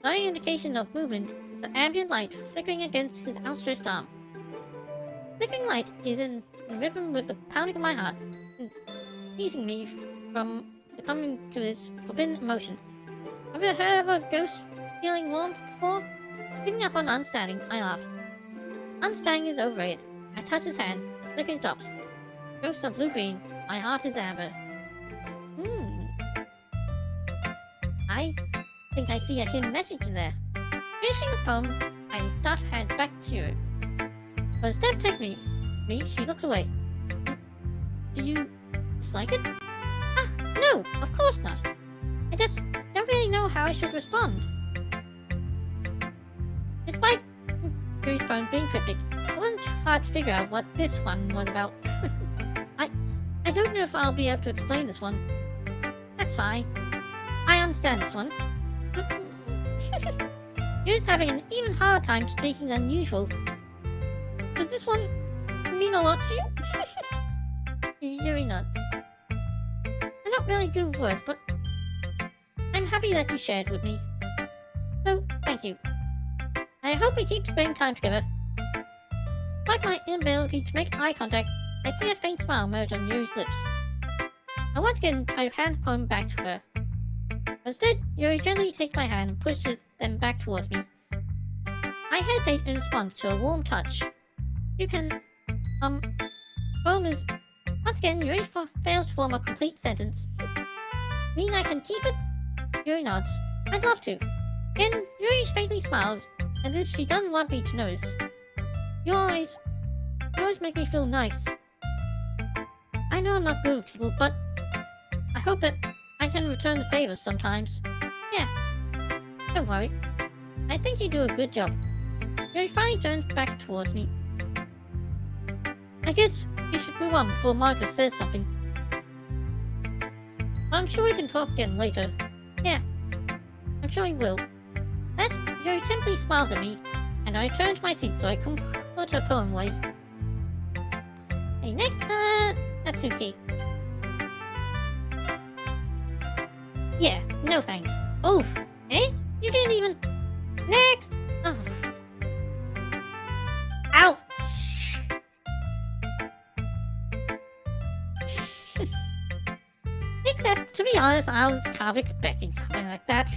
The only indication of movement is the ambient light flickering against his outstretched arm. Flickering light is in rhythm with the pounding of my heart, teasing me from succumbing to this forbidden emotion. Have you heard of a ghost feeling warm before? Giving up on understanding, I laughed. Understanding is overrated. I touch his hand. The flickering stops. Ghosts are blue-green. My heart is amber. I think I see a hidden message in there. Finishing the poem, I start to hand back to her. But instead of taking me, she looks away. Do you dislike it? Ah, no, of course not. I just don't really know how I should respond. Despite Yuri's poem being cryptic, it wasn't hard to figure out what this one was about. I don't know if I'll be able to explain this one. That's fine. I understand this one. Yuri's having an even harder time speaking than usual. Does this one mean a lot to you? Yuri nods. I'm not really good with words, but I'm happy that you shared with me. So, thank you. I hope we keep spending time together. Despite my inability to make eye contact, I see a faint smile emerge on Yuri's lips. I once again try to hand the poem back to her. Instead, Yuri gently takes my hand and pushes them back towards me. I hesitate in response to a warm touch. You can, poem is... Once again, Yuri fails to form a complete sentence. Mean I can keep it? Yuri nods. I'd love to. Again, Yuri faintly smiles, and as she doesn't want me to notice. You always make me feel nice. I know I'm not good with people, but I hope that I can return the favors sometimes. Yeah, don't worry. I think you do a good job. Yuri finally turns back towards me. I guess we should move on before Marcus says something. I'm sure we can talk again later. Yeah, I'm sure he will. That Yuri simply smiles at me, and I return to my seat so I can put her poem away. Hey, next, Natsuki. Yeah, no thanks. Oof. Eh? You didn't even... Next! Oh. Ouch! Except, to be honest, I was kind of expecting something like that.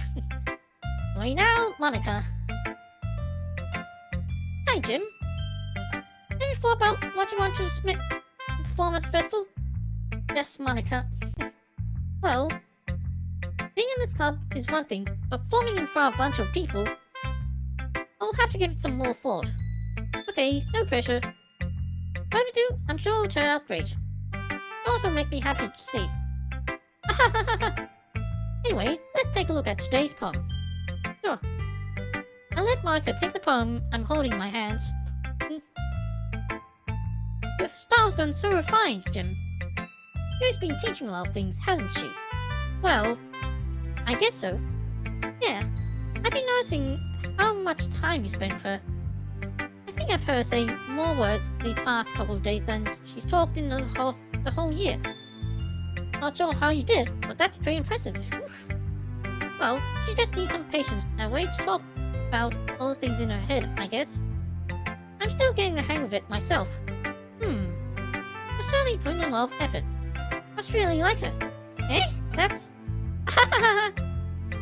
Wait now, Monica. Hi, Jim. Have you thought about what you want to submit and perform at the festival? Yes, Monica. Well, being in this club is one thing, but performing in front of a bunch of people, I'll have to give it some more thought. Okay, no pressure. Whatever you do, I'm sure it'll turn out great. It'll also make me happy to see. Anyway, let's take a look at today's poem. Sure. I'll let Monica take the poem I'm holding in my hands. Your style's gone so refined, Jim. She's been teaching a lot of things, hasn't she? Well, I guess so. Yeah, I've been noticing how much time you spend with her. I think I've heard her say more words these past couple of days than she's talked in the whole year. Not sure how you did, but that's pretty impressive. Well, she just needs some patience and a way to talk about all the things in her head, I guess. I'm still getting the hang of it myself. You're certainly putting in a lot of effort. Must really like her. Eh? That's...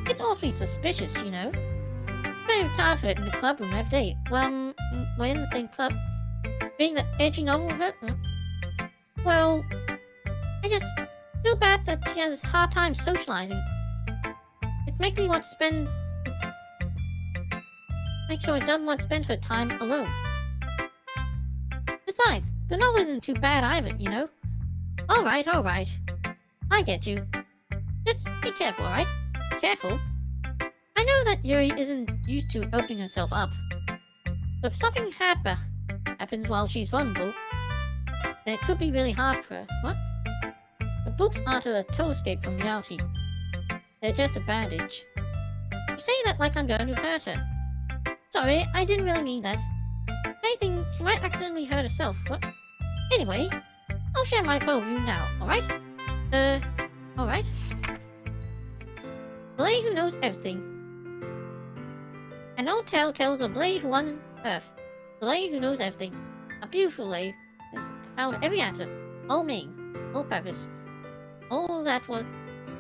It's awfully suspicious, you know. Spending time with her in the club room every day. Well, we're in the same club. Reading the edgy novel with her. Well, I just feel bad that she has a hard time socializing. It makes me want to make sure she doesn't want to spend her time alone. Besides, the novel isn't too bad either, you know. Alright. I get you. Just be careful, alright? Careful? I know that Yuri isn't used to opening herself up. But if something happens while she's vulnerable, then it could be really hard for her. What? The books aren't a total escape from reality. They're just a bandage. You say that like I'm going to hurt her. Sorry, I didn't really mean that. If anything, she might accidentally hurt herself. What? Anyway, I'll share my poem with you now, alright? Alright. The lady who knows everything. An old tale tells of a lady who wanders the earth. The lady who knows everything. A beautiful lady has found every answer. All meaning. All purpose. All that was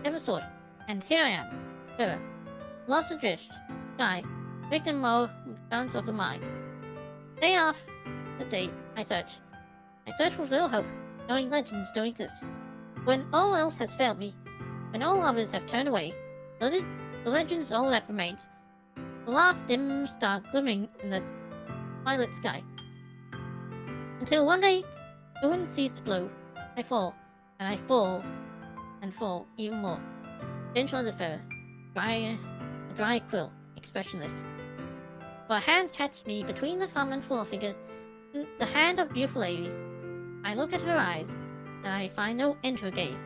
ever sought. And here I am. River. Lost adrift. Die. Victim of balance of the mind. Day after the day, I search. I search with little hope, knowing legends don't exist. When all else has failed me, when all others have turned away, the legend's all that remains. The last dim star glimmering in the violet sky. Until one day, the wind ceased to blow. I fall, and I fall, and fall even more. Gentle as a feather, a dry quill, expressionless. For a hand catches me between the thumb and forefinger, the hand of beautiful lady. I look at her eyes, and I find no end to her gaze.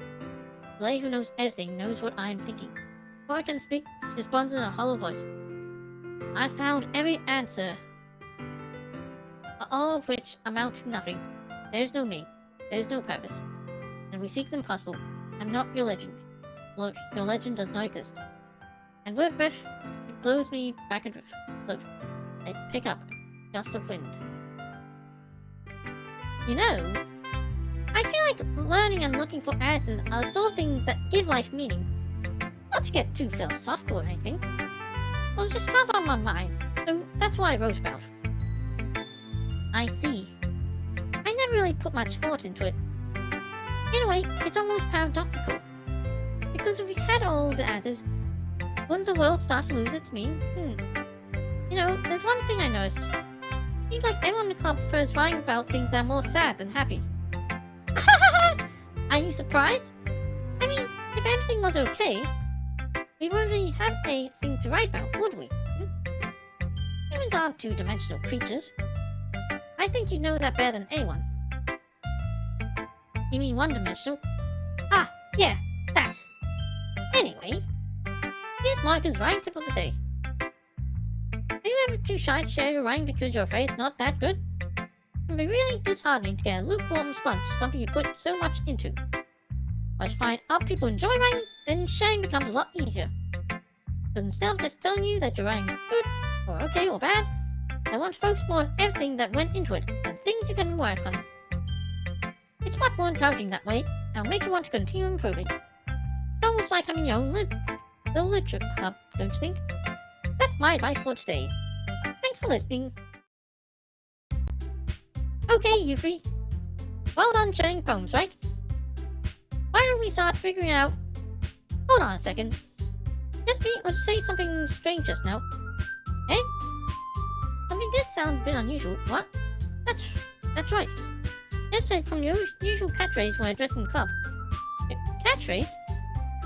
The lady who knows everything knows what I am thinking. Before I can speak, she responds in a hollow voice. I found every answer, all of which amount to nothing. There is no me, there is no purpose. And if we seek the impossible, I'm not your legend. Your legend does not exist. And with a breath, it blows me back adrift. Look, a pickup, gust of wind. You know, I feel like learning and looking for answers are the sort of things that give life meaning. Not to get too philosophical or anything. It was just kind of on my mind, so that's what I wrote about. I see. I never really put much thought into it. In a way, it's almost paradoxical. Because if we had all the answers, wouldn't the world start to lose its meaning? You know, there's one thing I noticed. Seems like everyone in the club prefers writing about things that are more sad than happy. Are you surprised? I mean, if everything was okay, we wouldn't really have anything to write about, would we? Humans aren't two-dimensional creatures. I think you know that better than anyone. You mean one-dimensional? Ah, yeah, that. Anyway, here's Marcus' writing tip of the day. Are you ever too shy to share your writing because you're afraid it's not that good? It can be really disheartening to get a lukewarm response to something you put so much into. But if you find other people enjoy writing, then sharing becomes a lot easier. But instead of just telling you that your writing is good, or okay, or bad, I want to focus more on everything that went into it, and things you can work on. It's much more encouraging that way, and will make you want to continue improving. It's almost like having your own little literature club, don't you think? That's my advice for today. Thanks for listening. Okay, you three. Well done sharing poems, right? Why don't we start figuring out... Hold on a second. Just me or say something strange just now. Eh? Something did sound a bit unusual. What? That's right. Different from your usual catchphrase when addressing the club. Catchphrase?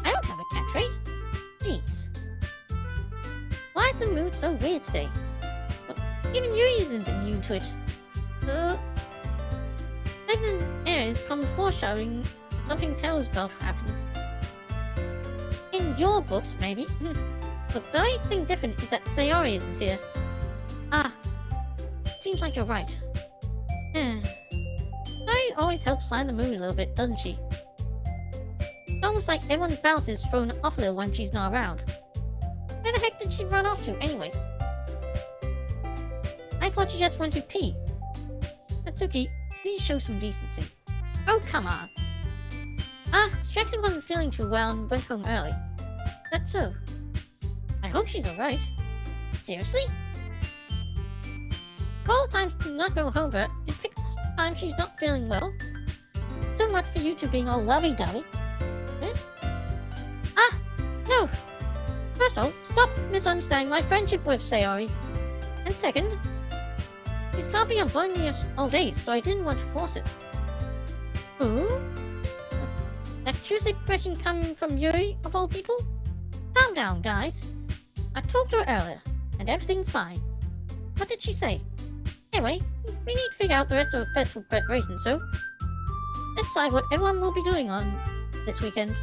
I don't have a catchphrase. Jeez. Why is the mood so weird today? Well, even Yuri isn't immune to it. Second airs come foreshadowing something tells about happening. In your books, maybe. But the only thing different is that Sayori isn't here. Ah, seems like you're right. Sayori always helps lighten the mood a little bit, doesn't she? It's almost like everyone's balance is thrown off a little when she's not around. Where the heck did she run off to, anyway? I thought she just went to pee. Natsuki, please show some decency. Oh, come on. She actually wasn't feeling too well and went home early. That's so. I hope she's alright. Seriously? All the times to not go home, but it picks the time she's not feeling well. So much for you two being all lovey-dovey. No! First of all, stop misunderstanding my friendship with Sayori. And second, these can't be avoiding me all day, so I didn't want to force it. Ooh? That curious expression coming from Yuri, of all people? Calm down, guys. I talked to her earlier, and everything's fine. What did she say? Anyway, we need to figure out the rest of the festival preparation, so... let's decide what everyone will be doing on this weekend.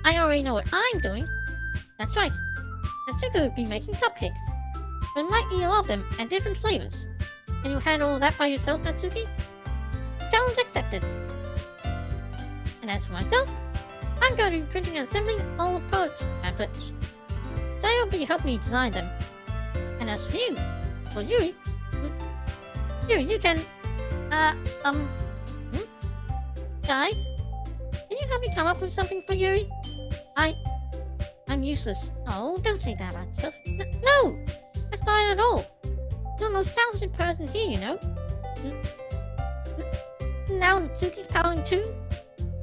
I already know what I'm doing. That's right. Natsuko will be making cupcakes. We might eat a lot of them, and different flavors. Can you handle all that by yourself, Natsuki? Challenge accepted. And as for myself, I'm going to be printing and assembling all the product pamphlets. Saya will be helping me design them. And as for you, well, Yuri, you can, guys, can you help me come up with something for Yuri? I'm useless. Oh, don't say that about yourself. No! That's not it at all. You're the most talented person here, you know. Now Natsuki's powering too?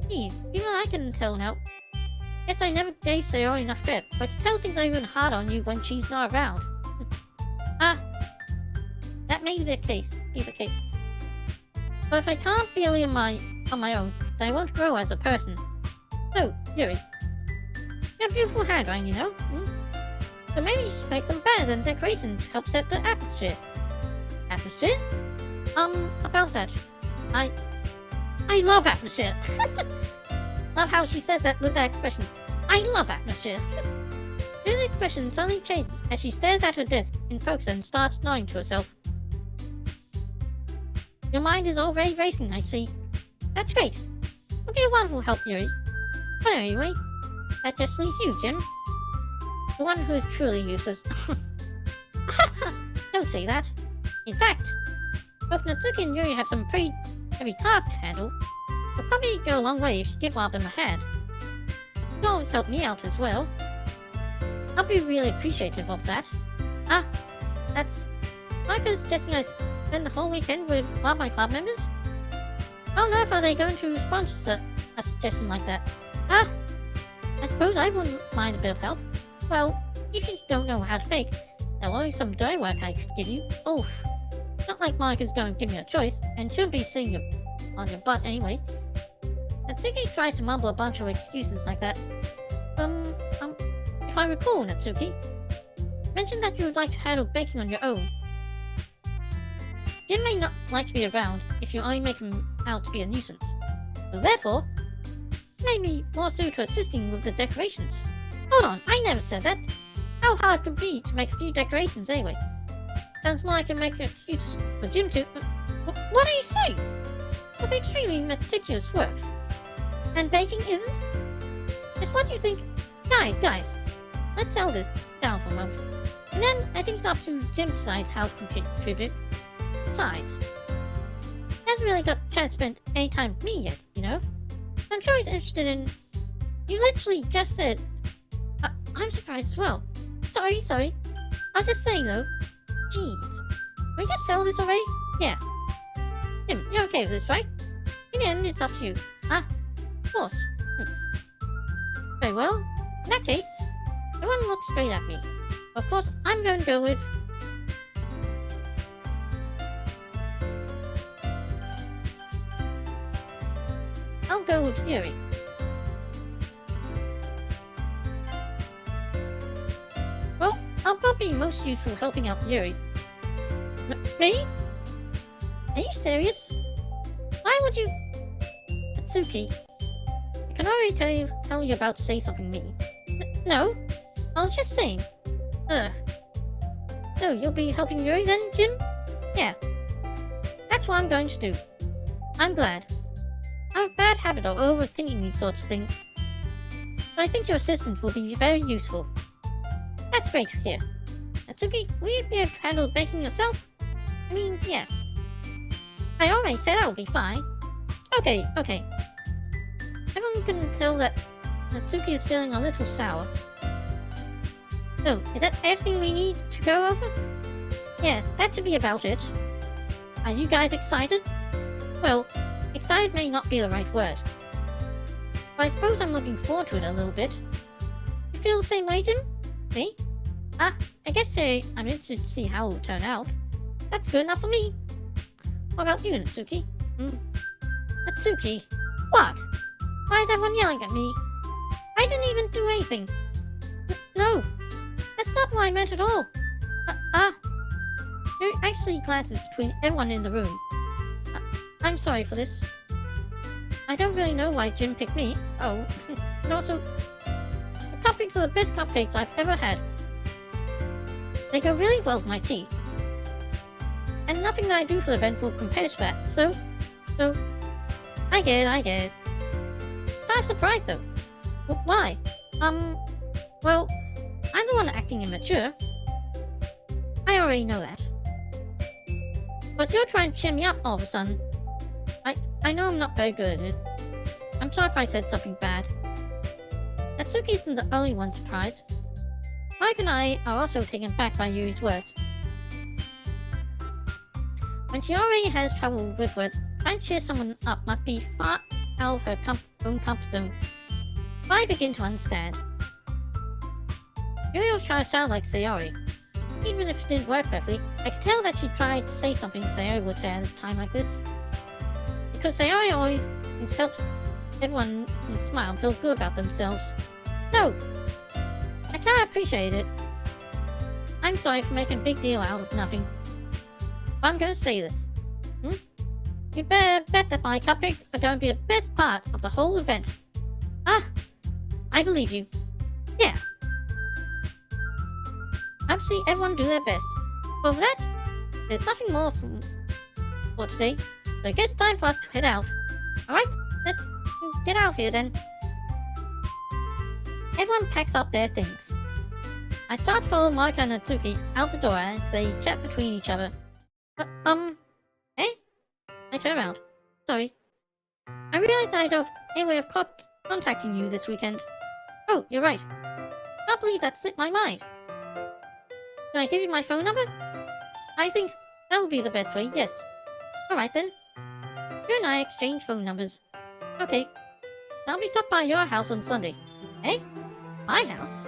Jeez, even I can tell now. Guess I never gave Sayori enough credit, but to tell things are even hard on you when she's not around. That may be the case. But if I can't be on my own, then I won't grow as a person. So, Yuri, you have beautiful handwriting, you know. So maybe you should make some banners and decorations to help set the atmosphere. Atmosphere? About that. I love atmosphere. Love how she says that with that expression. I love atmosphere. This expression suddenly changes as she stares at her desk in focus and starts nodding to herself. Your mind is already racing, I see. That's great. Would be a wonderful help, Yuri. But anyway, that just leaves you, Jim. The one who is truly useless. don't say that. In fact, both Natsuki and Yuri have some pretty heavy tasks to handle. It'll probably go a long way if you give one of them a hand. You can always help me out as well. I'll be really appreciative of that. Ah, that's... Micah's suggesting I spend the whole weekend with one of my club members? I don't know if they're going to respond to a suggestion like that. Ah, I suppose I wouldn't mind a bit of help. Well, if you don't know how to bake, there's always some dirty work I could give you. Oof. Not like Micah's going to give me a choice, and shouldn't be sitting on your butt anyway. Natsuki tries to mumble a bunch of excuses like that. If I recall, Natsuki, mentioned that you would like to handle baking on your own. Jin may not like to be around if you only make him out to be a nuisance. So therefore, it may be more suited to assisting with the decorations. Hold on, I never said that. How hard could it be to make a few decorations anyway? Sounds more like I can make an excuse for Jim to... What are you saying? It'll be extremely meticulous work. And baking isn't? Just what do you think? Guys, let's settle this down for a moment. And then I think it's up to Jim to decide how to contribute. Besides, he hasn't really got a chance to spend any time with me yet, you know? I'm sure he's interested in... You literally just said... I'm surprised as well. Sorry. I was just saying though. Jeez. Can we just settle this already? Yeah. Jim, you're okay with this, right? In the end, it's up to you. Ah, of course. Very well. In that case, everyone look straight at me. Of course, I'm going to go with... I'll go with Yuri. Well, I'll probably be most useful helping out Yuri. Me? Are you serious? Why would you... Natsuki, I can already tell you about to say something mean. No, I was just saying. So, you'll be helping Yuri then, Jim? Yeah. That's what I'm going to do. I'm glad. I have a bad habit of overthinking these sorts of things. But I think your assistance will be very useful. That's great to hear. Natsuki, will you be able to handle baking yourself? I mean, yeah. I already said I would be fine. Okay. Everyone can tell that Natsuki is feeling a little sour. So, is that everything we need to go over? Yeah, that should be about it. Are you guys excited? Well, excited may not be the right word. But I suppose I'm looking forward to it a little bit. You feel the same way, Jim? Me? I guess I'm interested to see how it will turn out. That's good enough for me. What about you, Natsuki? Natsuki? What? Why is everyone yelling at me? I didn't even do anything. No, that's not what I meant at all. Yuri actually glances between everyone in the room. I'm sorry for this. I don't really know why Jim picked me. Oh, and also, the cupcakes are the best cupcakes I've ever had. They go really well with my tea. And nothing that I do for the event will compare to that, so, I get it. Kind of surprised though. Why? Well, I'm the one acting immature. I already know that. But you're trying to cheer me up all of a sudden. I know I'm not very good at it. I'm sorry if I said something bad. Natsuki isn't the only one surprised. Mike and I are also taken back by Yuri's words. When she already has trouble with words, trying to cheer someone up must be far out of her own comfort zone. I begin to understand. Yuri was trying to sound like Sayori. Even if it didn't work perfectly, I could tell that she tried to say something Sayori would say at a time like this. Because Sayori always helps everyone smile and feel good about themselves. No! I can't appreciate it. I'm sorry for making a big deal out of nothing. But I'm going to say this. You better bet that my cupcakes are going to be the best part of the whole event. I believe you. Yeah. I'll see everyone do their best. But for that, there's nothing more for today. So I guess it's time for us to head out. Alright, let's get out here then. Everyone packs up their things. I start following Marika and Natsuki out the door as they chat between each other. Eh? I turn around. Sorry. I realized I don't have any way of contacting you this weekend. Oh, you're right. Can't believe that slipped my mind. Can I give you my phone number? I think that would be the best way, yes. Alright then. You and I exchange phone numbers. Okay. I'll be stopped by your house on Sunday. Eh? My house?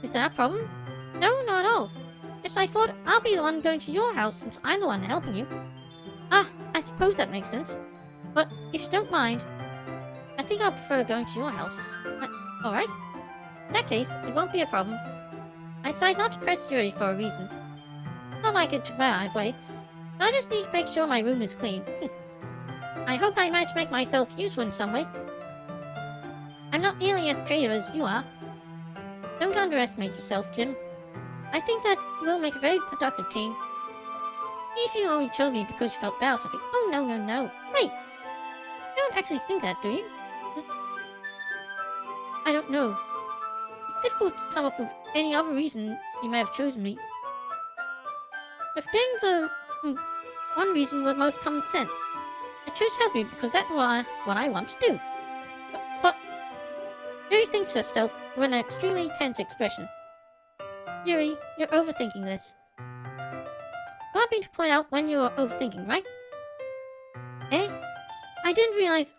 Is that a problem? No, not at all. Just I thought I'll be the one going to your house since I'm the one helping you. Ah, I suppose that makes sense. But if you don't mind, I think I'll prefer going to your house. Alright? In that case, it won't be a problem. I decided not to press Yuri for a reason. Not like it took my way. I just need to make sure my room is clean. I hope I manage to make myself useful in some way. I'm not nearly as creative as you are. Don't underestimate yourself, Jim. I think that we'll make a very productive team. If you only chose me because you felt bad or something. Oh, no. Wait! You don't actually think that, do you? I don't know. It's difficult to come up with any other reason you may have chosen me. But forgetting the one reason with most common sense. I chose to help you because that's what I want to do. But Yuri thinks to herself with an extremely tense expression. Yuri, you're overthinking this. You want me to point out when you're overthinking, right? Eh? I didn't realize...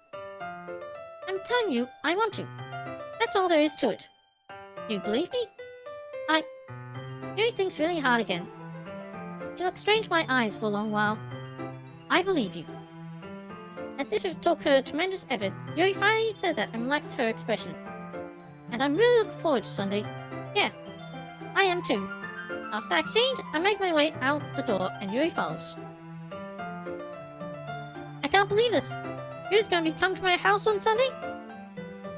I'm telling you, I want to. That's all there is to it. Do you believe me? Yuri thinks really hard again. She looks straight into my eyes for a long while. I believe you. As if it took her tremendous effort, Yuri finally said that and relaxed her expression. And I'm really looking forward to Sunday. Yeah, I am too. After that exchange, I make my way out the door and Yuri follows. I can't believe this. Yuri's gonna be coming to my house on Sunday?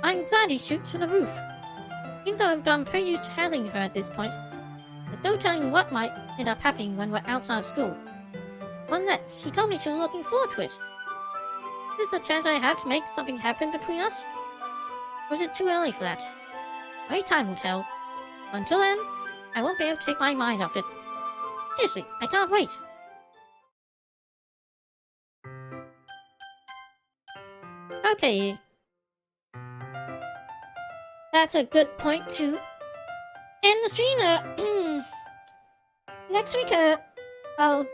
My anxiety shoots through the roof. Even though I've gotten pretty used to handling her at this point, there's no telling what might end up happening when we're outside of school. One that she told me she was looking forward to it. Is there a chance I have to make something happen between us? Or is it too early for that? Only time will tell. Until then, I won't be able to take my mind off it. Seriously, I can't wait. Okay. That's a good point to end the stream. Next week, I'll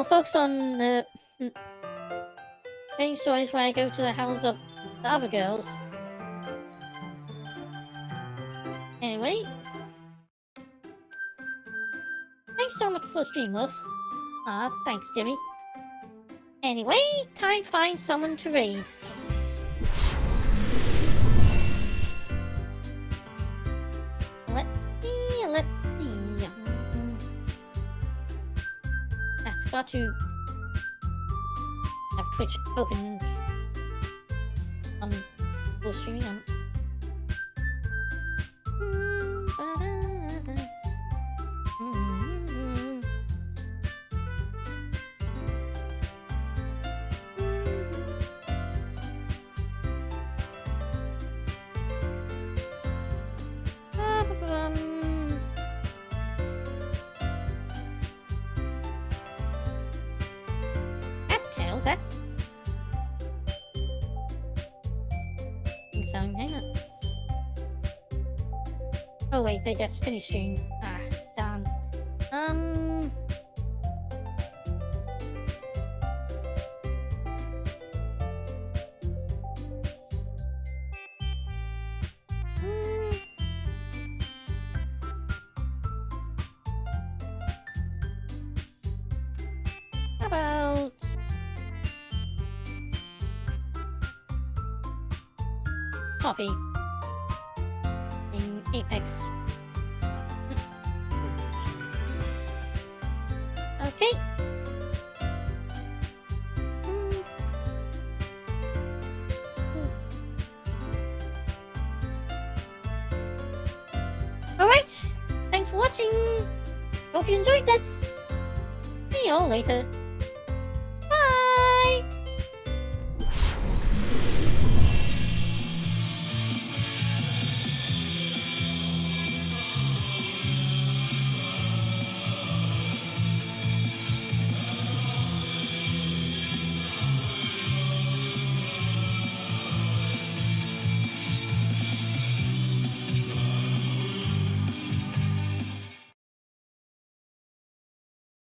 focus on many stories where I go to the house of the other girls. Anyway, thanks so much for the stream, love. Thanks, Jimmy. Anyway, time to find someone to raid. Let's see. I forgot to have Twitch open on full streaming. That so hang on. Oh wait, they just finished streaming. Damn. How about coffee in Apex? Okay. Alright, thanks for watching. Hope you enjoyed this. See you all later.